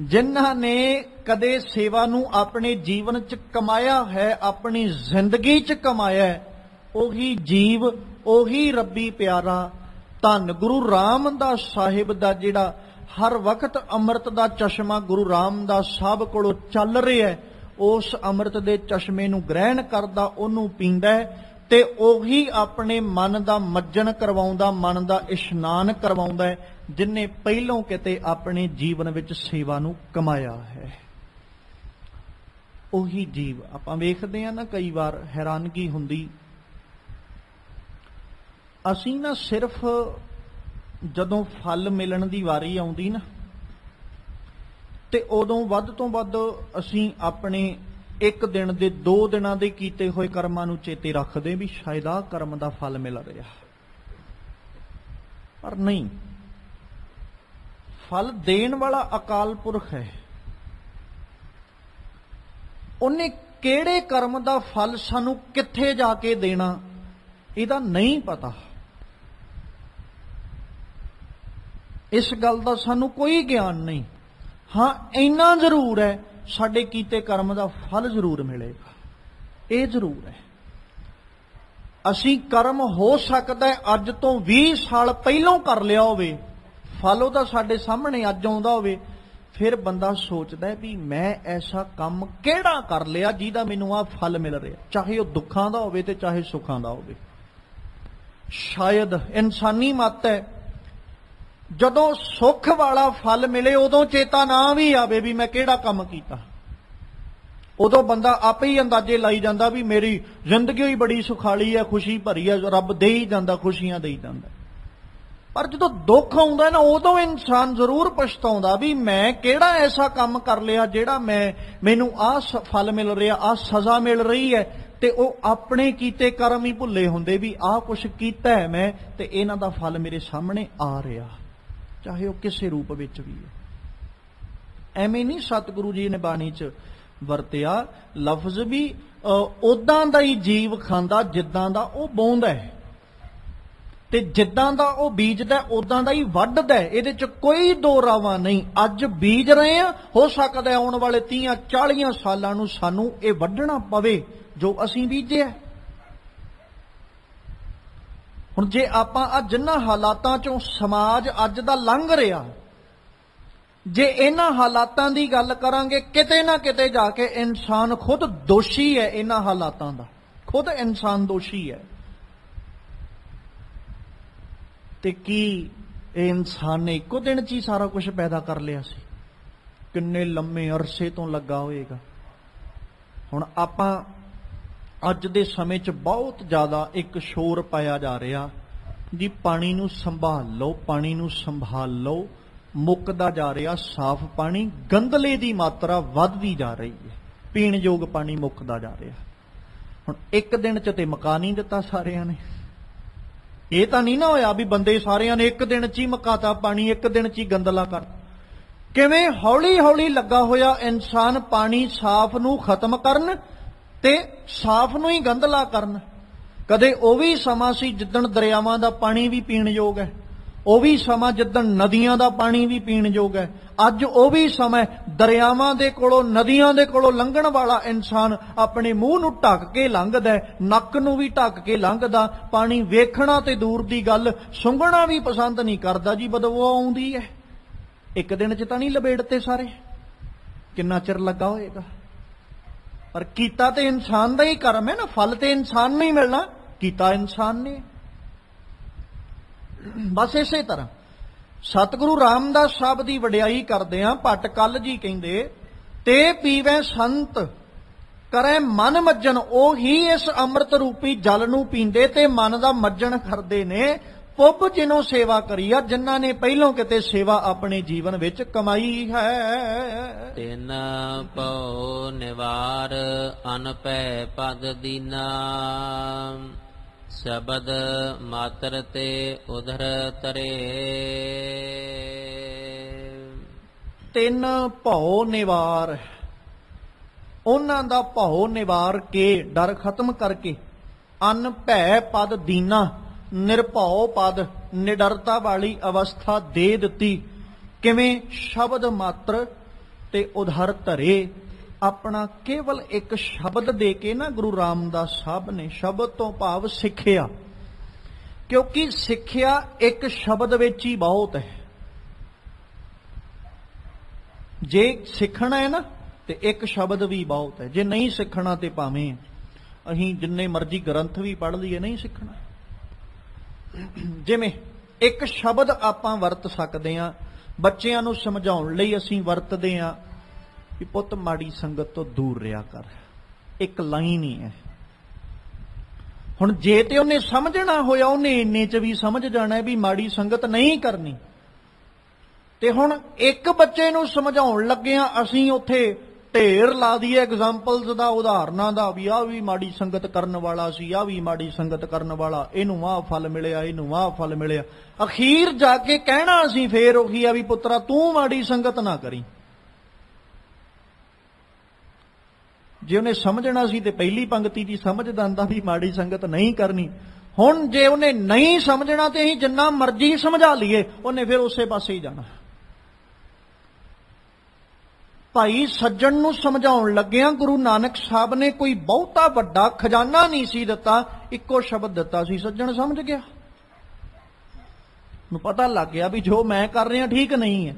ਜਿਨ੍ਹਾਂ ਨੇ ਕਦੇ ਸੇਵਾ ਨੂੰ ਆਪਣੇ ਜੀਵਨ 'ਚ ਕਮਾਇਆ ਹੈ, ਆਪਣੀ ਜ਼ਿੰਦਗੀ 'ਚ ਕਮਾਇਆ ਹੈ, ਉਹੀ ਜੀਵ, ਉਹੀ ਰੱਬੀ ਪਿਆਰਾ ਧੰਨ ਗੁਰੂ ਰਾਮਦਾਸ ਸਾਹਿਬ ਦਾ ਜਿਹੜਾ ਹਰ ਵਕਤ ਅੰਮ੍ਰਿਤ ਦਾ ਚਸ਼ਮਾ ਗੁਰੂ ਰਾਮਦਾਸ ਸਾਹਿਬ ਕੋਲੋਂ ਚੱਲ ਰਿਹਾ ਹੈ, ਉਸ ਅੰਮ੍ਰਿਤ ਦੇ ਚਸ਼ਮੇ ਨੂੰ ਗ੍ਰਹਿਣ ਕਰਦਾ, ਉਹਨੂੰ ਪੀਂਦਾ ਤੇ ਉਹੀ ਆਪਣੇ ਮਨ ਦਾ ਮੱਜਨ ਕਰਵਾਉਂਦਾ, ਮਨ ਦਾ ਇਸ਼ਨਾਨ ਕਰਵਾਉਂਦਾ ਹੈ, ਜਿਨਨੇ ਪਹਿਲੋਂ ਕਿਤੇ ਆਪਣੇ ਜੀਵਨ ਵਿੱਚ ਸੇਵਾ ਨੂੰ ਕਮਾਇਆ ਹੈ। ਉਹੀ ਜੀਵ। ਆਪਾਂ ਵੇਖਦੇ ਹਾਂ ਨਾ, ਕਈ ਵਾਰ ਹੈਰਾਨਗੀ ਹੁੰਦੀ, ਅਸੀਂ ਨਾ ਸਿਰਫ ਜਦੋਂ ਫਲ ਮਿਲਣ ਦੀ ਵਾਰੀ ਆਉਂਦੀ ਨਾ ਤੇ ਉਦੋਂ ਵੱਧ ਤੋਂ ਵੱਧ ਅਸੀਂ ਆਪਣੇ ਇੱਕ ਦਿਨ ਦੇ 2 ਦਿਨਾਂ ਦੇ ਕੀਤੇ ਹੋਏ ਕਰਮਾਂ ਨੂੰ ਚੇਤੇ ਰੱਖਦੇ ਵੀ ਸ਼ਾਇਦ ਆਹ ਕਰਮ ਦਾ ਫਲ ਮਿਲ ਰਿਹਾ, ਪਰ ਨਹੀਂ। ਫਲ ਦੇਣ ਵਾਲਾ ਅਕਾਲ ਪੁਰਖ ਹੈ। ਉਹਨੇ ਕਿਹੜੇ ਕਰਮ ਦਾ ਫਲ ਸਾਨੂੰ ਕਿੱਥੇ ਜਾ ਕੇ ਦੇਣਾ, ਇਹਦਾ ਨਹੀਂ ਪਤਾ। ਇਸ ਗੱਲ ਦਾ ਸਾਨੂੰ ਕੋਈ ਗਿਆਨ ਨਹੀਂ। ਹਾਂ, ਇੰਨਾ ਜ਼ਰੂਰ ਹੈ, ਸਾਡੇ ਕੀਤੇ ਕਰਮ ਦਾ ਫਲ ਜ਼ਰੂਰ ਮਿਲੇਗਾ, ਇਹ ਜ਼ਰੂਰ ਹੈ। ਅਸੀਂ ਕਰਮ ਹੋ ਸਕਦਾ ਅੱਜ ਤੋਂ 20 ਸਾਲ ਪਹਿਲਾਂ ਕਰ ਲਿਆ ਹੋਵੇ, ਫਲ ਉਹਦਾ ਸਾਡੇ ਸਾਹਮਣੇ ਅੱਜ ਆਉਂਦਾ ਹੋਵੇ, ਫਿਰ ਬੰਦਾ ਸੋਚਦਾ ਵੀ ਮੈਂ ਐਸਾ ਕੰਮ ਕਿਹੜਾ ਕਰ ਲਿਆ ਜਿਹਦਾ ਮੈਨੂੰ ਆਹ ਫਲ ਮਿਲ ਰਿਹਾ, ਚਾਹੇ ਉਹ ਦੁੱਖਾਂ ਦਾ ਹੋਵੇ ਤੇ ਚਾਹੇ ਸੁੱਖਾਂ ਦਾ ਹੋਵੇ। ਸ਼ਾਇਦ ਇਨਸਾਨੀ ਮੱਤ ਹੈ, ਜਦੋਂ ਸੁੱਖ ਵਾਲਾ ਫਲ ਮਿਲੇ ਉਦੋਂ ਚੇਤਾ ਨਾ ਵੀ ਆਵੇ ਵੀ ਮੈਂ ਕਿਹੜਾ ਕੰਮ ਕੀਤਾ। ਉਦੋਂ ਬੰਦਾ ਆਪੇ ਹੀ ਅੰਦਾਜ਼ੇ ਲਾਈ ਜਾਂਦਾ ਵੀ ਮੇਰੀ ਜ਼ਿੰਦਗੀ ਹੀ ਬੜੀ ਸੁਖਾਲੀ ਹੈ, ਖੁਸ਼ੀ ਭਰੀ ਹੈ, ਰੱਬ ਦੇ ਹੀ ਜਾਂਦਾ, ਖੁਸ਼ੀਆਂ ਦੇ ਹੀ ਜਾਂਦਾ। ਪਰ ਜਦੋਂ ਦੁੱਖ ਆਉਂਦਾ ਨਾ ਉਦੋਂ ਇਨਸਾਨ ਜ਼ਰੂਰ ਪਛਤਾਉਂਦਾ ਵੀ ਮੈਂ ਕਿਹੜਾ ਐਸਾ ਕੰਮ ਕਰ ਲਿਆ ਜਿਹੜਾ ਮੈਨੂੰ ਆਹ ਫਲ ਮਿਲ ਰਿਹਾ, ਆਹ ਸਜ਼ਾ ਮਿਲ ਰਹੀ ਹੈ। ਤੇ ਉਹ ਆਪਣੇ ਕੀਤੇ ਕਰਮ ਹੀ ਭੁੱਲੇ ਹੁੰਦੇ ਵੀ ਆਹ ਕੁਛ ਕੀਤਾ ਹੈ ਮੈਂ ਤੇ ਇਹਨਾਂ ਦਾ ਫਲ ਮੇਰੇ ਸਾਹਮਣੇ ਆ ਰਿਹਾ, ਚਾਹੇ ਉਹ ਕਿਸੇ ਰੂਪ ਵਿੱਚ ਵੀ ਹੈ। ਐਵੇਂ ਨਹੀਂ ਸਤਿਗੁਰੂ ਜੀ ਨੇ ਬਾਣੀ 'ਚ ਵਰਤਿਆ ਲਫ਼ਜ਼ ਵੀ ਉਦਾਂ ਦਾ ਹੀ ਜੀਵ ਖਾਂਦਾ ਜਿੱਦਾਂ ਦਾ ਉਹ ਬੋਂਦਾ ਹੈ, ਤੇ ਜਿੱਦਾਂ ਦਾ ਉਹ ਬੀਜਦਾ ਉਦਾਂ ਦਾ ਹੀ ਵੱਢਦਾ। ਇਹਦੇ 'ਚ ਕੋਈ ਦੋ ਰਾਵਾਂ ਨਹੀਂ। ਅੱਜ ਬੀਜ ਰਹੇ ਆ, ਹੋ ਸਕਦਾ ਆਉਣ ਵਾਲੇ 30-40 ਸਾਲਾਂ ਨੂੰ ਸਾਨੂੰ ਇਹ ਵੱਢਣਾ ਪਵੇ ਜੋ ਅਸੀਂ ਬੀਜਿਆ। ਹੁਣ ਜੇ ਆਪਾਂ ਆ ਜਿੰਨਾਂ ਹਾਲਾਤਾਂ 'ਚੋਂ ਸਮਾਜ ਅੱਜ ਦਾ ਲੰਘ ਰਿਹਾ, ਜੇ ਇਹਨਾਂ ਹਾਲਾਤਾਂ ਦੀ ਗੱਲ ਕਰਾਂਗੇ, ਕਿਤੇ ਨਾ ਕਿਤੇ ਜਾ ਕੇ ਇਨਸਾਨ ਖੁਦ ਦੋਸ਼ੀ ਹੈ ਇਹਨਾਂ ਹਾਲਾਤਾਂ ਦਾ, ਖੁਦ ਇਨਸਾਨ ਦੋਸ਼ੀ ਹੈ। ਤੇ ਕੀ ਇਹ ਇਨਸਾਨ ਨੇ ਇੱਕੋ ਦਿਨ 'ਚ ਹੀ ਸਾਰਾ ਕੁਝ ਪੈਦਾ ਕਰ ਲਿਆ ਸੀ? ਕਿੰਨੇ ਲੰਮੇ ਅਰਸੇ ਤੋਂ ਲੱਗਾ ਹੋਏਗਾ। ਹੁਣ ਆਪਾਂ ਅੱਜ ਦੇ ਸਮੇਂ 'ਚ ਬਹੁਤ ਜ਼ਿਆਦਾ ਇੱਕ ਸ਼ੋਰ ਪਾਇਆ ਜਾ ਰਿਹਾ ਜੀ, ਪਾਣੀ ਨੂੰ ਸੰਭਾਲ ਲਓ, ਪਾਣੀ ਨੂੰ ਸੰਭਾਲ ਲਓ, ਮੁੱਕਦਾ ਜਾ ਰਿਹਾ ਸਾਫ਼ ਪਾਣੀ, ਗੰਦਲੇ ਦੀ ਮਾਤਰਾ ਵੱਧਦੀ ਜਾ ਰਹੀ ਹੈ, ਪੀਣ ਯੋਗ ਪਾਣੀ ਮੁੱਕਦਾ ਜਾ ਰਿਹਾ। ਹੁਣ ਇੱਕ ਦਿਨ 'ਚ ਤੇ ਮੁਕਾ ਨਹੀਂ ਦਿੱਤਾ ਸਾਰਿਆਂ ਨੇ। ਇਹ ਤਾਂ ਨਹੀਂ ਨਾ ਹੋਇਆ ਵੀ ਬੰਦੇ ਸਾਰਿਆਂ ਨੇ ਇੱਕ ਦਿਨ 'ਚ ਹੀ ਮੁਕਾਤਾ ਪਾਣੀ, ਇੱਕ ਦਿਨ 'ਚ ਹੀ ਗੰਦਲਾ ਕਰ। ਕਿਵੇਂ ਹੌਲੀ ਹੌਲੀ ਲੱਗਾ ਹੋਇਆ ਇਨਸਾਨ ਪਾਣੀ ਸਾਫ਼ ਨੂੰ ਖਤਮ ਕਰਨ ਤੇ ਸਾਫ਼ ਨੂੰ ਹੀ ਗੰਦਲਾ ਕਰਨ। ਕਦੇ ਉਹ ਵੀ ਸਮਾਂ ਸੀ ਜਿੱਦਣ ਦਰਿਆਵਾਂ ਦਾ ਪਾਣੀ ਵੀ ਪੀਣ ਯੋਗ ਹੈ, ਉਹ ਵੀ ਸਮਾਂ ਜਿੱਦਣ ਨਦੀਆਂ ਦਾ ਪਾਣੀ ਵੀ ਪੀਣ ਯੋਗ ਹੈ। ਅੱਜ ਉਹ ਵੀ ਸਮਾਂ ਦਰਿਆਵਾਂ ਦੇ ਕੋਲੋਂ, ਨਦੀਆਂ ਦੇ ਕੋਲੋਂ ਲੰਘਣ ਵਾਲਾ ਇਨਸਾਨ ਆਪਣੇ ਮੂੰਹ ਨੂੰ ਢੱਕ ਕੇ ਲੰਘਦਾ, ਨੱਕ ਨੂੰ ਵੀ ਢੱਕ ਕੇ ਲੰਘਦਾ। ਪਾਣੀ ਵੇਖਣਾ ਤੇ ਦੂਰ ਦੀ ਗੱਲ, ਸੁੰਘਣਾ ਵੀ ਪਸੰਦ ਨਹੀਂ ਕਰਦਾ ਜੀ, ਬਦਬੂ ਆਉਂਦੀ ਹੈ। ਇੱਕ ਦਿਨ 'ਚ ਤਾਂ ਨਹੀਂ ਲਬੇੜਤੇ ਸਾਰੇ, ਕਿੰਨਾ ਚਿਰ ਲੱਗਾ ਹੋਏਗਾ। ਪਰ ਕੀਤਾ ਤੇ ਇਨਸਾਨ ਦਾ ਹੀ ਕਰਮ ਹੈ ਨਾ, ਫਲ ਤੇ ਇਨਸਾਨ ਨੂੰ ਹੀ ਮਿਲਣਾ, ਕੀਤਾ ਇਨਸਾਨ ਨੇ। ਬਸ ਇਸੇ ਤਰ੍ਹਾਂ ਸਤਿਗੁਰੂ ਰਾਮਦਾਸ ਸਾਹਿਬ ਦੀ ਵਡਿਆਈ ਕਰਦੇ ਆ। ਭੱਟ ਕੱਲ ਜੀ ਕਹਿੰਦੇ, ਤੇ ਪੀਵੇ ਸੰਤ ਕਰੇ ਮਨ ਮੱਜਣ, ਉਹੀ ਇਸ ਅੰਮ੍ਰਿਤ ਰੂਪੀ ਜਲ ਨੂੰ ਪੀਂਦੇ ਤੇ ਮਨ ਦਾ ਮੱਜਣ ਕਰਦੇ ਨੇ। ਪੁੱਬ ਜਿਨੋਂ ਸੇਵਾ ਕਰੀ ਆ, ਜਿਨ੍ਹਾਂ ਨੇ ਪਹਿਲੋਂ ਕਿਤੇ ਸੇਵਾ ਆਪਣੇ ਜੀਵਨ ਵਿੱਚ ਕਮਾਈ ਹੈ। ਤਿਨ ਭਉ ਨਿਵਾਰ ਅਨਪੈ ਪਦ ਦੀਨਾ, ਸ਼ਬਦ ਮਾਤਰ ਤੇ ਉਧਰ ਤਰੇ। ਤਿੰਨ ਭਉ ਨਿਵਾਰ, ਉਹਨਾਂ ਦਾ ਭਉ ਨਿਵਾਰ ਕੇ, ਡਰ ਖਤਮ ਕਰਕੇ, ਅਨਭੈ ਪਦ ਦੀਨਾ, ਨਿਰਭਉ ਪਦ, ਨਿਡਰਤਾ ਵਾਲੀ ਅਵਸਥਾ ਦੇ ਦਿੱਤੀ। ਕਿਵੇਂ? ਸ਼ਬਦ ਮਾਤਰ ਤੇ ਉਧਰ ਧਰੇ। ਆਪਣਾ ਕੇਵਲ ਇੱਕ ਸ਼ਬਦ ਦੇ ਕੇ ਨਾ ਗੁਰੂ ਰਾਮਦਾਸ ਸਾਹਿਬ ਨੇ, ਸ਼ਬਦ ਤੋਂ ਭਾਵ ਸਿੱਖਿਆ, ਕਿਉਂਕਿ ਸਿੱਖਿਆ ਇੱਕ ਸ਼ਬਦ ਵਿੱਚ ਹੀ ਬਹੁਤ ਹੈ। ਜੇ ਸਿੱਖਣਾ ਹੈ ਨਾ ਤੇ ਇੱਕ ਸ਼ਬਦ ਵੀ ਬਹੁਤ ਹੈ। ਜੇ ਨਹੀਂ ਸਿੱਖਣਾ ਤੇ ਭਾਵੇਂ ਅਸੀਂ ਜਿੰਨੇ ਮਰਜ਼ੀ ਗ੍ਰੰਥ ਵੀ ਪੜ੍ਹ ਲਈਏ, ਨਹੀਂ ਸਿੱਖਣਾ। ਜਿਵੇਂ ਇੱਕ ਸ਼ਬਦ ਆਪਾਂ ਵਰਤ ਸਕਦੇ ਹਾਂ, ਬੱਚਿਆਂ ਨੂੰ ਸਮਝਾਉਣ ਲਈ ਅਸੀਂ ਵਰਤਦੇ ਹਾਂ ਕਿ ਪੁੱਤ ਮਾੜੀ ਸੰਗਤ ਤੋਂ ਦੂਰ ਰਿਹਾ ਕਰ। ਇੱਕ ਲਾਈਨ ਹੀ ਹੈ। ਹੁਣ ਜੇ ਤੇ ਉਹਨੇ ਸਮਝਣਾ ਹੋਇਆ, ਉਹਨੇ ਇੰਨੇ 'ਚ ਵੀ ਸਮਝ ਜਾਣਾ ਵੀ ਮਾੜੀ ਸੰਗਤ ਨਹੀਂ ਕਰਨੀ। ਤੇ ਹੁਣ ਇੱਕ ਬੱਚੇ ਨੂੰ ਸਮਝਾਉਣ ਲੱਗਿਆਂ ਅਸੀਂ ਉੱਥੇ ਢੇਰ ਲਾ ਦਈਏ ਐਗਜ਼ਾਮਪਲਸ ਦਾ, ਉਦਾਹਰਨਾਂ ਦਾ, ਵੀ ਆਹ ਵੀ ਮਾੜੀ ਸੰਗਤ ਕਰਨ ਵਾਲਾ ਸੀ, ਆਹ ਵੀ ਮਾੜੀ ਸੰਗਤ ਕਰਨ ਵਾਲਾ, ਇਹਨੂੰ ਆਹ ਫਲ ਮਿਲਿਆ, ਇਹਨੂੰ ਆਹ ਫਲ ਮਿਲਿਆ। ਅਖੀਰ ਜਾ ਕੇ ਕਹਿਣਾ ਅਸੀਂ ਫੇਰ ਉਹੀ ਆ ਵੀ ਪੁੱਤਰਾ ਤੂੰ ਮਾੜੀ ਸੰਗਤ ਨਾ ਕਰੀ। ਜੇ ਉਹਨੇ ਸਮਝਣਾ ਸੀ ਤੇ ਪਹਿਲੀ ਪੰਕਤੀ 'ਚ ਹੀ ਸਮਝ ਜਾਂਦਾ ਵੀ ਮਾੜੀ ਸੰਗਤ ਨਹੀਂ ਕਰਨੀ। ਹੁਣ ਜੇ ਉਹਨੇ ਨਹੀਂ ਸਮਝਣਾ ਤੇ ਅਸੀਂ ਜਿੰਨਾ ਮਰਜ਼ੀ ਸਮਝਾ ਲਈਏ, ਉਹਨੇ ਫਿਰ ਉਸੇ ਪਾਸੇ ਹੀ ਜਾਣਾ। ਭਾਈ ਸੱਜਣ ਨੂੰ ਸਮਝਾਉਣ ਲੱਗਿਆਂ ਗੁਰੂ ਨਾਨਕ ਸਾਹਿਬ ਨੇ ਕੋਈ ਬਹੁਤਾ ਵੱਡਾ ਖਜ਼ਾਨਾ ਨਹੀਂ ਸੀ ਦਿੱਤਾ, ਇੱਕੋ ਸ਼ਬਦ ਦਿੱਤਾ ਸੀ, ਸੱਜਣ ਸਮਝ ਗਿਆ। ਨੂੰ ਪਤਾ ਲੱਗ ਗਿਆ ਵੀ ਜੋ ਮੈਂ ਕਰ ਰਿਹਾ ਠੀਕ ਨਹੀਂ ਹੈ,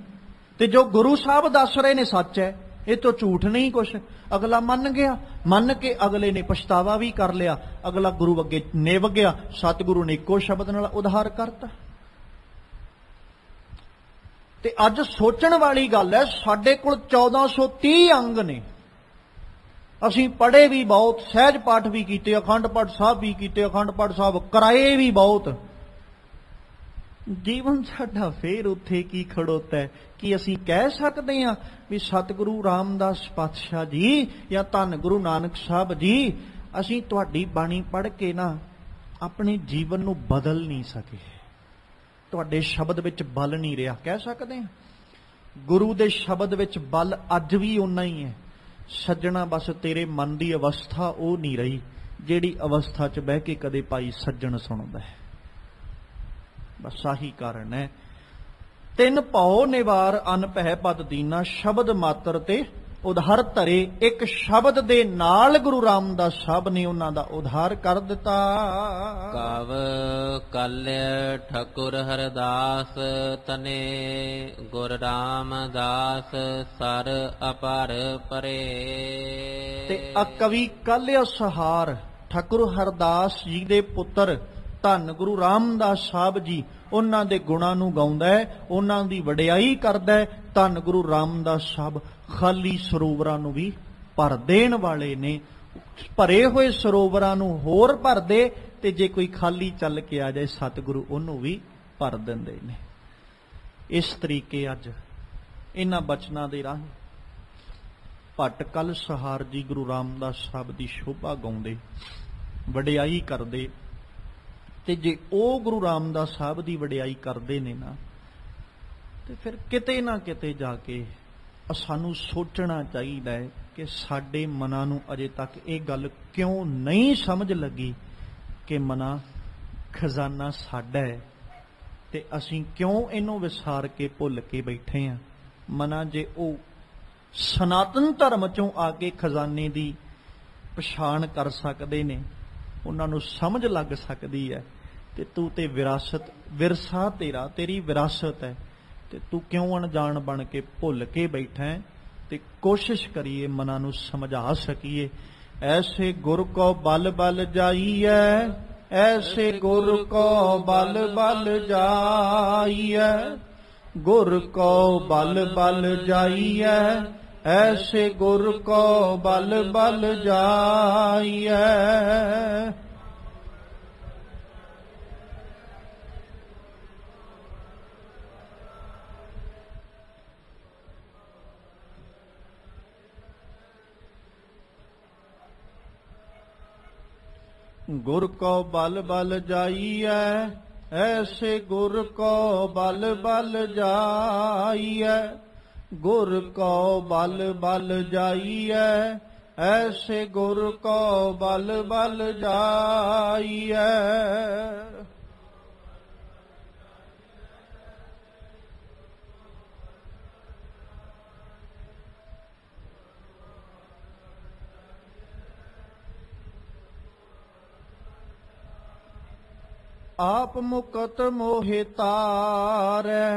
ਤੇ ਜੋ ਗੁਰੂ ਸਾਹਿਬ ਦੱਸ ਰਹੇ ਨੇ ਸੱਚ ਹੈ, ਇਹ ਤੋਂ ਝੂਠ ਨਹੀਂ ਕੁਛ। ਅਗਲਾ ਮੰਨ ਗਿਆ, ਮੰਨ ਕੇ ਅਗਲੇ ਨੇ ਪਛਤਾਵਾ ਵੀ ਕਰ ਲਿਆ, ਅਗਲਾ ਗੁਰੂ ਅੱਗੇ ਨਿਵ ਗਿਆ। ਸਤਿਗੁਰੂ ਨੇ ਇੱਕੋ ਸ਼ਬਦ ਨਾਲ ਉਧਾਰ ਕਰਤਾ। ਤੇ ਅੱਜ ਸੋਚਣ ਵਾਲੀ ਗੱਲ ਹੈ, ਸਾਡੇ ਕੋਲ 1430 ਅੰਗ ਨੇ, ਅਸੀਂ ਪੜ੍ਹੇ ਵੀ ਬਹੁਤ, ਸਹਿਜ ਪਾਠ ਵੀ ਕੀਤੇ, ਅਖੰਡ ਪਾਠ ਸਾਹਿਬ ਵੀ ਕੀਤੇ, ਅਖੰਡ ਪਾਠ ਸਾਹਿਬ ਕਰਾਏ ਵੀ ਬਹੁਤ, ਜੀਵਨ ਸਾਡਾ ਫੇਰ ਉੱਥੇ ਕੀ ਖੜੋਤਾ ਹੈ ਕਿ ਅਸੀਂ ਕਹਿ ਸਕਦੇ ਹਾਂ ਵੀ ਸਤਿਗੁਰੂ ਰਾਮਦਾਸ ਪਾਤਸ਼ਾਹ ਜੀ ਜਾਂ ਧੰਨ ਗੁਰੂ ਨਾਨਕ ਸਾਹਿਬ ਜੀ, ਅਸੀਂ ਤੁਹਾਡੀ ਬਾਣੀ ਪੜ੍ਹ ਕੇ ਨਾ ਆਪਣੇ ਜੀਵਨ ਨੂੰ ਬਦਲ ਨਹੀਂ ਸਕੇ, ਤੁਹਾਡੇ ਸ਼ਬਦ ਵਿੱਚ ਬਲ ਨਹੀਂ ਰਿਹਾ। ਕਹਿ ਸਕਦੇ ਹਾਂ ਗੁਰੂ ਦੇ ਸ਼ਬਦ ਵਿੱਚ ਬਲ ਅੱਜ ਵੀ ਓਨਾ ਹੀ ਹੈ। ਸੱਜਣਾ ਬਸ ਤੇਰੇ ਮਨ ਦੀ ਅਵਸਥਾ ਉਹ ਨਹੀਂ ਰਹੀ ਜਿਹੜੀ ਅਵਸਥਾ 'ਚ ਬਹਿ ਕੇ ਕਦੇ ਭਾਈ ਸੱਜਣ ਸੁਣਦਾ ਹੈ। ਬਸ ਆਹੀ ਕਾਰਨ ਹੈ। ਤਿੰਨ ਭਉ ਨਿਵਾਰ ਅਨ ਭੈ ਪਦ ਦੀਨਾ, ਸ਼ਬਦ ਮਾਤਰ ਤੇ ਉਧਾਰ ਧਰੇ। ਇੱਕ ਸ਼ਬਦ ਦੇ ਨਾਲ ਗੁਰੂ ਰਾਮਦਾਸ ਸਾਹਿਬ ਨੇ ਉਹਨਾਂ ਦਾ ਉਧਾਰ ਕਰ ਦਿੱਤਾ। ਕਵ ਕਲਿ ਠਕੁਰ ਹਰਦਾਸ ਤਨੇ, ਗੁਰ ਰਾਮਦਾਸ ਸਰ ਅਪਰ ਪਰੇ। ਤੇ ਕਵੀ ਕਾਲਿਆ ਸਹਾਰ ਠਾਕੁਰ ਹਰਦਾਸ ਜੀ ਦੇ ਪੁੱਤਰ ਧੰਨ ਗੁਰੂ ਰਾਮਦਾਸ ਸਾਹਿਬ ਜੀ ਉਹਨਾਂ ਦੇ ਗੁਣਾਂ ਨੂੰ ਗਾਉਂਦਾ ਹੈ, ਉਹਨਾਂ ਦੀ ਵਡਿਆਈ ਕਰਦਾ ਹੈ। ਧੰਨ ਗੁਰੂ ਰਾਮਦਾਸ ਸਾਹਿਬ ਖਾਲੀ ਸਰੋਵਰਾਂ ਨੂੰ ਵੀ ਭਰ ਦੇਣ ਵਾਲੇ ਨੇ। ਭਰੇ ਹੋਏ ਸਰੋਵਰਾਂ ਨੂੰ ਹੋਰ ਭਰਦੇ, ਤੇ ਜੇ ਕੋਈ ਖਾਲੀ ਚੱਲ ਕੇ ਆ ਜਾਏ ਸਤਿਗੁਰੂ ਉਹਨੂੰ ਵੀ ਭਰ ਦਿੰਦੇ ਨੇ। ਇਸ ਤਰੀਕੇ ਅੱਜ ਇਹਨਾਂ ਬਚਨਾਂ ਦੇ ਰਾਹੀਂ ਭੱਟ ਕਲ ਸਹਾਰ ਜੀ ਗੁਰੂ ਰਾਮਦਾਸ ਸਾਹਿਬ ਦੀ ਸ਼ੋਭਾ ਗਾਉਂਦੇ, ਵਡਿਆਈ ਕਰਦੇ। ਤੇ ਜੇ ਉਹ ਗੁਰੂ ਰਾਮਦਾਸ ਸਾਹਿਬ ਦੀ ਵਡਿਆਈ ਕਰਦੇ ਨੇ ਨਾ, ਤੇ ਫਿਰ ਕਿਤੇ ਨਾ ਕਿਤੇ ਜਾ ਕੇ ਸਾਨੂੰ ਸੋਚਣਾ ਚਾਹੀਦਾ ਹੈ ਕਿ ਸਾਡੇ ਮਨਾਂ ਨੂੰ ਅਜੇ ਤੱਕ ਇਹ ਗੱਲ ਕਿਉਂ ਨਹੀਂ ਸਮਝ ਲੱਗੀ ਕਿ ਮਨਾ ਖਜ਼ਾਨਾ ਸਾਡਾ ਹੈ, ਤੇ ਅਸੀਂ ਕਿਉਂ ਇਹਨੂੰ ਵਿਸਾਰ ਕੇ ਭੁੱਲ ਕੇ ਬੈਠੇ ਹਾਂ। ਮਨਾ ਜੇ ਉਹ ਸਨਾਤਨ ਧਰਮ ਚੋਂ ਆ ਕੇ ਖਜ਼ਾਨੇ ਦੀ ਪਛਾਣ ਕਰ ਸਕਦੇ ਨੇ, ਉਹਨਾਂ ਨੂੰ ਸਮਝ ਲੱਗ ਸਕਦੀ ਹੈ, ਤੇ ਤੂੰ ਤੇ ਵਿਰਾਸਤ ਵਿਰਸਾ ਤੇਰਾ, ਤੇਰੀ ਵਿਰਾਸਤ ਹੈ, ਤੇ ਤੂੰ ਕਿਉਂ ਅਣਜਾਣ ਬਣ ਕੇ ਭੁੱਲ ਕੇ ਬੈਠਾ ਹੈ। ਤੇ ਕੋਸ਼ਿਸ਼ ਕਰੀਏ ਮਨਾਂ ਨੂੰ ਸਮਝਾ ਸਕੀਏ। ਐਸੇ ਗੁਰ ਕੋ ਬਲ ਬਲ ਜਾਈਐ, ਐਸੇ ਗੁਰ ਕੋ ਬਲ ਬਲ ਜਾਈਐ, ਗੁਰ ਕੋ ਬਲ ਬਲ ਜਾਈਐ, ਐਸੇ ਗੁਰ ਕੋ ਬਲ ਬਲ ਜਾਈਐ। गुर को बल बल जाइए, ऐसे गुर को बल बल जाइए, गुर को बल बल जाइए, ऐसे गुर को बल बल जाइए। आप मुकत मोहि तारै,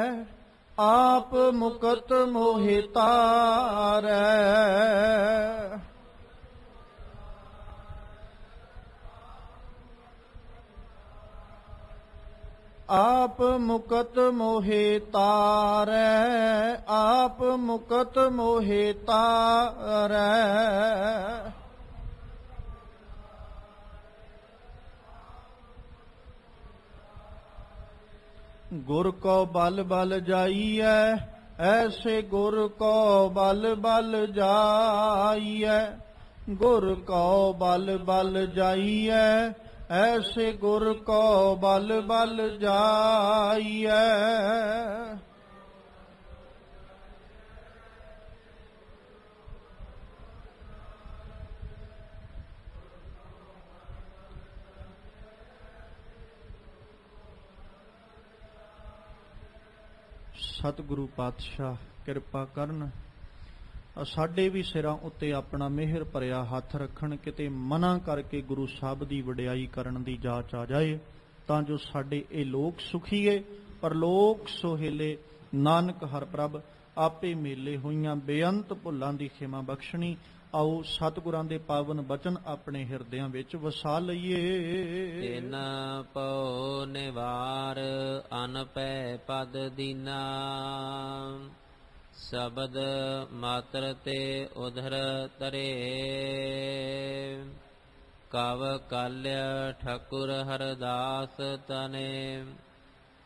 आप मुकत मोहि तारै, आप मुकत मोहि तारै, आप मुकत मोहि तारै। गुर को बल बल जाइए, ऐसे गुर को बल बल जाइए, गुर को बल बल जाइए, ऐसे गुर को बल बल जाइए। ਸਤਿਗੁਰੂ ਪਾਤਸ਼ਾਹ ਕਿਰਪਾ ਕਰਨ, ਸਾਡੇ ਵੀ ਸਿਰਾਂ ਉੱਤੇ ਆਪਣਾ ਮਿਹਰ ਭਰਿਆ ਹੱਥ ਰੱਖਣ, ਕਿਤੇ ਮਨਾ ਕਰਕੇ ਗੁਰੂ ਸਾਹਿਬ ਦੀ ਵਡਿਆਈ ਕਰਨ ਦੀ ਜਾਚ ਆ ਜਾਏ, ਤਾਂ ਜੋ ਸਾਡੇ ਇਹ ਲੋਕ ਸੁਖੀਏ ਪਰਲੋਕ ਸੁਹੇਲੇ। ਨਾਨਕ ਹਰ ਪ੍ਰਭ ਆਪੇ ਮੇਲੇ ਹੋਈਆਂ ਬੇਅੰਤ ਭੁੱਲਾਂ ਦੀ ਖਿਮਾ ਬਖਸ਼ਣੀ। ਆਓ ਸਤਿਗੁਰਾਂ ਦੇ ਪਾਵਨ ਬਚਨ ਆਪਣੇ ਹਿਰਦਿਆਂ ਵਿੱਚ ਵਸਾ ਲਈਏ। ਤਿਨ ਭਉ ਨਿਵਾਰ ਅਨ ਭੈ ਪਦ ਦੀਨਾ, ਸ਼ਬਦ ਮਾਤਰ ਤੇ ਉਧਰ ਤਰੇ। ਕਵ ਕਲਿ ਠਕੁਰ ਹਰਦਾਸ ਤਨੇ,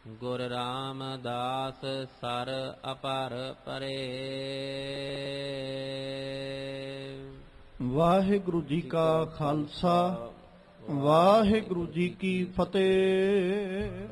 ਗੁਰ ਰਾਮਦਾਸ ਸਰ ਅਪਰ ਪਰੇ। ਵਾਹਿਗੁਰੂ ਜੀ ਕਾ ਖਾਲਸਾ ਵਾਹਿਗੁਰੂ ਜੀ ਕੀ ਫਤਿਹ।